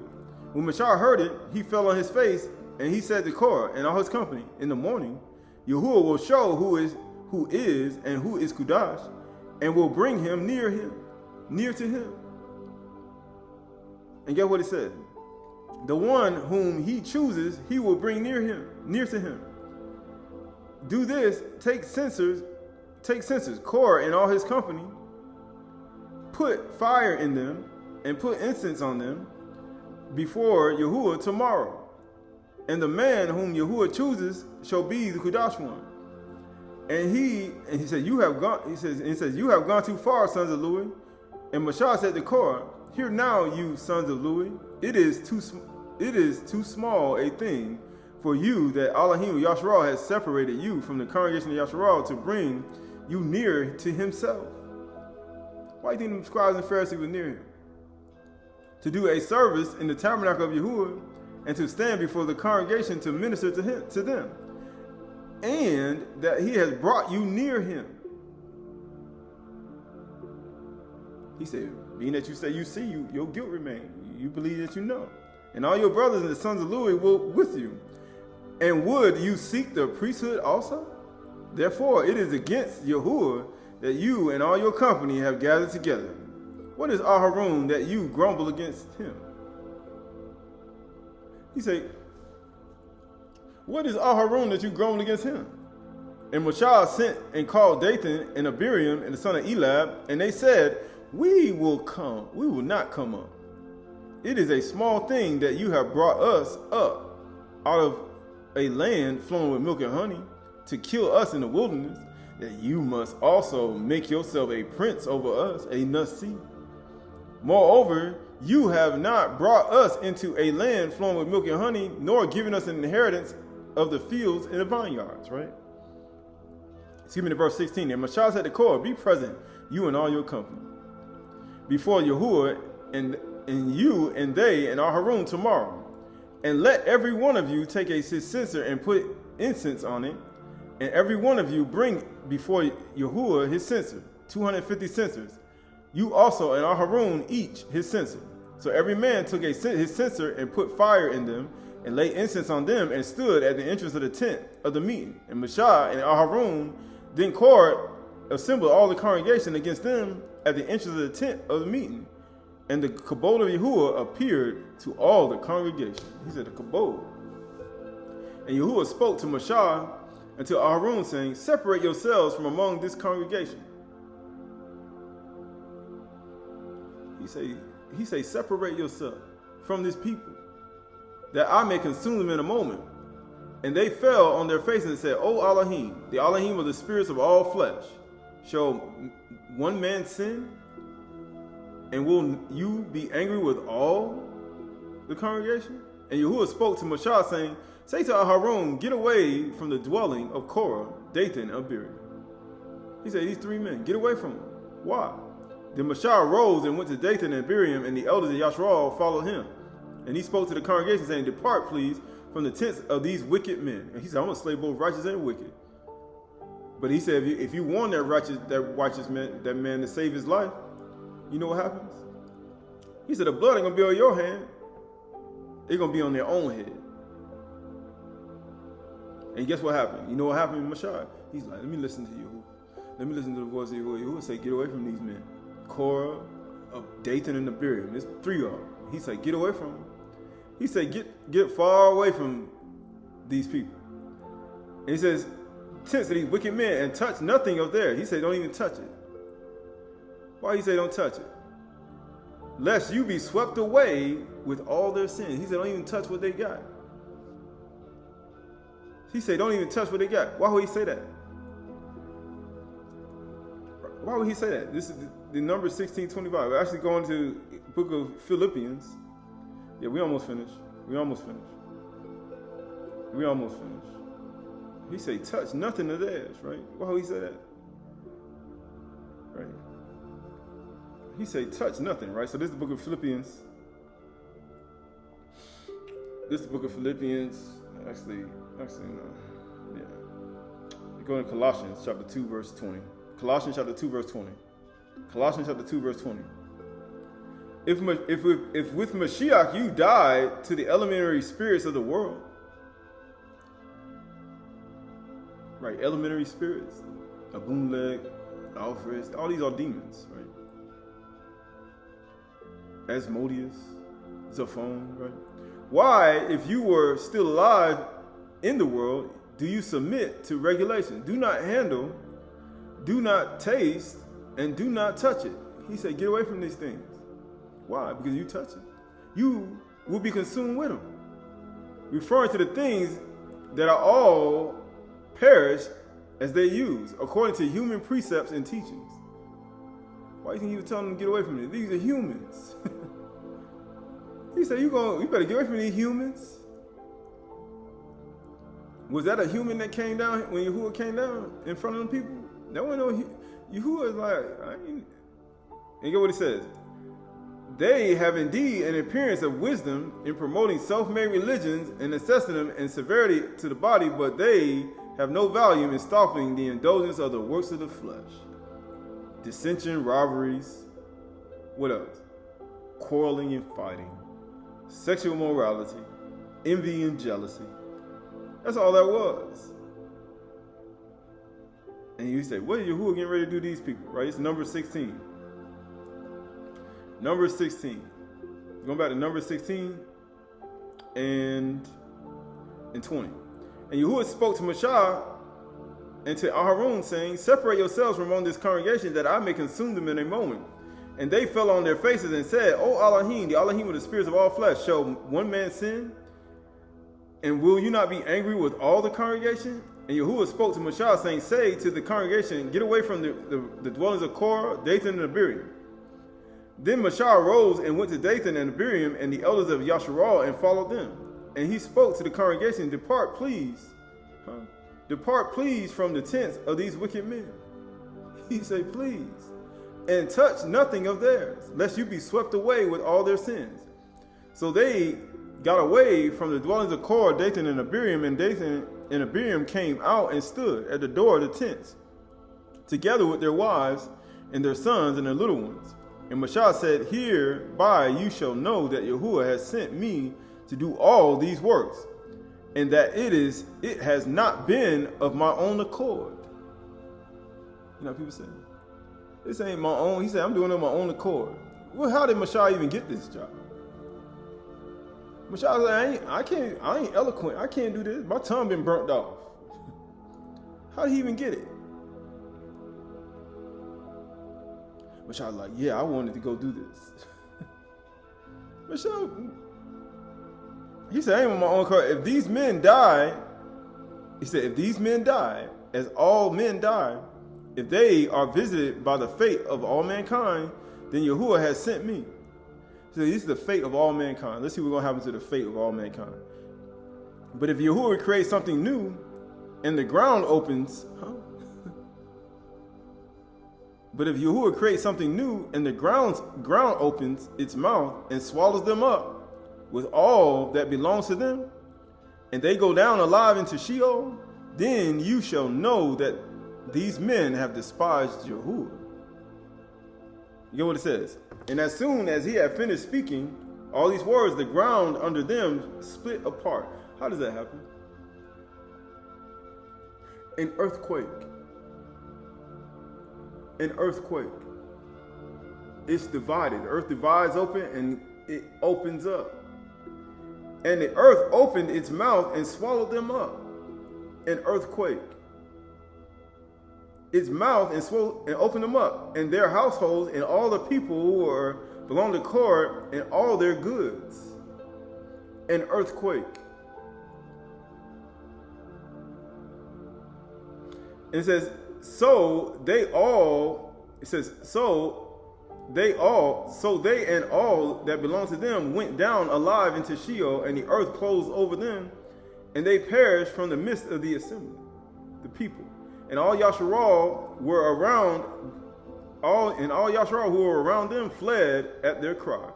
When Mashah heard it, he fell on his face, and he said to Korah and all his company, in the morning, Yahuwah will show who is and who is Qahalath, and will bring him near to him. And get what it said. The one whom he chooses, he will bring near to him. Do this, take censors, Korah and all his company, put fire in them and put incense on them before Yahuwah tomorrow. And the man whom Yahuwah chooses shall be the Qahalath one. And he said, you have gone. He says, you have gone too far, sons of Louis. And Mashah said to Korah, hear now, you sons of Louis, it is too small a thing for you that Elohim Yasharal has separated you from the congregation of Yasharal to bring you near to himself. Why do you think the scribes and Pharisees were near him? To do a service in the tabernacle of Yahuwah and to stand before the congregation to minister to them. And that he has brought you near him. He said, being that you say you see, your guilt remains. You believe that you know. And all your brothers and the sons of Louis will with you. And would you seek the priesthood also? Therefore, it is against Yahuwah that you and all your company have gathered together. What is Aharon that you grumble against him? He said, what is Aharon that you grumble against him? And Mashah sent and called Dathan and Abiram and the son of Elab, and they said, we will not come up. It is a small thing that you have brought us up out of a land flowing with milk and honey to kill us in the wilderness, that you must also make yourself a prince over us, a Nasi. Moreover, you have not brought us into a land flowing with milk and honey, nor given us an inheritance of the fields and the vineyards, right? Excuse me, to verse 16. And Mashah said to Korah, be present, you and all your company, before Yahuwah, and you and they and Aharon tomorrow. And let every one of you take his censer and put incense on it, and every one of you bring before Yahuwah his censer, 250 censers. You also and Aharon each his censer. So every man took his censer and put fire in them, and laid incense on them, and stood at the entrance of the tent of the meeting. And Mashah and Aharon, then Korah, assembled all the congregation against them at the entrance of the tent of the meeting. And the kabod of Yahuwah appeared to all the congregation. He said, the kabod. And Yahuwah spoke to Mashah and to Aharon, saying, separate yourselves from among this congregation. He say, separate yourself from this people, that I may consume them in a moment. And they fell on their faces and said, O Elohim, the Elohim of the spirits of all flesh, shall one man sin? And will you be angry with all the congregation? And Yahuwah spoke to Mashah, saying, say to Aharon, get away from the dwelling of Korah, Dathan, and Abiram. He said, these three men, get away from them. Why? Then Mashah rose and went to Dathan and Abiram, and the elders of Yasharal followed him. And he spoke to the congregation, saying, depart, please, from the tents of these wicked men. And he said, I'm going to slay both righteous and wicked. But he said, if you warn that righteous man to save his life, you know what happens? He said, the blood ain't going to be on your hand. It's going to be on their own head. And guess what happened? You know what happened with Mashah? He's like, let me listen to you. Let me listen to the voice of Yahuwah. Yahuwah say, get away from these men. Korah, Dathan, and Abiram. There's three of them. He said, get away from them. He said, get far away from these people. And he says, tents of these wicked men, and touch nothing of theirs. He said, don't even touch it. Why he say don't touch it? Lest you be swept away with all their sins. He said, don't even touch what they got. He said, don't even touch what they got. Why would he say that? Why would he say that? This is the number 16:25. We're actually going to the book of Philippians. Yeah, we almost finished. He said, touch nothing of theirs, right? Why would he say that? Right. He said, touch nothing, right? So this is the book of Philippians. Actually, no. Yeah. We go to Colossians chapter 2, verse 20. Colossians chapter 2, verse 20. If with Mashiach you died to the elementary spirits of the world, right? Elementary spirits, Abunleg, Alfred, all these are demons, right? Asmodeus, Zophon, right? Why, if you were still alive in the world, do you submit to regulations? Do not handle, do not taste, and do not touch it. He said, get away from these things. Why? Because you touch it. You will be consumed with them. Referring to the things that are all perished as they use, according to human precepts and teachings. Why do you think he was telling them to get away from it? These are humans. He said, you better get away from these humans. Was that a human that came down when Yahuwah came down in front of them people? That wasn't no Yahuwah is like, and get what he says. They have indeed an appearance of wisdom in promoting self-made religions and assessing them in severity to the body, but they have no value in stopping the indulgence of the works of the flesh. Dissension, rivalries, what else? Quarreling and fighting, sexual immorality, envy and jealousy. That's all that was. And you say, what are Yahuwah getting ready to do to these people? Right? It's number 16. Number 16. Going back to number 16 and 20. And Yahuwah spoke to Moshe and to Aharon, saying, separate yourselves from among this congregation, that I may consume them in a moment. And they fell on their faces and said, O Elohim, the Elohim of the spirits of all flesh, shall one man sin? And will you not be angry with all the congregation? And Yahuwah spoke to Moshe, saying, say to the congregation, get away from the dwellings of Korah, Dathan, and Abiram. Then Moshe arose and went to Dathan and Abiram and the elders of Yasharal and followed them. And he spoke to the congregation, depart please from the tents of these wicked men. He said, please, and touch nothing of theirs, lest you be swept away with all their sins. So they got away from the dwellings of Korah, Dathan, and Abiram, and Dathan and Abiram came out and stood at the door of the tents, together with their wives and their sons and their little ones. And Moshe said, hereby you shall know that Yahuwah has sent me to do all these works, and that it has not been of my own accord. You know what people say? This ain't my own. He said, I'm doing it on my own accord. Well, how did Moshe even get this job? Moshe said, I ain't eloquent. I can't do this. My tongue been burnt off. How did he even get it? Moshe was like, yeah, I wanted to go do this. Moshe, he said, I ain't on my own accord. If these men die, he said, if these men die, as all men die, if they are visited by the fate of all mankind, then Yahuwah has sent me. So this is the fate of all mankind. Let's see what's going to happen to the fate of all mankind. But if Yahuwah creates something new, and the ground opens, But if Yahuwah creates something new, and the ground opens its mouth and swallows them up with all that belongs to them, and they go down alive into Sheol, then you shall know that these men have despised Yahuwah. You get what it says? And as soon as he had finished speaking all these words, the ground under them split apart. How does that happen? An earthquake. An earthquake. It's divided. The earth divides open and it opens up. And the earth opened its mouth and swallowed them up. An earthquake. Its mouth and opened them up, and their households, and all the people who belong to Korah, and all their goods. An earthquake. And it says, so they and all that belong to them went down alive into Sheol, and the earth closed over them, and they perished from the midst of the assembly, the people. And all Yasharal were around, all Yasharal who were around them fled at their cry.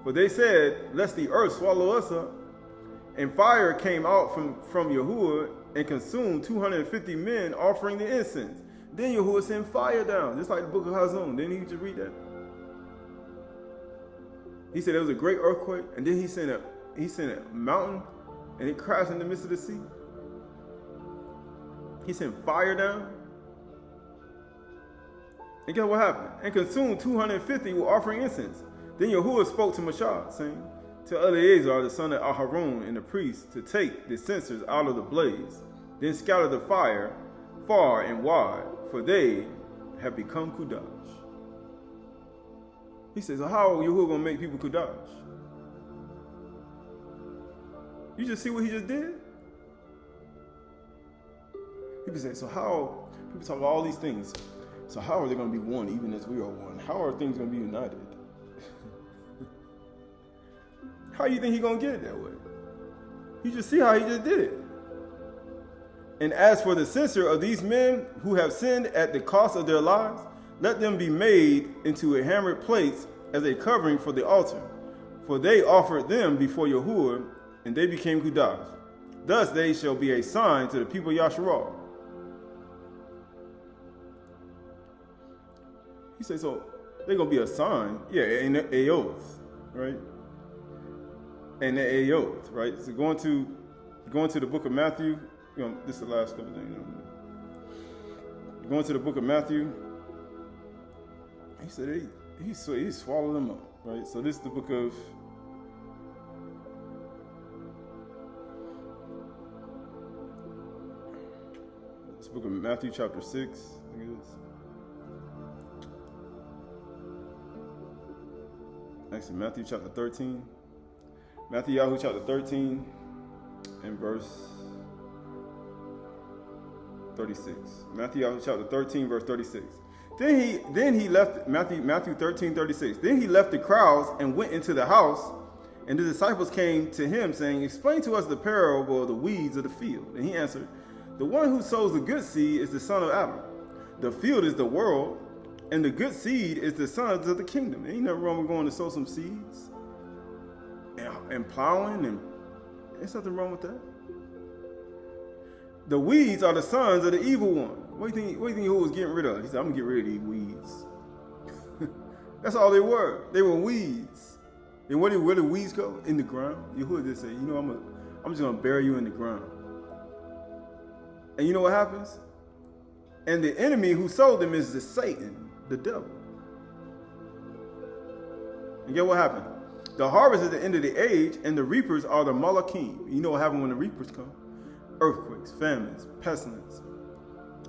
For they said, lest the earth swallow us up. And fire came out from Yahuwah and consumed 250 men offering the incense. Then Yahuwah sent fire down, just like the book of Hazon. Didn't he just read that? He said there was a great earthquake, and then he sent a mountain, and it crashed in the midst of the sea. He sent fire down. And guess what happened? And consumed 250 were offering incense. Then Yahuwah spoke to Moshe, saying, tell Eleazar, the son of Aharon, and the priest, to take the censers out of the blaze, then scatter the fire far and wide, for they have become Qhdsh. He says, so how are Yahuwah going to make people Qahalath? You just see what he just did? People say, so how, people talk about all these things. So how are they going to be one even as we are one? How are things going to be united? How do you think he's going to get it that way? You just see how he just did it. And as for the censor of these men who have sinned at the cost of their lives, let them be made into a hammered plates as a covering for the altar. For they offered them before Yahuwah, and they became Qahalath. Thus they shall be a sign to the people of Yasharal. He says, so they're going to be a sign. Yeah, and a oath, right? And a oath, right? So going to the book of Matthew, this is the last couple things. Going to the book of Matthew, he said he swallowed them up, right? So this is the book of Matthew chapter 6, I think it is. Actually, Matthew chapter 13. Matthew chapter 13 and verse 36. Matthew chapter 13, verse 36. Then he left, Matthew 13, 36. Then he left the crowds and went into the house, and the disciples came to him, saying, explain to us the parable of the weeds of the field. And he answered, the one who sows the good seed is the son of Adam. The field is the world, and the good seed is the sons of the kingdom. Ain't nothing wrong with going to sow some seeds and plowing, and there's nothing wrong with that. The weeds are the sons of the evil one. What do you think who was getting rid of? He said, I'm going to get rid of these weeds. That's all they were. They were weeds. And where did weeds go? In the ground. Yahuwah just said, I'm just going to bury you in the ground. And you know what happens? And the enemy who sowed them is the Satan, the devil. And get what happened? The harvest is the end of the age, and the reapers are the Malaky. You know what happened when the reapers come? Earthquakes, famines, pestilence,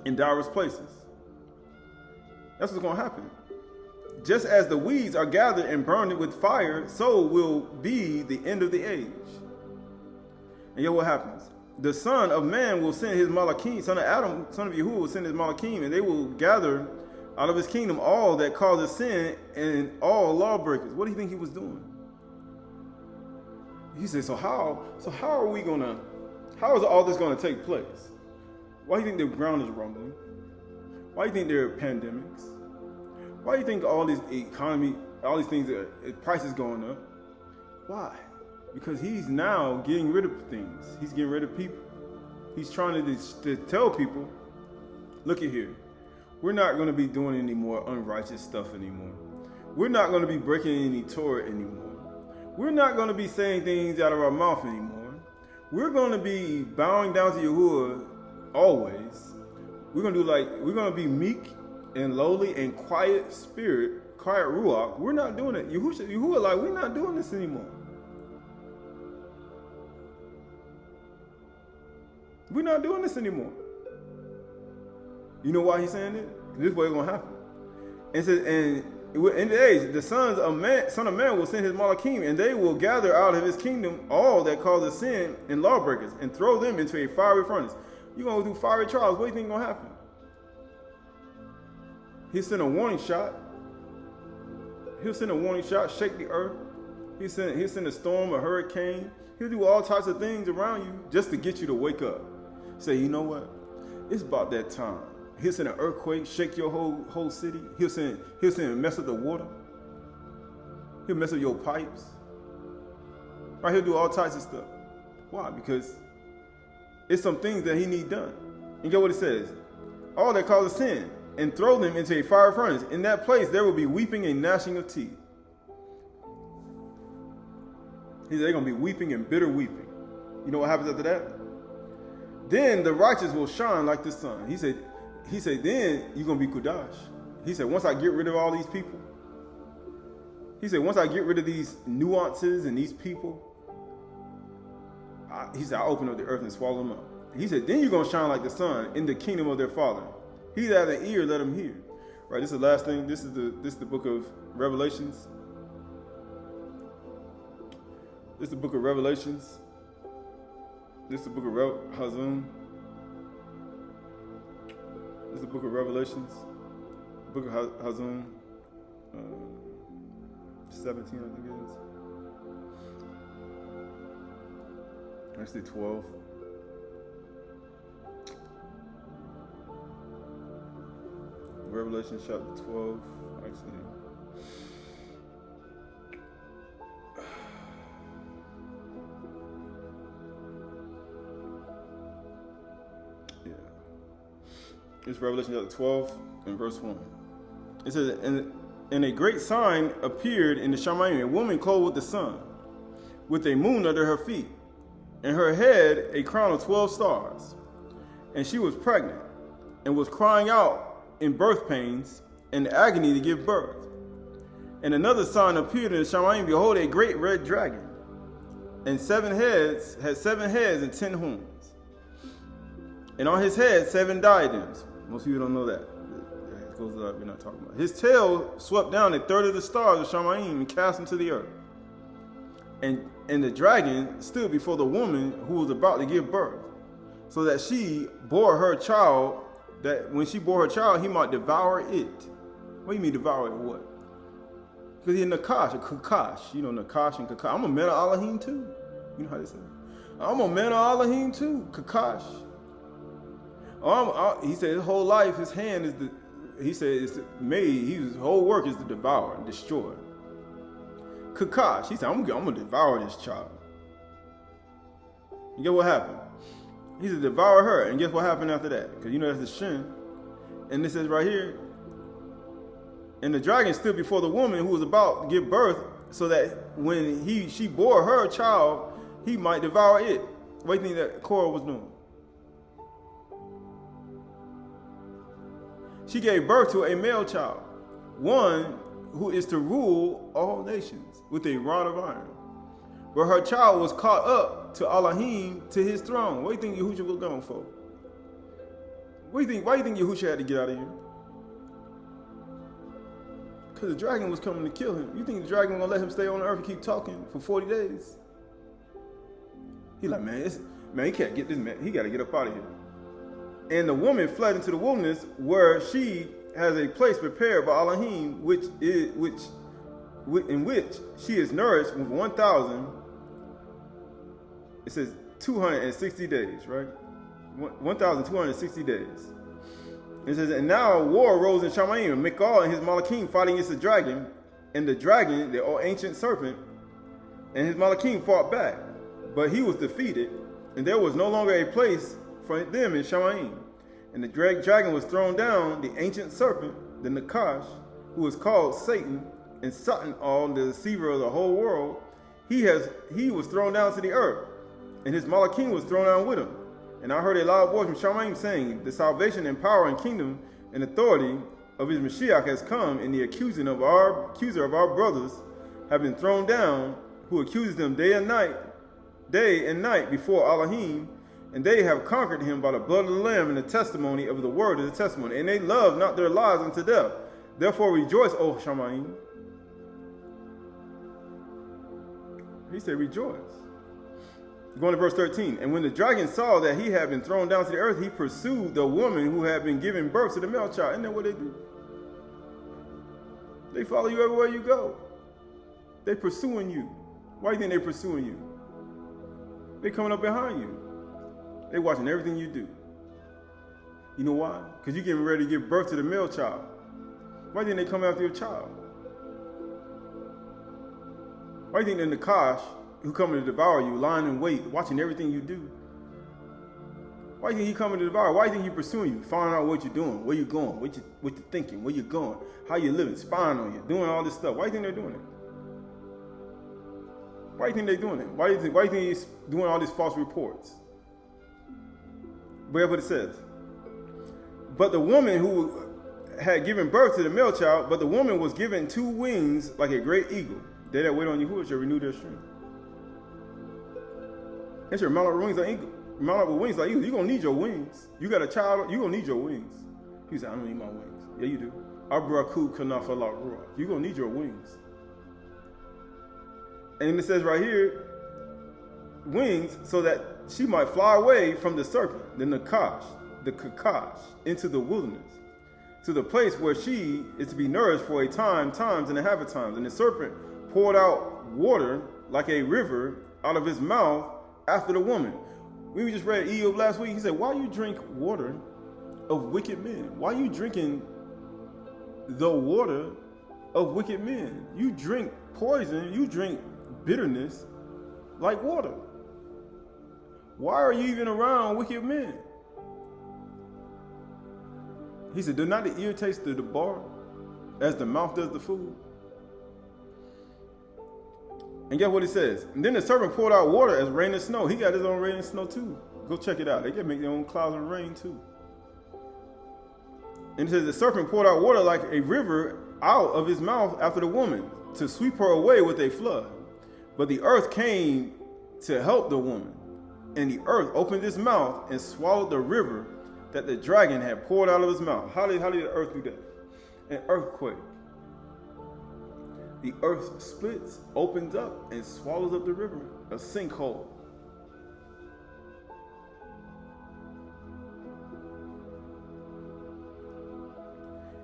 in diverse places. That's what's going to happen. Just as the weeds are gathered and burned with fire, so will be the end of the age. And yet what happens? The Son of Man will send his Malakim, son of Adam, son of Yahuwah will send his Malakim, and they will gather out of his kingdom all that causes sin and all lawbreakers. What do you think he was doing? He said, so how are we gonna, how is all this gonna take place? Why do you think the ground is rumbling? Why do you think there are pandemics? Why do you think all this economy, all these things, prices going up? Why? Because he's now getting rid of things. He's getting rid of people. He's trying to tell people, look at here. We're not going to be doing any more unrighteous stuff anymore. We're not going to be breaking any Torah anymore. We're not going to be saying things out of our mouth anymore. We're going to be bowing down to Yahuwah always. We're going to be meek and lowly and quiet spirit, quiet ruach. We're not doing it. Yahuwah, we're not doing this anymore. We're not doing this anymore. You know why he's saying it? This is what's going to happen. And says, and in the age, the Son of Man will send his Malakim, and they will gather out of his kingdom all that causes sin and lawbreakers, and throw them into a fiery furnace. You're going to go through fiery trials. What do you think is going to happen? He'll send a warning shot. He'll send a warning shot, shake the earth. He'll send a storm, a hurricane. He'll do all types of things around you just to get you to wake up. Say, you know what? It's about that time. He'll send an earthquake, shake your whole city. He'll send mess up the water. He'll mess up your pipes. Right? He'll do all types of stuff. Why? Because it's some things that he needs done. And get what it says. All that causes sin, and throw them into a fire furnace. In that place there will be weeping and gnashing of teeth. He said they're going to be weeping and bitter weeping. You know what happens after that? Then the righteous will shine like the sun. He said, then you're going to be Qahalath. He said, once I get rid of all these people, he said, once I get rid of these nuances and these people, he said, I'll open up the earth and swallow them up. He said, then you're going to shine like the sun in the kingdom of their Father. He that has an ear, let him hear. Right, this is the last thing. This is the book of Revelations. This is the book of Revelations. This is the book of Hazum. This is the book of Revelations. Book of Hazum. 17, I think it is. Actually 12. Revelation chapter 12, actually. Yeah. It's Revelation chapter 12 and verse 1. It says, and a great sign appeared in the Shamayim, a woman clothed with the sun, with a moon under her feet, and her head a crown of 12 stars. And she was pregnant, and was crying out in birth pains and agony to give birth. And another sign appeared in the Shamayim, behold, a great red dragon, and had 7 heads and 10 horns. And on his head 7 diadems. Most people don't know that. It goes up, we're not talking about. His tail swept down a third of the stars of Shamayim and cast them to the earth. And the dragon stood before the woman who was about to give birth, so that she bore her child, that when she bore her child, he might devour it. What do you mean devour it? What? Because he's Nakash, a Kakash. You know, Nakash and Kakash. I'm a man of Elohim too. You know how they say it? I'm a man of Elohim too, Kakash. He said his whole life, his hand is his whole work is to devour and destroy. Kakash, he said, I'm gonna devour this child. You get what happened? He said, devour her. And guess what happened after that? Because you know that's the shin. And it says right here, and the dragon stood before the woman who was about to give birth, so that when she bore her child, he might devour it. What do you think that Korah was doing? She gave birth to a male child, one who is to rule all nations with a rod of iron. But her child was caught up to Elohim, to his throne. What do you think Yahushua was going for? Why do you think Yahushua had to get out of here? Because the dragon was coming to kill him. You think the dragon was going to let him stay on the earth and keep talking for 40 days? He's like, man, he can't get this man. He got to get up out of here. And the woman fled into the wilderness, where she has a place prepared by Elohim, in which she is nourished with 1,000. It says 260 days, right? 1,260 days. It says, and now war arose in Shamayim, and Michael and his Malakim fighting against the dragon, and the dragon, the ancient serpent, and his Malakim fought back, but he was defeated, and there was no longer a place for them in Shamayim. And the dragon was thrown down, the ancient serpent, the Nakash, who was called Satan, and Satan, all the deceiver of the whole world. He was thrown down to the earth, and his Malakim was thrown down with him. And I heard a loud voice from Shamayim saying, the salvation and power and kingdom and authority of his Mashiach has come, and the accuser of our brothers have been thrown down, who accuses them day and night before Elohim, and they have conquered him by the blood of the Lamb and the testimony of the word of the testimony. And they love not their lives unto death. Therefore rejoice, O Shamayim. He said, rejoice. Going to verse 13. And when the dragon saw that he had been thrown down to the earth, he pursued the woman who had been giving birth to the male child. Isn't that what they do? They follow you everywhere you go. They pursuing you. Why do you think they're pursuing you? They coming up behind you. They watching everything you do. You know why? Because you're getting ready to give birth to the male child. Why do you think they come after your child? Why do you think the Nakash who coming to devour you, lying in wait, watching everything you do? Why do you think he coming to devour? Why do you think he pursuing you? Finding out what you're doing, where you're going, what you're thinking, where you're going, how you're living, spying on you, doing all this stuff. Why do you think they're doing it? Why do you think they're doing it? Why do you think he's doing all these false reports? But what it says. But the woman who had given birth to the male child, but the woman was given 2 wings like a great eagle. They that wait on Yahuwah shall renew their strength. And shall mount up with wings like eagle. Mount up with wings like eagle. You're going to need your wings. You got a child, you're going to need your wings. He said, I don't need my wings. Yeah, you do. Abraku kanafalak ruach. You're going to need your wings. And it says right here, wings, so that she might fly away from the serpent, the Kakash, into the wilderness, to the place where she is to be nourished for a time, times, and a half of times. And the serpent poured out water like a river out of his mouth after the woman. We just read Eob last week. He said, why you drink water of wicked men? Why you drinking the water of wicked men? You drink poison, you drink bitterness like water. Why are you even around wicked men? He said, do not the ear taste the bar as the mouth does the food? And guess what it says? And then the serpent poured out water as rain and snow. He got his own rain and snow too. Go check it out. They can make their own clouds and rain too. And it says the serpent poured out water like a river out of his mouth after the woman, to sweep her away with a flood. But the earth came to help the woman. And the earth opened its mouth and swallowed the river that the dragon had poured out of his mouth. How did the earth do that? An earthquake. The earth splits, opens up, and swallows up the river. A sinkhole.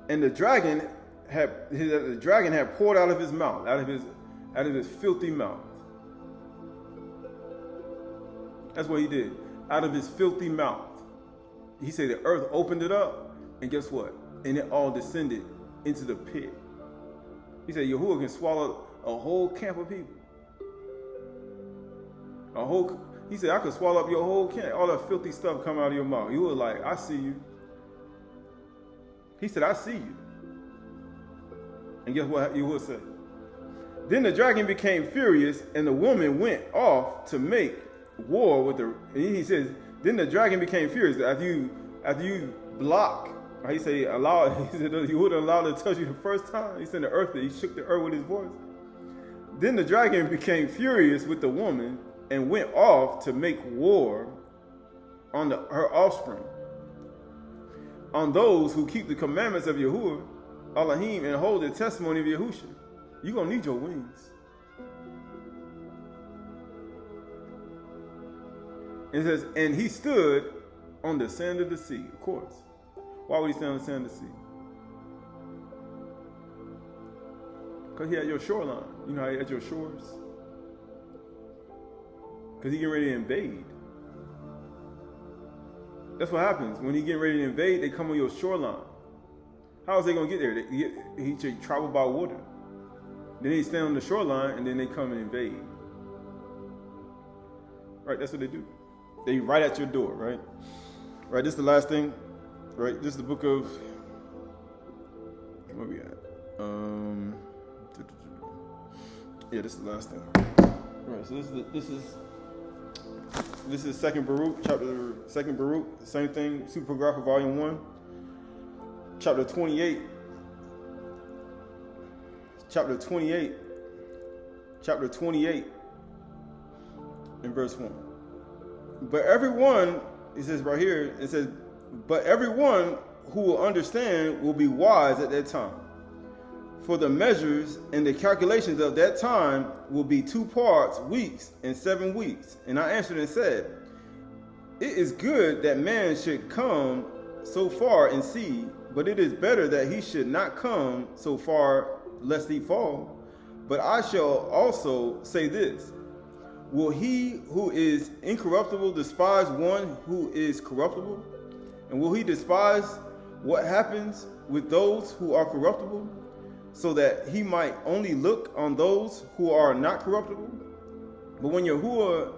And the dragon had poured out of his mouth, out of his filthy mouth. That's what he did. Out of his filthy mouth. He said the earth opened it up, and guess what? And it all descended into the pit. He said Yahuwah can swallow a whole camp of people. He said, I could swallow up your whole camp. All that filthy stuff come out of your mouth. You were like, I see you. He said, I see you. And guess what Yahuwah said? Then the dragon became furious, and the woman went off to make war with the. And he says, then the dragon became furious. After you block, he said, he said he wouldn't allow it to touch you the first time. He said the earth, he shook the earth with his voice. Then the dragon became furious with the woman and went off to make war on her offspring, on those who keep the commandments of Yahuwah, Elohim, and hold the testimony of Yahusha. You're going to need your wings. It says, and he stood on the sand of the sea. Of course. Why would he stand on the sand of the sea? Because he had your shoreline. You know how he had your shores? Because he getting ready to invade. That's what happens. When he getting ready to invade, they come on your shoreline. How is they going to get there? He should travel by water. Then they stand on the shoreline, and then they come and invade. Right, that's what they do. They right at your door, right? Right, this is the last thing. Right, this is the book of, where we at? Yeah, this is the last thing. Right, so this is Second Baruch, Second Baruch, same thing, Supergraphic Volume 1, chapter 28, in verse 1. But everyone, it says right here, it says, but everyone who will understand will be wise at that time. For the measures and the calculations of that time will be 2 parts, weeks, and 7 weeks. And I answered and said, it is good that man should come so far and see, but it is better that he should not come so far lest he fall. But I shall also say this, will he who is incorruptible despise one who is corruptible? And will he despise what happens with those who are corruptible, so that he might only look on those who are not corruptible? But when Yahuwah,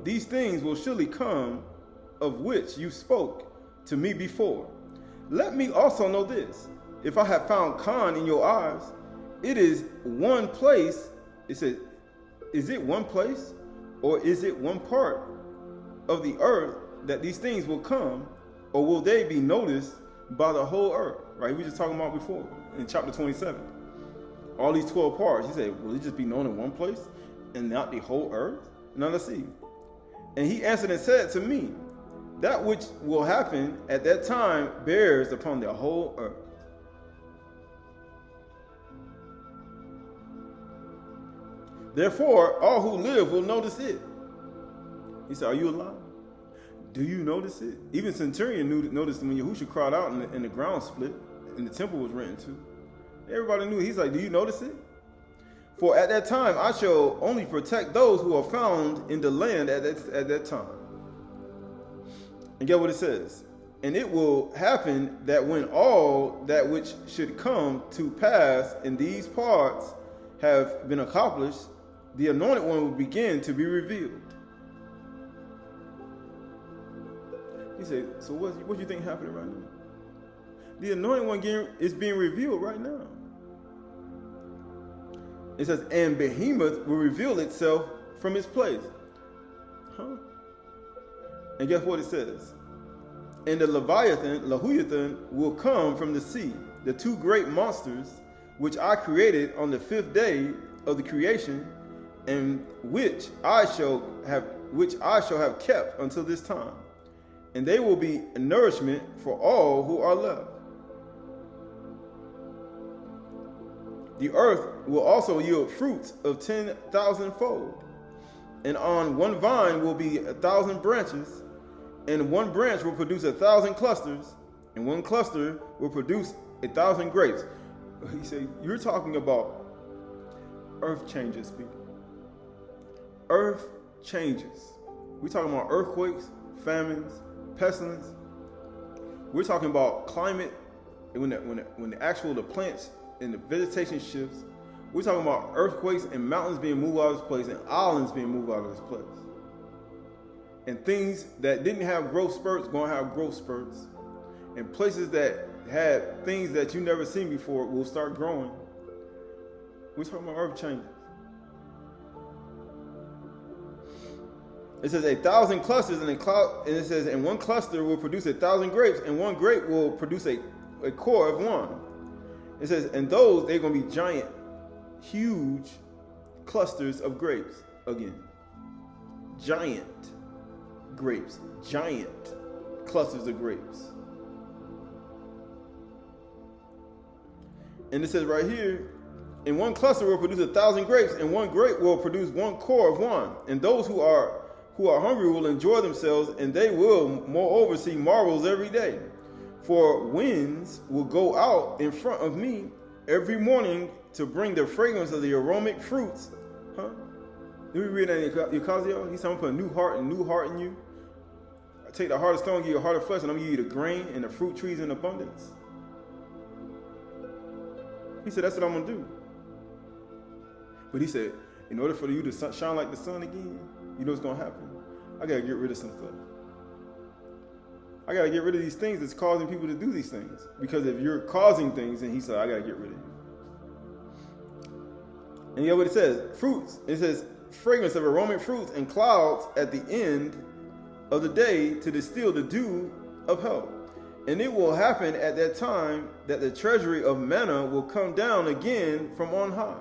these things will surely come of which you spoke to me before. Let me also know this, if I have found con in your eyes, it is one place. It says, is it one place, or is it one part of the earth that these things will come, or will they be noticed by the whole earth? Right? We just talking about before in chapter 27. All these 12 parts. He said, will it just be known in one place and not the whole earth? Now let's see. And he answered and said to me, that which will happen at that time bears upon the whole earth. Therefore, all who live will notice it. He said, are you alive? Do you notice it? Even Centurion noticed when Yahushua cried out and the ground split and the temple was rent in two. Everybody knew. He's like, do you notice it? For at that time I shall only protect those who are found in the land at that time. And get what it says. And it will happen that when all that which should come to pass in these parts have been accomplished, the anointed one will begin to be revealed. He said, so what do you think happening right now? The anointed one is being revealed right now. It says, and Behemoth will reveal itself from its place. Huh? And guess what it says? And the Leviathan will come from the sea, the two great monsters, which I created on the 5th day of the creation, and which I shall have kept until this time. And they will be a nourishment for all who are left. The earth will also yield fruits of 10,000-fold. And on one vine will be 1,000 branches, and one branch will produce 1,000 clusters, and one cluster will produce 1,000 grapes. He said, you're talking about earth changes, people. Earth changes. We're talking about earthquakes, famines, pestilence. We're talking about climate, when the plants and the vegetation shifts. We're talking about earthquakes and mountains being moved out of this place and islands being moved out of this place. And things that didn't have growth spurts going to have growth spurts. And places that had things that you never seen before will start growing. We're talking about earth changes. It says 1,000 clusters and it says, and one cluster will produce 1,000 grapes, and one grape will produce a core of one. It says, and those, they're going to be giant, huge clusters of grapes again. Giant grapes, giant clusters of grapes. And it says right here, and one cluster will produce 1,000 grapes, and one grape will produce one core of one. And those who are hungry will enjoy themselves, and they will moreover see marvels every day. For winds will go out in front of me every morning to bring the fragrance of the aromatic fruits. Huh? Did we read that in Ecclesiastes? He's saying, I'm going to put a new heart in you. I take the heart of stone, give you a heart of flesh, and I'm going to give you the grain and the fruit trees in abundance. He said, that's what I'm going to do. But he said, in order for you to shine like the sun again, you know what's going to happen? I got to get rid of some stuff. I got to get rid of these things that's causing people to do these things. Because if you're causing things, then he said, I got to get rid of you. And you know what it says? Fruits. It says, fragrance of aromatic fruits and clouds at the end of the day to distill the dew of health. And it will happen at that time that the treasury of manna will come down again from on high.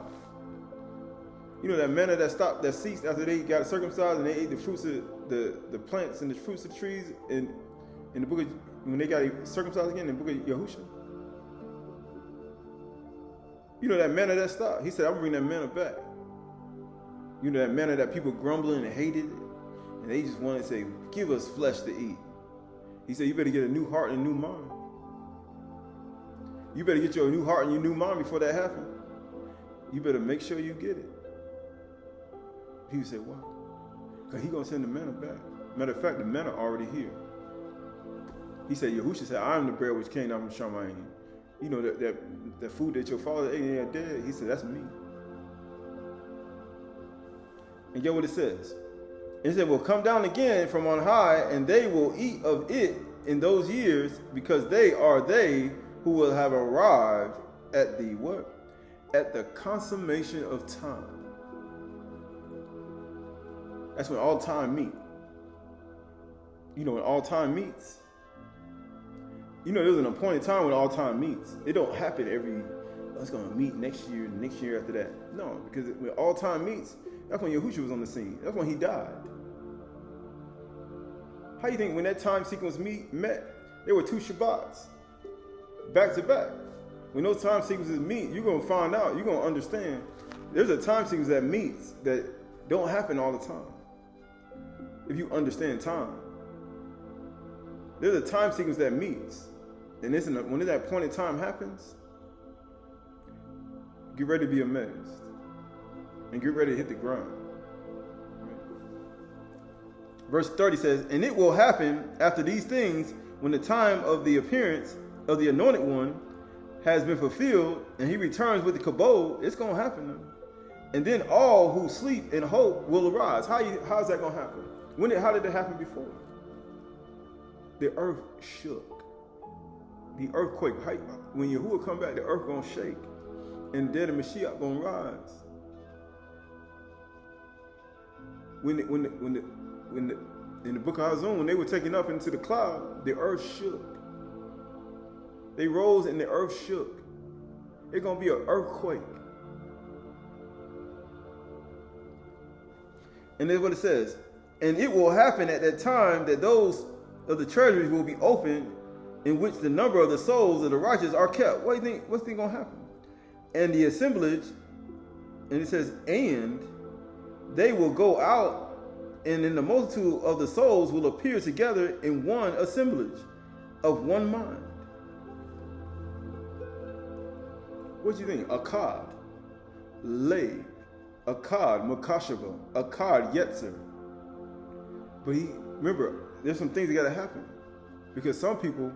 You know that manna that ceased after they got circumcised and they ate the fruits of the plants and the fruits of trees in the book of, when they got circumcised again in the book of Yahushua. You know that manna that stopped. He said, I'm going to bring that manna back. You know that manna that people grumbling and hated, and they just wanted to say, give us flesh to eat. He said, you better get a new heart and a new mind. You better get your new heart and your new mind before that happens. You better make sure you get it. He would say, why? Because he's going to send the manna back. Matter of fact, the manna already here. He said, Yahushua said, I am the bread which came down from Sha'ny. You know, that food that your father ate and they dead. He said, that's me. And get what it says. It said, will come down again from on high, and they will eat of it in those years, because they are they who will have arrived at the what? At the consummation of time. That's when all time meet. You know, when all time meets. You know, there's an appointed time when all time meets. It don't happen it's going to meet next year after that. No, because when all time meets, that's when Yahushua was on the scene. That's when he died. How you think when that time sequence met, there were 2 Shabbats back to back? When those time sequences meet, you're going to find out, you're going to understand there's a time sequence that meets that don't happen all the time. If you understand time, there's a time sequence that meets. And when that point in time happens, get ready to be amazed and get ready to hit the ground. Verse 30 says, and it will happen after these things, when the time of the appearance of the Anointed One has been fulfilled, and he returns with the kabod, it's going to happen. And then all who sleep in hope will arise. How's that going to happen? How did it happen before? The earth shook. The earthquake. When Yahuwah come back, the earth going to shake. And then the Mashiach going to rise. In the book of Hazon, when they were taken up into the cloud, the earth shook. They rose and the earth shook. It's going to be an earthquake. And that's what it says. And it will happen at that time that those of the treasuries will be opened, in which the number of the souls of the righteous are kept. What do you think? What's going to happen? And the assemblage, and it says, and they will go out, and in the multitude of the souls will appear together in one assemblage of one mind. What do you think? Akkad, Lev, Akkad, Makashaba, Akkad, Yetzer. But remember, there's some things that got to happen. Because some people,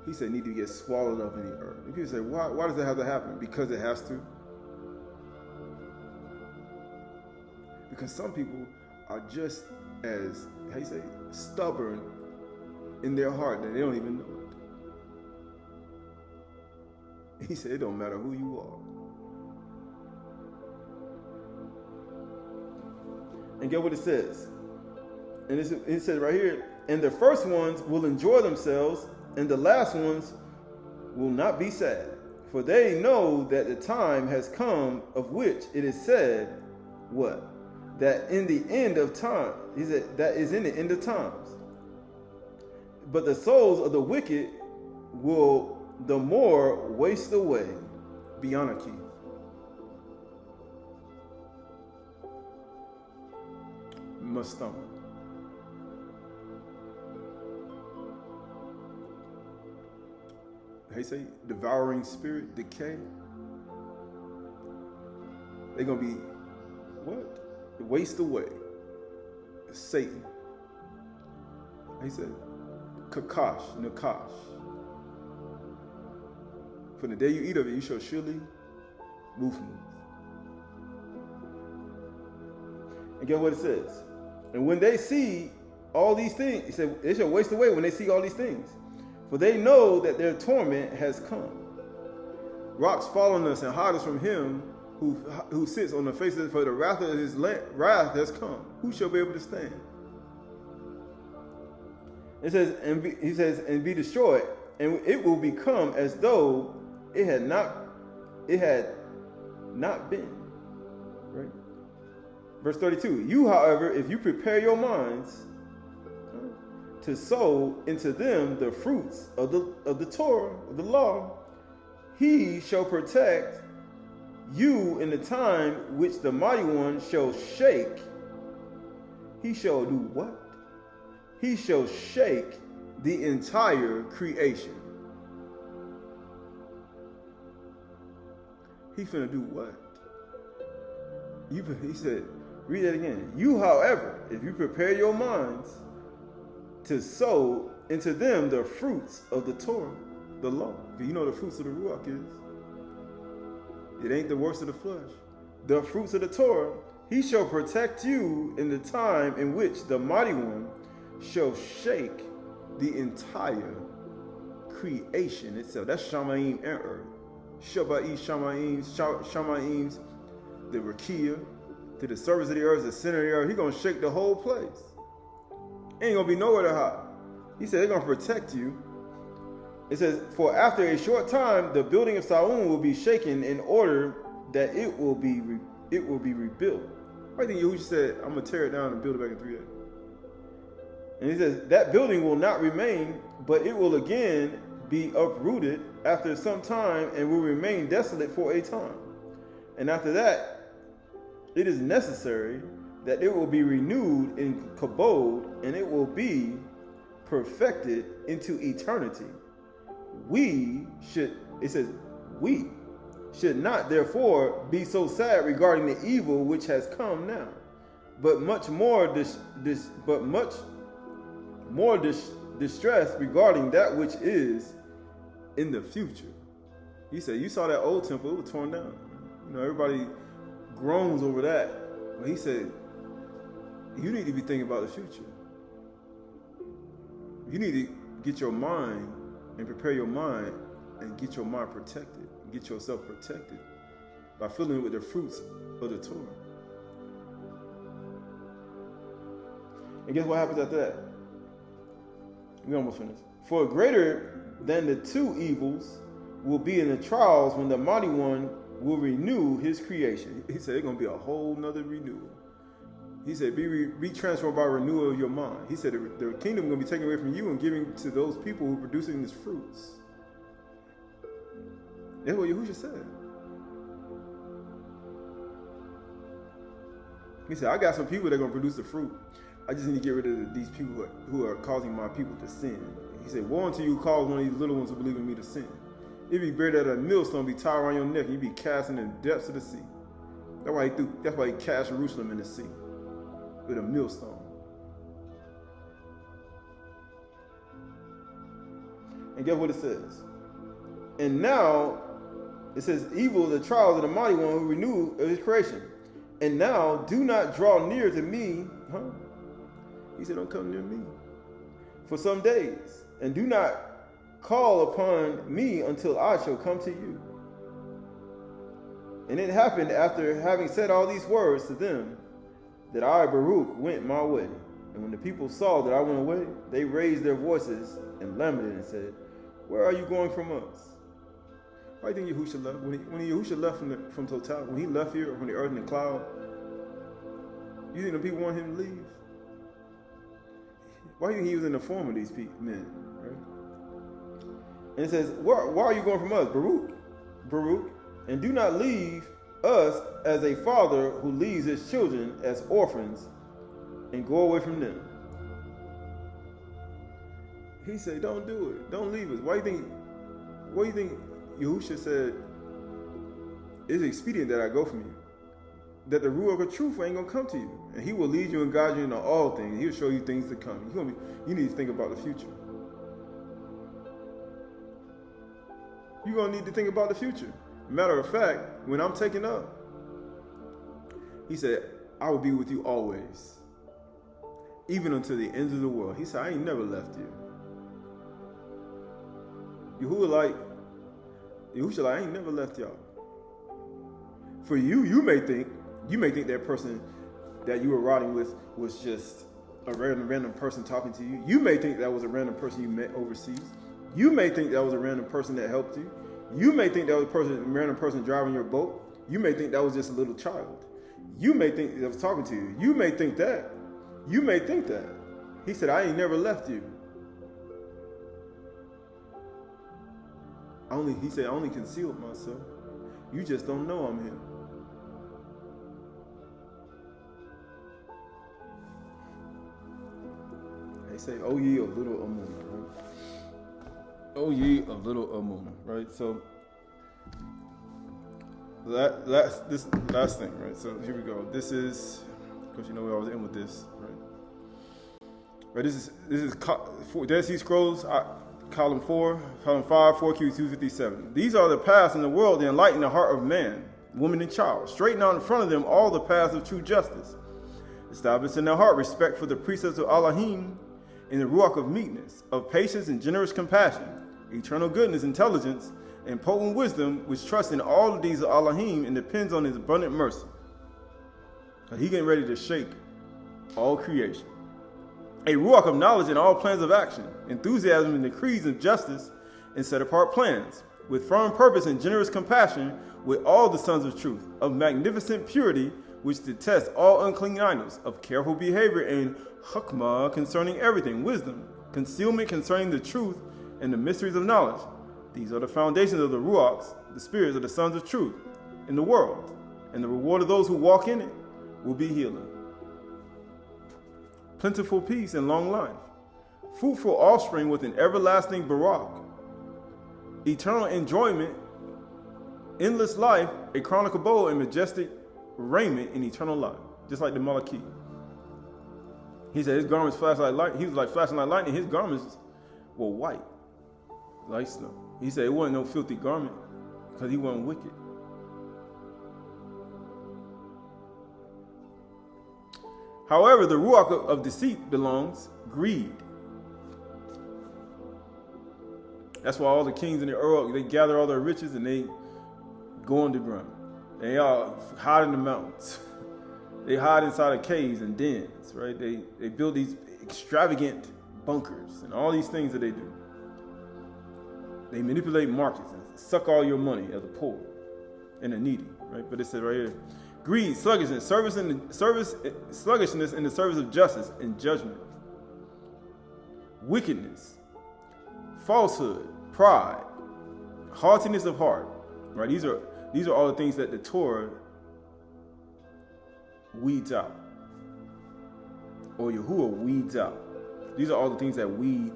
he said, need to get swallowed up in the earth. And people say, why does that have to happen? Because it has to. Because some people are just as, how you say, stubborn in their heart that they don't even know it. He said, it don't matter who you are. And get what it says. And it says right here, and the first ones will enjoy themselves, and the last ones will not be sad. For they know that the time has come of which it is said, what? That in the end of time, he said, that is in the end of times. But the souls of the wicked will the more waste away, be anarchy. Mustam. How you say? Devouring spirit, decay. They're going to be, what? Waste away. Satan. He said, Kakash, Nakash. From the day you eat of it, you shall surely move from it. And get what it says. And when they see all these things, he said, they shall waste away when they see all these things. For they know that their torment has come. Rocks fall on us and hide us from him who sits on the face of it, for the wrath of his wrath has come. Who shall be able to stand? It says, he says, and be destroyed, and it will become as though it had not been. Right? Verse 32. You, however, if you prepare your minds to sow into them the fruits of the Torah, of the law, he shall protect you in the time which the mighty one shall shake. He shall do what? He shall shake the entire creation. He finna do what? He said, read that again. You, however, if you prepare your minds to sow into them the fruits of the Torah, the law. You know the fruits of the Ruach is. It ain't the works of the flesh. The fruits of the Torah, he shall protect you in the time in which the mighty one shall shake the entire creation itself. That's Shamayim and earth. Shabai, Shamayims, the Rakia, to the surface of the earth, the center of the earth. He's going to shake the whole place. Ain't going to be nowhere to hide. He said they're going to protect you. It says, for after a short time, the building of Saul will be shaken in order that it will be rebuilt. I think Yahushua said, I'm going to tear it down and build it back in 3 days. And he says, that building will not remain, but it will again be uprooted after some time and will remain desolate for a time. And after that, it is necessary that it will be renewed in kabod, and it will be perfected into eternity. We should not therefore be so sad regarding the evil which has come now, but much more distress regarding that which is in the future. He said, you saw that old temple, it was torn down. You know, everybody groans over that. But he said, you need to be thinking about the future. You need to get your mind and prepare your mind and get your mind protected, get yourself protected by filling it with the fruits of the Torah. And guess what happens after that? We almost finished. For greater than the two evils will be in the trials when the Mighty One will renew his creation. He said it's going to be a whole nother renewal. He said, be transformed by renewal of your mind. He said the kingdom is going to be taken away from you and given to those people who are producing these fruits. That's what Yahushua said. He said, I got some people that are going to produce the fruit. I just need to get rid of these people who are causing my people to sin. He said, woe unto you who cause one of these little ones who believe in me to sin. It'd be better that a millstone be tied around your neck and you'd be cast in the depths of the sea. That's why he cast Jerusalem in the sea with a millstone. And guess what it says? And now, it says, evil the trials of the Mighty One who renewed his creation. And now, do not draw near to me. He said, don't come near me for some days. And do not call upon me until I shall come to you. And it happened after having said all these words to them, that I, Baruch, went my way. And when the people saw that I went away, they raised their voices and lamented and said, where are you going from us? Why do you think Yahushua left? When Yahushua left from Total, when he left here from the earth and the cloud, you think the people want him to leave? Why do you think he was in the form of these men? Right? And it says, why are you going from us? Baruch, and do not leave us as a father who leaves his children as orphans and go away from them. He said, don't do it. Don't leave us. Why do you think Yahushua said, it's expedient that I go from you? That the Ruach of truth ain't going to come to you. And he will lead you and guide you into all things. He'll show you things to come. You need to think about the future. You're going to need to think about the future. Matter of fact, when I'm taken up, he said, I will be with you always, even until the ends of the world. He said, I ain't never left you. Yahushua like, I ain't never left y'all. For you may think that person that you were riding with was just a random person talking to you. You may think that was a random person you met overseas. You may think that was a random person that helped you. You may think that was a random person driving your boat. You may think that was just a little child. You may think that was talking to you. You may think that. You may think that. He said, I ain't never left you. He said, I only concealed myself. You just don't know I'm him. They say, oh ye of little Amunah, right? Oh ye of little Amunah, right? So this last thing, right? So here we go. This is, because you know where I was in with this, right? Right. This is Dead Sea Scrolls, column 5, 4Q257. These are the paths in the world that enlighten the heart of man, woman, and child. Straighten out in front of them all the paths of true justice. Establish in their heart respect for the precepts of Elohim, in the ruach of meekness, of patience and generous compassion, eternal goodness, intelligence, and potent wisdom, which trusts in all of these of Elohim and depends on his abundant mercy. He getting ready to shake all creation. A ruach of knowledge in all plans of action, enthusiasm in decrees of justice and set apart plans, with firm purpose and generous compassion with all the sons of truth, of magnificent purity, which detest all unclean idols, of careful behavior and hukmah concerning everything, wisdom, concealment concerning the truth and the mysteries of knowledge. These are the foundations of the ruachs, the spirits of the sons of truth in the world, and the reward of those who walk in it will be healing, plentiful peace and long life, fruitful offspring with an everlasting barak, eternal enjoyment, endless life, a crown of kabod, and majestic raiment in eternal life, just like the Malaky. He said his garments flash like light. He was like flashing like lightning. His garments were white, like snow. He said it wasn't no filthy garment because he wasn't wicked. However, the ruach of deceit belongs greed. That's why all the kings in the earth, they gather all their riches and they go underground. They all hide in the mountains. They hide inside of caves and dens, right? They build these extravagant bunkers and all these things that they do. They manipulate markets and suck all your money as a poor and a needy, right? But it says right here, greed, sluggishness, sluggishness in the service of justice and judgment, wickedness, falsehood, pride, haughtiness of heart, right? These are all the things that the Torah weeds out, or Yahuwah weeds out. These are all the things that weed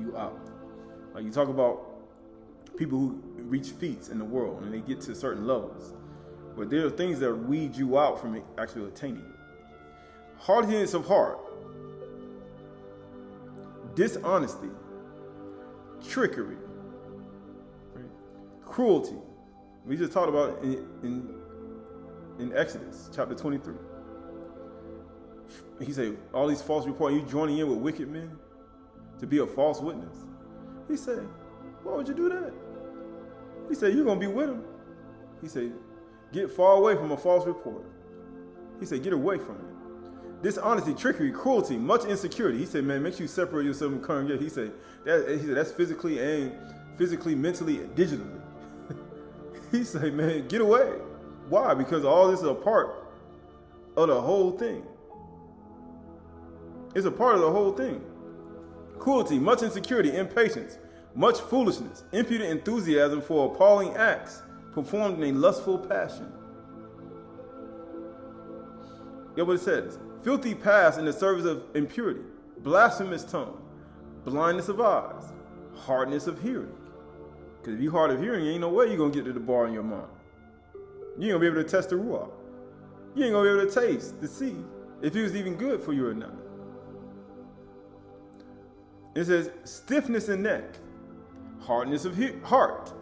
you out. Like you talk about people who reach feats in the world and they get to certain levels, but there are things that weed you out from actually attaining it. Hardness of heart, dishonesty, trickery, right? Cruelty. We just talked about it in Exodus chapter 23. He said, all these false reports, you joining in with wicked men to be a false witness. He said, why would you do that? He said, you're going to be with him. He said, get far away from a false report. He said, get away from it. Dishonesty, trickery, cruelty, much insecurity. He said, man, make sure you separate yourself from congregation. He said, that's physically, mentally, and digitally. He said, man, get away. Why? Because all this is a part of the whole thing. It's a part of the whole thing. Cruelty, much insecurity, impatience, much foolishness, impudent enthusiasm for appalling acts performed in a lustful passion. Get what it says. Filthy past in the service of impurity, blasphemous tongue, blindness of eyes, hardness of hearing. Because if you're hard of hearing, ain't no way you're going to get to the bar in your mind. You ain't going to be able to test the ruach. You ain't going to be able to taste to see if it was even good for you or not. It says stiffness in neck, hardness of heart,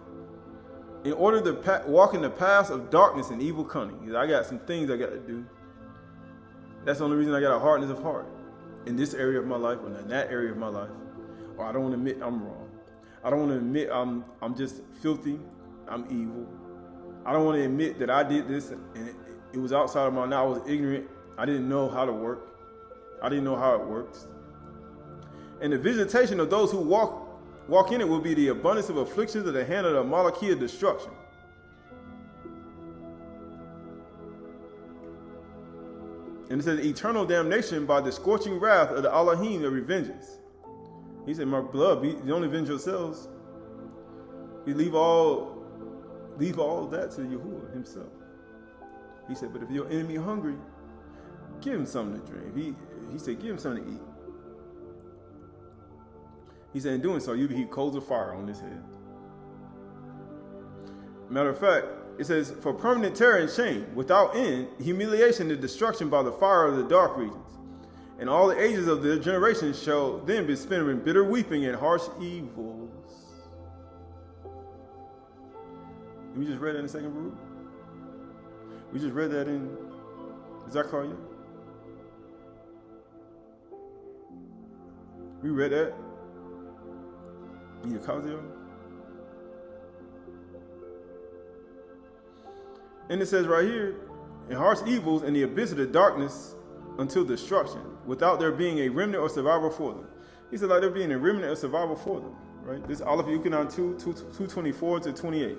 in order to walk in the paths of darkness and evil cunning. I got some things I got to do. That's the only reason I got a hardness of heart in this area of my life or in that area of my life. Or I don't want to admit I'm wrong. I don't want to admit I'm just filthy. I'm evil. I don't want to admit that I did this and it was outside of my knowledge. I was ignorant. I didn't know how to work. I didn't know how it works. And the visitation of those who walk in it will be the abundance of afflictions of the hand of the Malaky of destruction. And it says eternal damnation by the scorching wrath of the Elohim that revenges. He said, my blood, you don't avenge yourselves. You leave all of that to Yahuwah himself. He said, but if your enemy hungry, give him something to drink. He said, give him something to eat. He said, in doing so, you will heap coals of fire on his head. Matter of fact, it says, for permanent terror and shame, without end, humiliation and destruction by the fire of the dark regions. And all the ages of their generations shall then be spent in bitter weeping and harsh evils. And we just read that in the second Baruch. We just read that in Zechariah. We read that in Yekaziel. And it says right here, in harsh evils and the abyss of the darkness until destruction, without there being a remnant or survival for them. He said, like there being a remnant or survival for them. Right? This is Aleph Yukonon 2:24 to 28.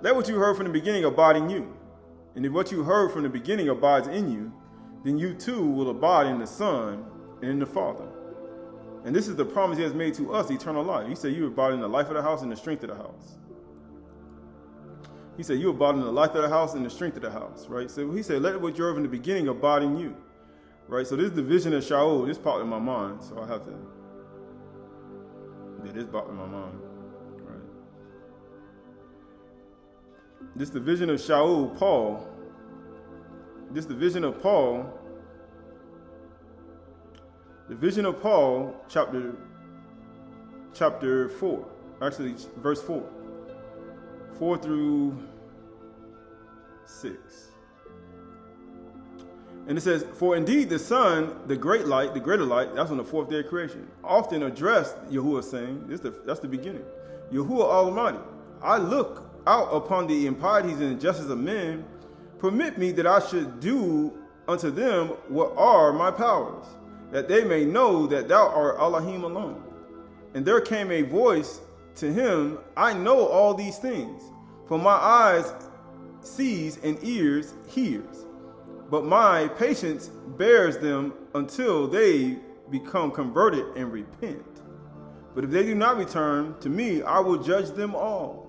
Let what you heard from the beginning abide in you. And if what you heard from the beginning abides in you, then you too will abide in the Son and in the Father. And this is the promise he has made to us, eternal life. He said you abide in the life of the house and the strength of the house. He said you abide in the life of the house and the strength of the house, right? So he said, let what you heard from the beginning abide in you, right? So this division of Shaul, this popped in my mind, so I have to, this popped in my mind, right? This division of Shaul, Paul, this division of Paul, chapter 4, actually verse 4 through 6. And it says, for indeed the Son, the greater light, that's on the fourth day of creation, often addressed Yahuwah saying, that's the beginning, Yahuwah Almighty, I look out upon the impieties and injustice of men, permit me that I should do unto them what are my powers, that they may know that thou art Elohim alone. And there came a voice to him, I know all these things, for my eyes sees and ears hears, but my patience bears them until they become converted and repent. But if they do not return to me, I will judge them all.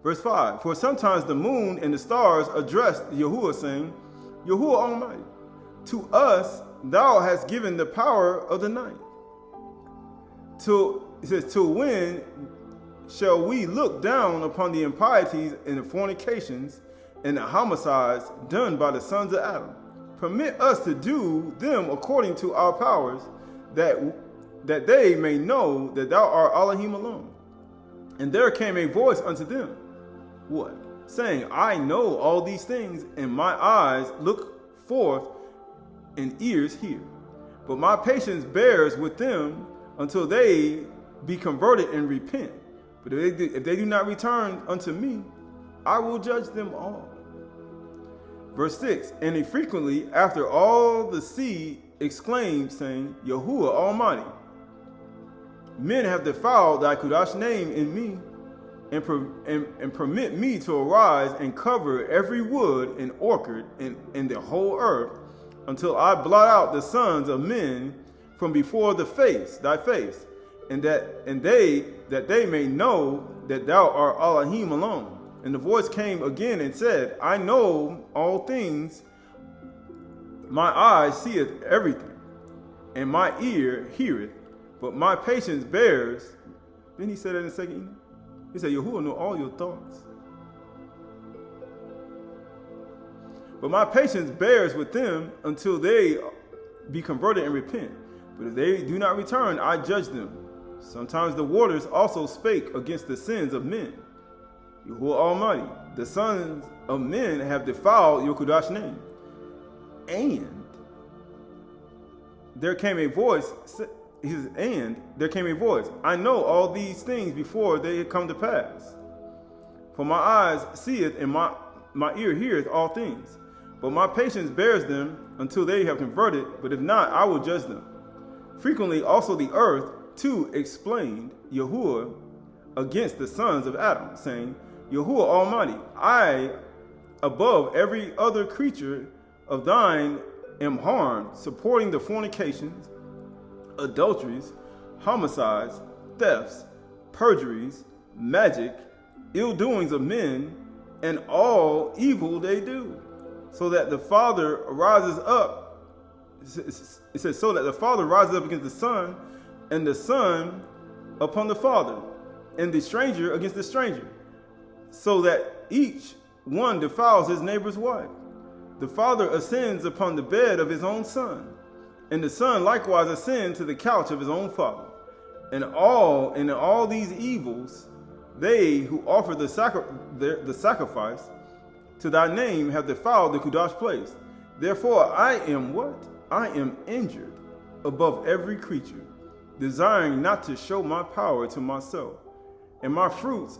Verse 5, for sometimes the moon and the stars addressed Yahuwah, saying, Yahuwah Almighty, to us thou hast given the power of the night. It says, till when shall we look down upon the impieties and the fornications and the homicides done by the sons of Adam? Permit us to do them according to our powers, that they may know that thou art Elohim alone. And there came a voice unto them, what? Saying, I know all these things, and my eyes look forth, and ears hear. But my patience bears with them until they be converted and repent. But if they do not return unto me, I will judge them all. Verse 6, and he frequently, after all the sea, exclaimed, saying, Yahuwah Almighty, men have defiled thy Qhdsh name in me, and permit me to arise and cover every wood and orchard in the whole earth, until I blot out the sons of men from before thy face, and that they may know that thou art Elohim alone. And the voice came again and said, I know all things, my eye seeth everything, and my ear heareth, but my patience bears. Then he said that in the second. He said, Yahuwah know all your thoughts. But my patience bears with them until they be converted and repent. But if they do not return, I judge them. Sometimes the waters also spake against the sins of men. Yahuwah Almighty, the sons of men have defiled your Qhdsh name. And there came a voice, I know all these things before they had come to pass. For my eyes seeth and my ear heareth all things. But my patience bears them until they have converted, but if not, I will judge them. Frequently also the earth too explained Yahuwah against the sons of Adam, saying, Yahuwah Almighty, I above every other creature of thine am harmed, supporting the fornications, adulteries, homicides, thefts, perjuries, magic, ill doings of men, and all evil they do. So that the Father rises up, it says, so that the Father rises up against the Son, and the Son upon the Father, and the stranger against the stranger, so that each one defiles his neighbor's wife. The Father ascends upon the bed of his own Son, and the Son likewise ascends to the couch of his own Father. And in all these evils, they who offer the sacrifice to thy name have defiled the Qhdsh place. Therefore I am what? I am injured above every creature, desiring not to show my power to myself. And my fruits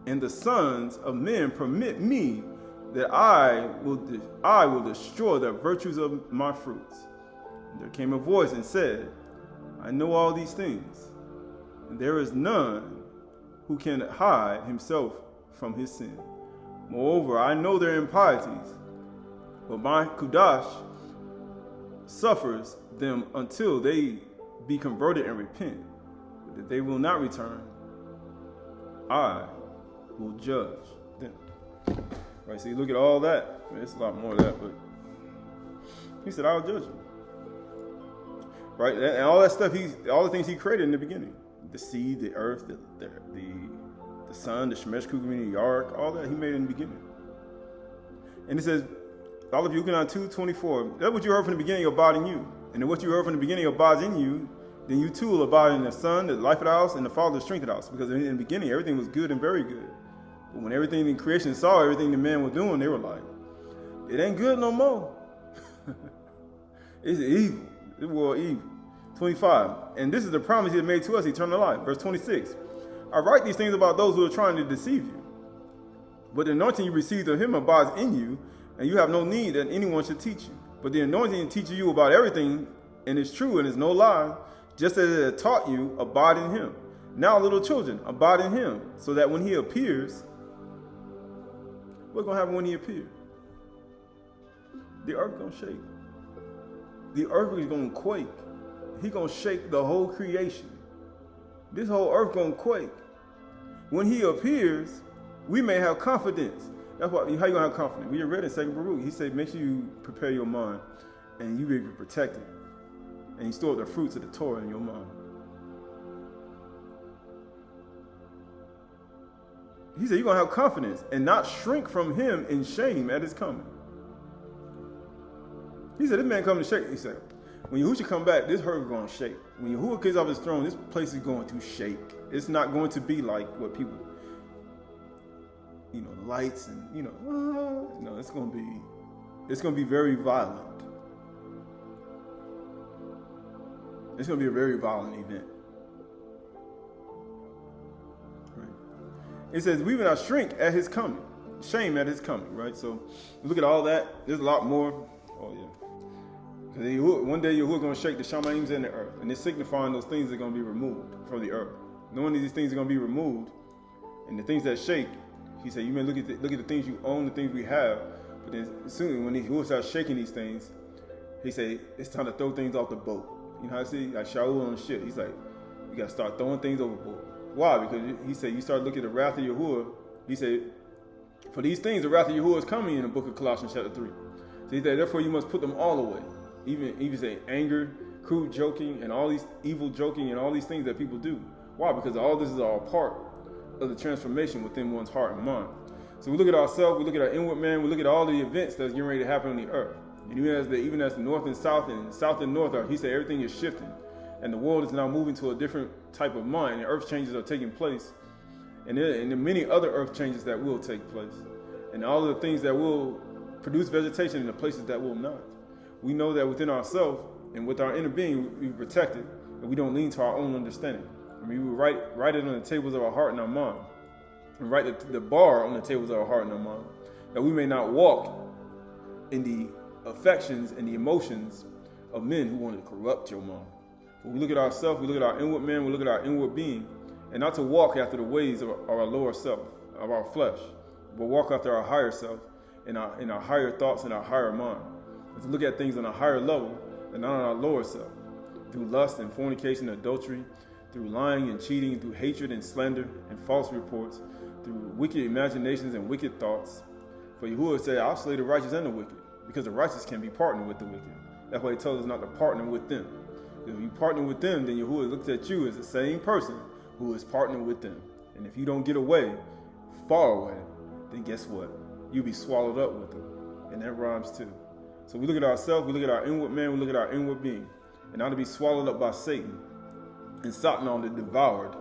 and the sons of men permit me that I will destroy the virtues of my fruits. And there came a voice and said, I know all these things, and there is none who can hide himself from his sin. Moreover, I know their impieties, but my Chdsh suffers them until they be converted and repent. But if they will not return, I will judge them. Right, so you look at all that. I mean, it's a lot more of that, but he said, I'll judge them. Right, and all that stuff, all the things he created in the beginning. The sea, the earth, the sun, the Shemesh Kugumini, the ark, all that he made in the beginning. And it says, all of you, looking on 2:24, that what you heard from the beginning abide in you. And then what you heard from the beginning abides in you, then you too will abide in the Son, the life of the house, and the Father, the strength of the house. Because in the beginning, everything was good and very good. But when everything in creation saw everything the man was doing, they were like, it ain't good no more. It's evil. This world evil. 25. And this is the promise he had made to us, eternal life. Verse 26. I write these things about those who are trying to deceive you. But the anointing you received of him abides in you, and you have no need that anyone should teach you. But the anointing teaches you about everything, and is true and is no lie, just as it had taught you, abide in him. Now, little children, abide in him, so that when he appears, what's going to happen when he appears? The earth going to shake. The earth is going to quake. He's going to shake the whole creation. This whole earth going to quake. When he appears, we may have confidence. That's why, how you going to have confidence? We read in 2 Baruch, he said, make sure you prepare your mind and you be protected. And you store up the fruits of the Torah in your mind. He said, you're going to have confidence and not shrink from him in shame at his coming. He said, this man coming to shake. He said, when Yahushua come back, this earth is going to shake. When Yahuwah gets off his throne, this place is going to shake. It's not going to be like what people, lights and, no, it's going to be very violent. It's going to be a very violent event. Right? It says, we will not shrink at his coming. Shame at his coming, right? So look at all that. There's a lot more. Oh, yeah. One day Yahuwah is going to shake the Shamaim in the earth, and it's signifying those things are going to be removed from the earth. Knowing that these things are going to be removed, and the things that shake, he said, you may look at the things you own, the things we have, but then soon when Yahuwah starts shaking these things, he said, it's time to throw things off the boat. You know how I see, like Shaul on the ship. He's like, you got to start throwing things overboard. Why? Because he said, you start looking at the wrath of Yahuwah. He said, for these things, the wrath of Yahuwah is coming in the book of Colossians chapter 3. So he said, therefore you must put them all away. Even say anger, crude joking, and all these evil joking and all these things that people do. Why? Because all this is all part of the transformation within one's heart and mind. So we look at ourselves, we look at our inward man, we look at all the events that's getting ready to happen on the earth. And even as the north and south and north are, he said everything is shifting. And the world is now moving to a different type of mind. And earth changes are taking place. And there are many other earth changes that will take place. And all of the things that will produce vegetation in the places that will not. We know that within ourselves and with our inner being, we're protected, and we don't lean to our own understanding. I mean, we write it on the tables of our heart and our mind, and write the bar on the tables of our heart and our mind, that we may not walk in the affections and the emotions of men who want to corrupt your mind. When we look at ourselves, we look at our inward man, we look at our inward being, and not to walk after the ways of our lower self, of our flesh, but walk after our higher self, in our higher thoughts and our higher mind. To look at things on a higher level and not on our lower self, through lust and fornication, adultery, through lying and cheating, through hatred and slander and false reports, through wicked imaginations and wicked thoughts. For Yahuwah said, I'll slay the righteous and the wicked, because the righteous can be partnered with the wicked. That's why he told us not to partner with them. If you partner with them, then Yahuwah looks at you as the same person who is partnering with them. And if you don't get away, far away, then guess what? You'll be swallowed up with them. And that rhymes too. So we look at ourselves, we look at our inward man, we look at our inward being, and not to be swallowed up by Satan, and Satan to devoured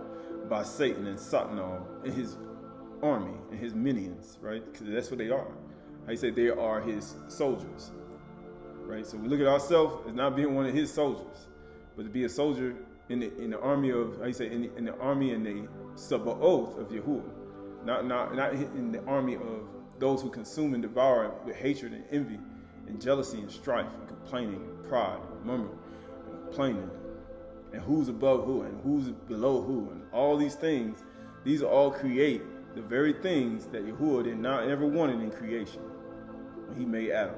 by Satan and Satan and his army and his minions, right? Because that's what they are. How you say they are his soldiers, right? So we look at ourselves as not being one of his soldiers, but to be a soldier in the army of, how you say, in the army and the Sabaoth of Yahuwah, not in the army of those who consume and devour with hatred and envy, and jealousy and strife and complaining and pride and murmuring and complaining and who's above who and who's below who and all these things. These all create the very things that Yahuwah did not ever wanted in creation when he made Adam,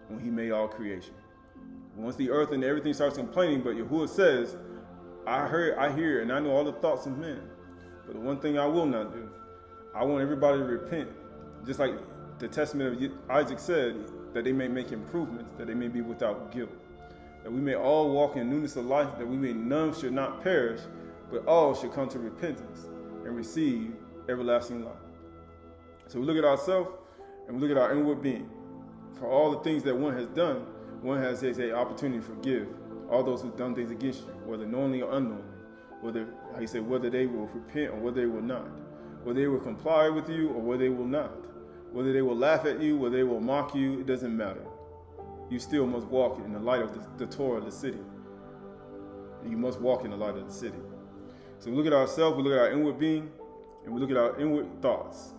when he made all creation. Once the earth and everything starts complaining, but Yahuwah says, I hear, and I know all the thoughts of men. But the one thing I will not do, I want everybody to repent. Just like the testament of Isaac said, that they may make improvements, that they may be without guilt. That we may all walk in newness of life, that we may none should not perish, but all should come to repentance and receive everlasting life. So we look at ourselves and we look at our inward being. For all the things that one has done, one has an opportunity to forgive all those who've done things against you, whether knowingly or unknowingly, whether they will repent or whether they will not, whether they will comply with you or whether they will not, whether they will laugh at you, whether they will mock you, it doesn't matter. You still must walk in the light of the Torah of the city. You must walk in the light of the city. So we look at ourselves, we look at our inward being, and we look at our inward thoughts.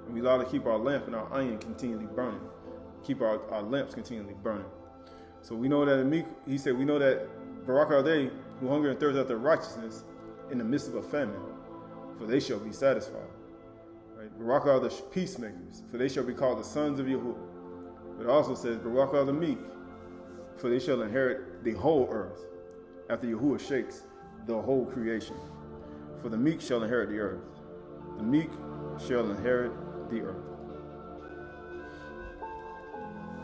And we allow to keep our lamp and our iron continually burning. Keep our lamps continually burning. So we know that he said, we know that Barak are they who hunger and thirst after righteousness in the midst of a famine, for they shall be satisfied. Right? Barak are the peacemakers, for they shall be called the sons of Yahuwah. But it also says, Barak are the meek, for they shall inherit the whole earth, after Yahuwah shakes the whole creation. For the meek shall inherit the earth. The meek shall inherit the earth.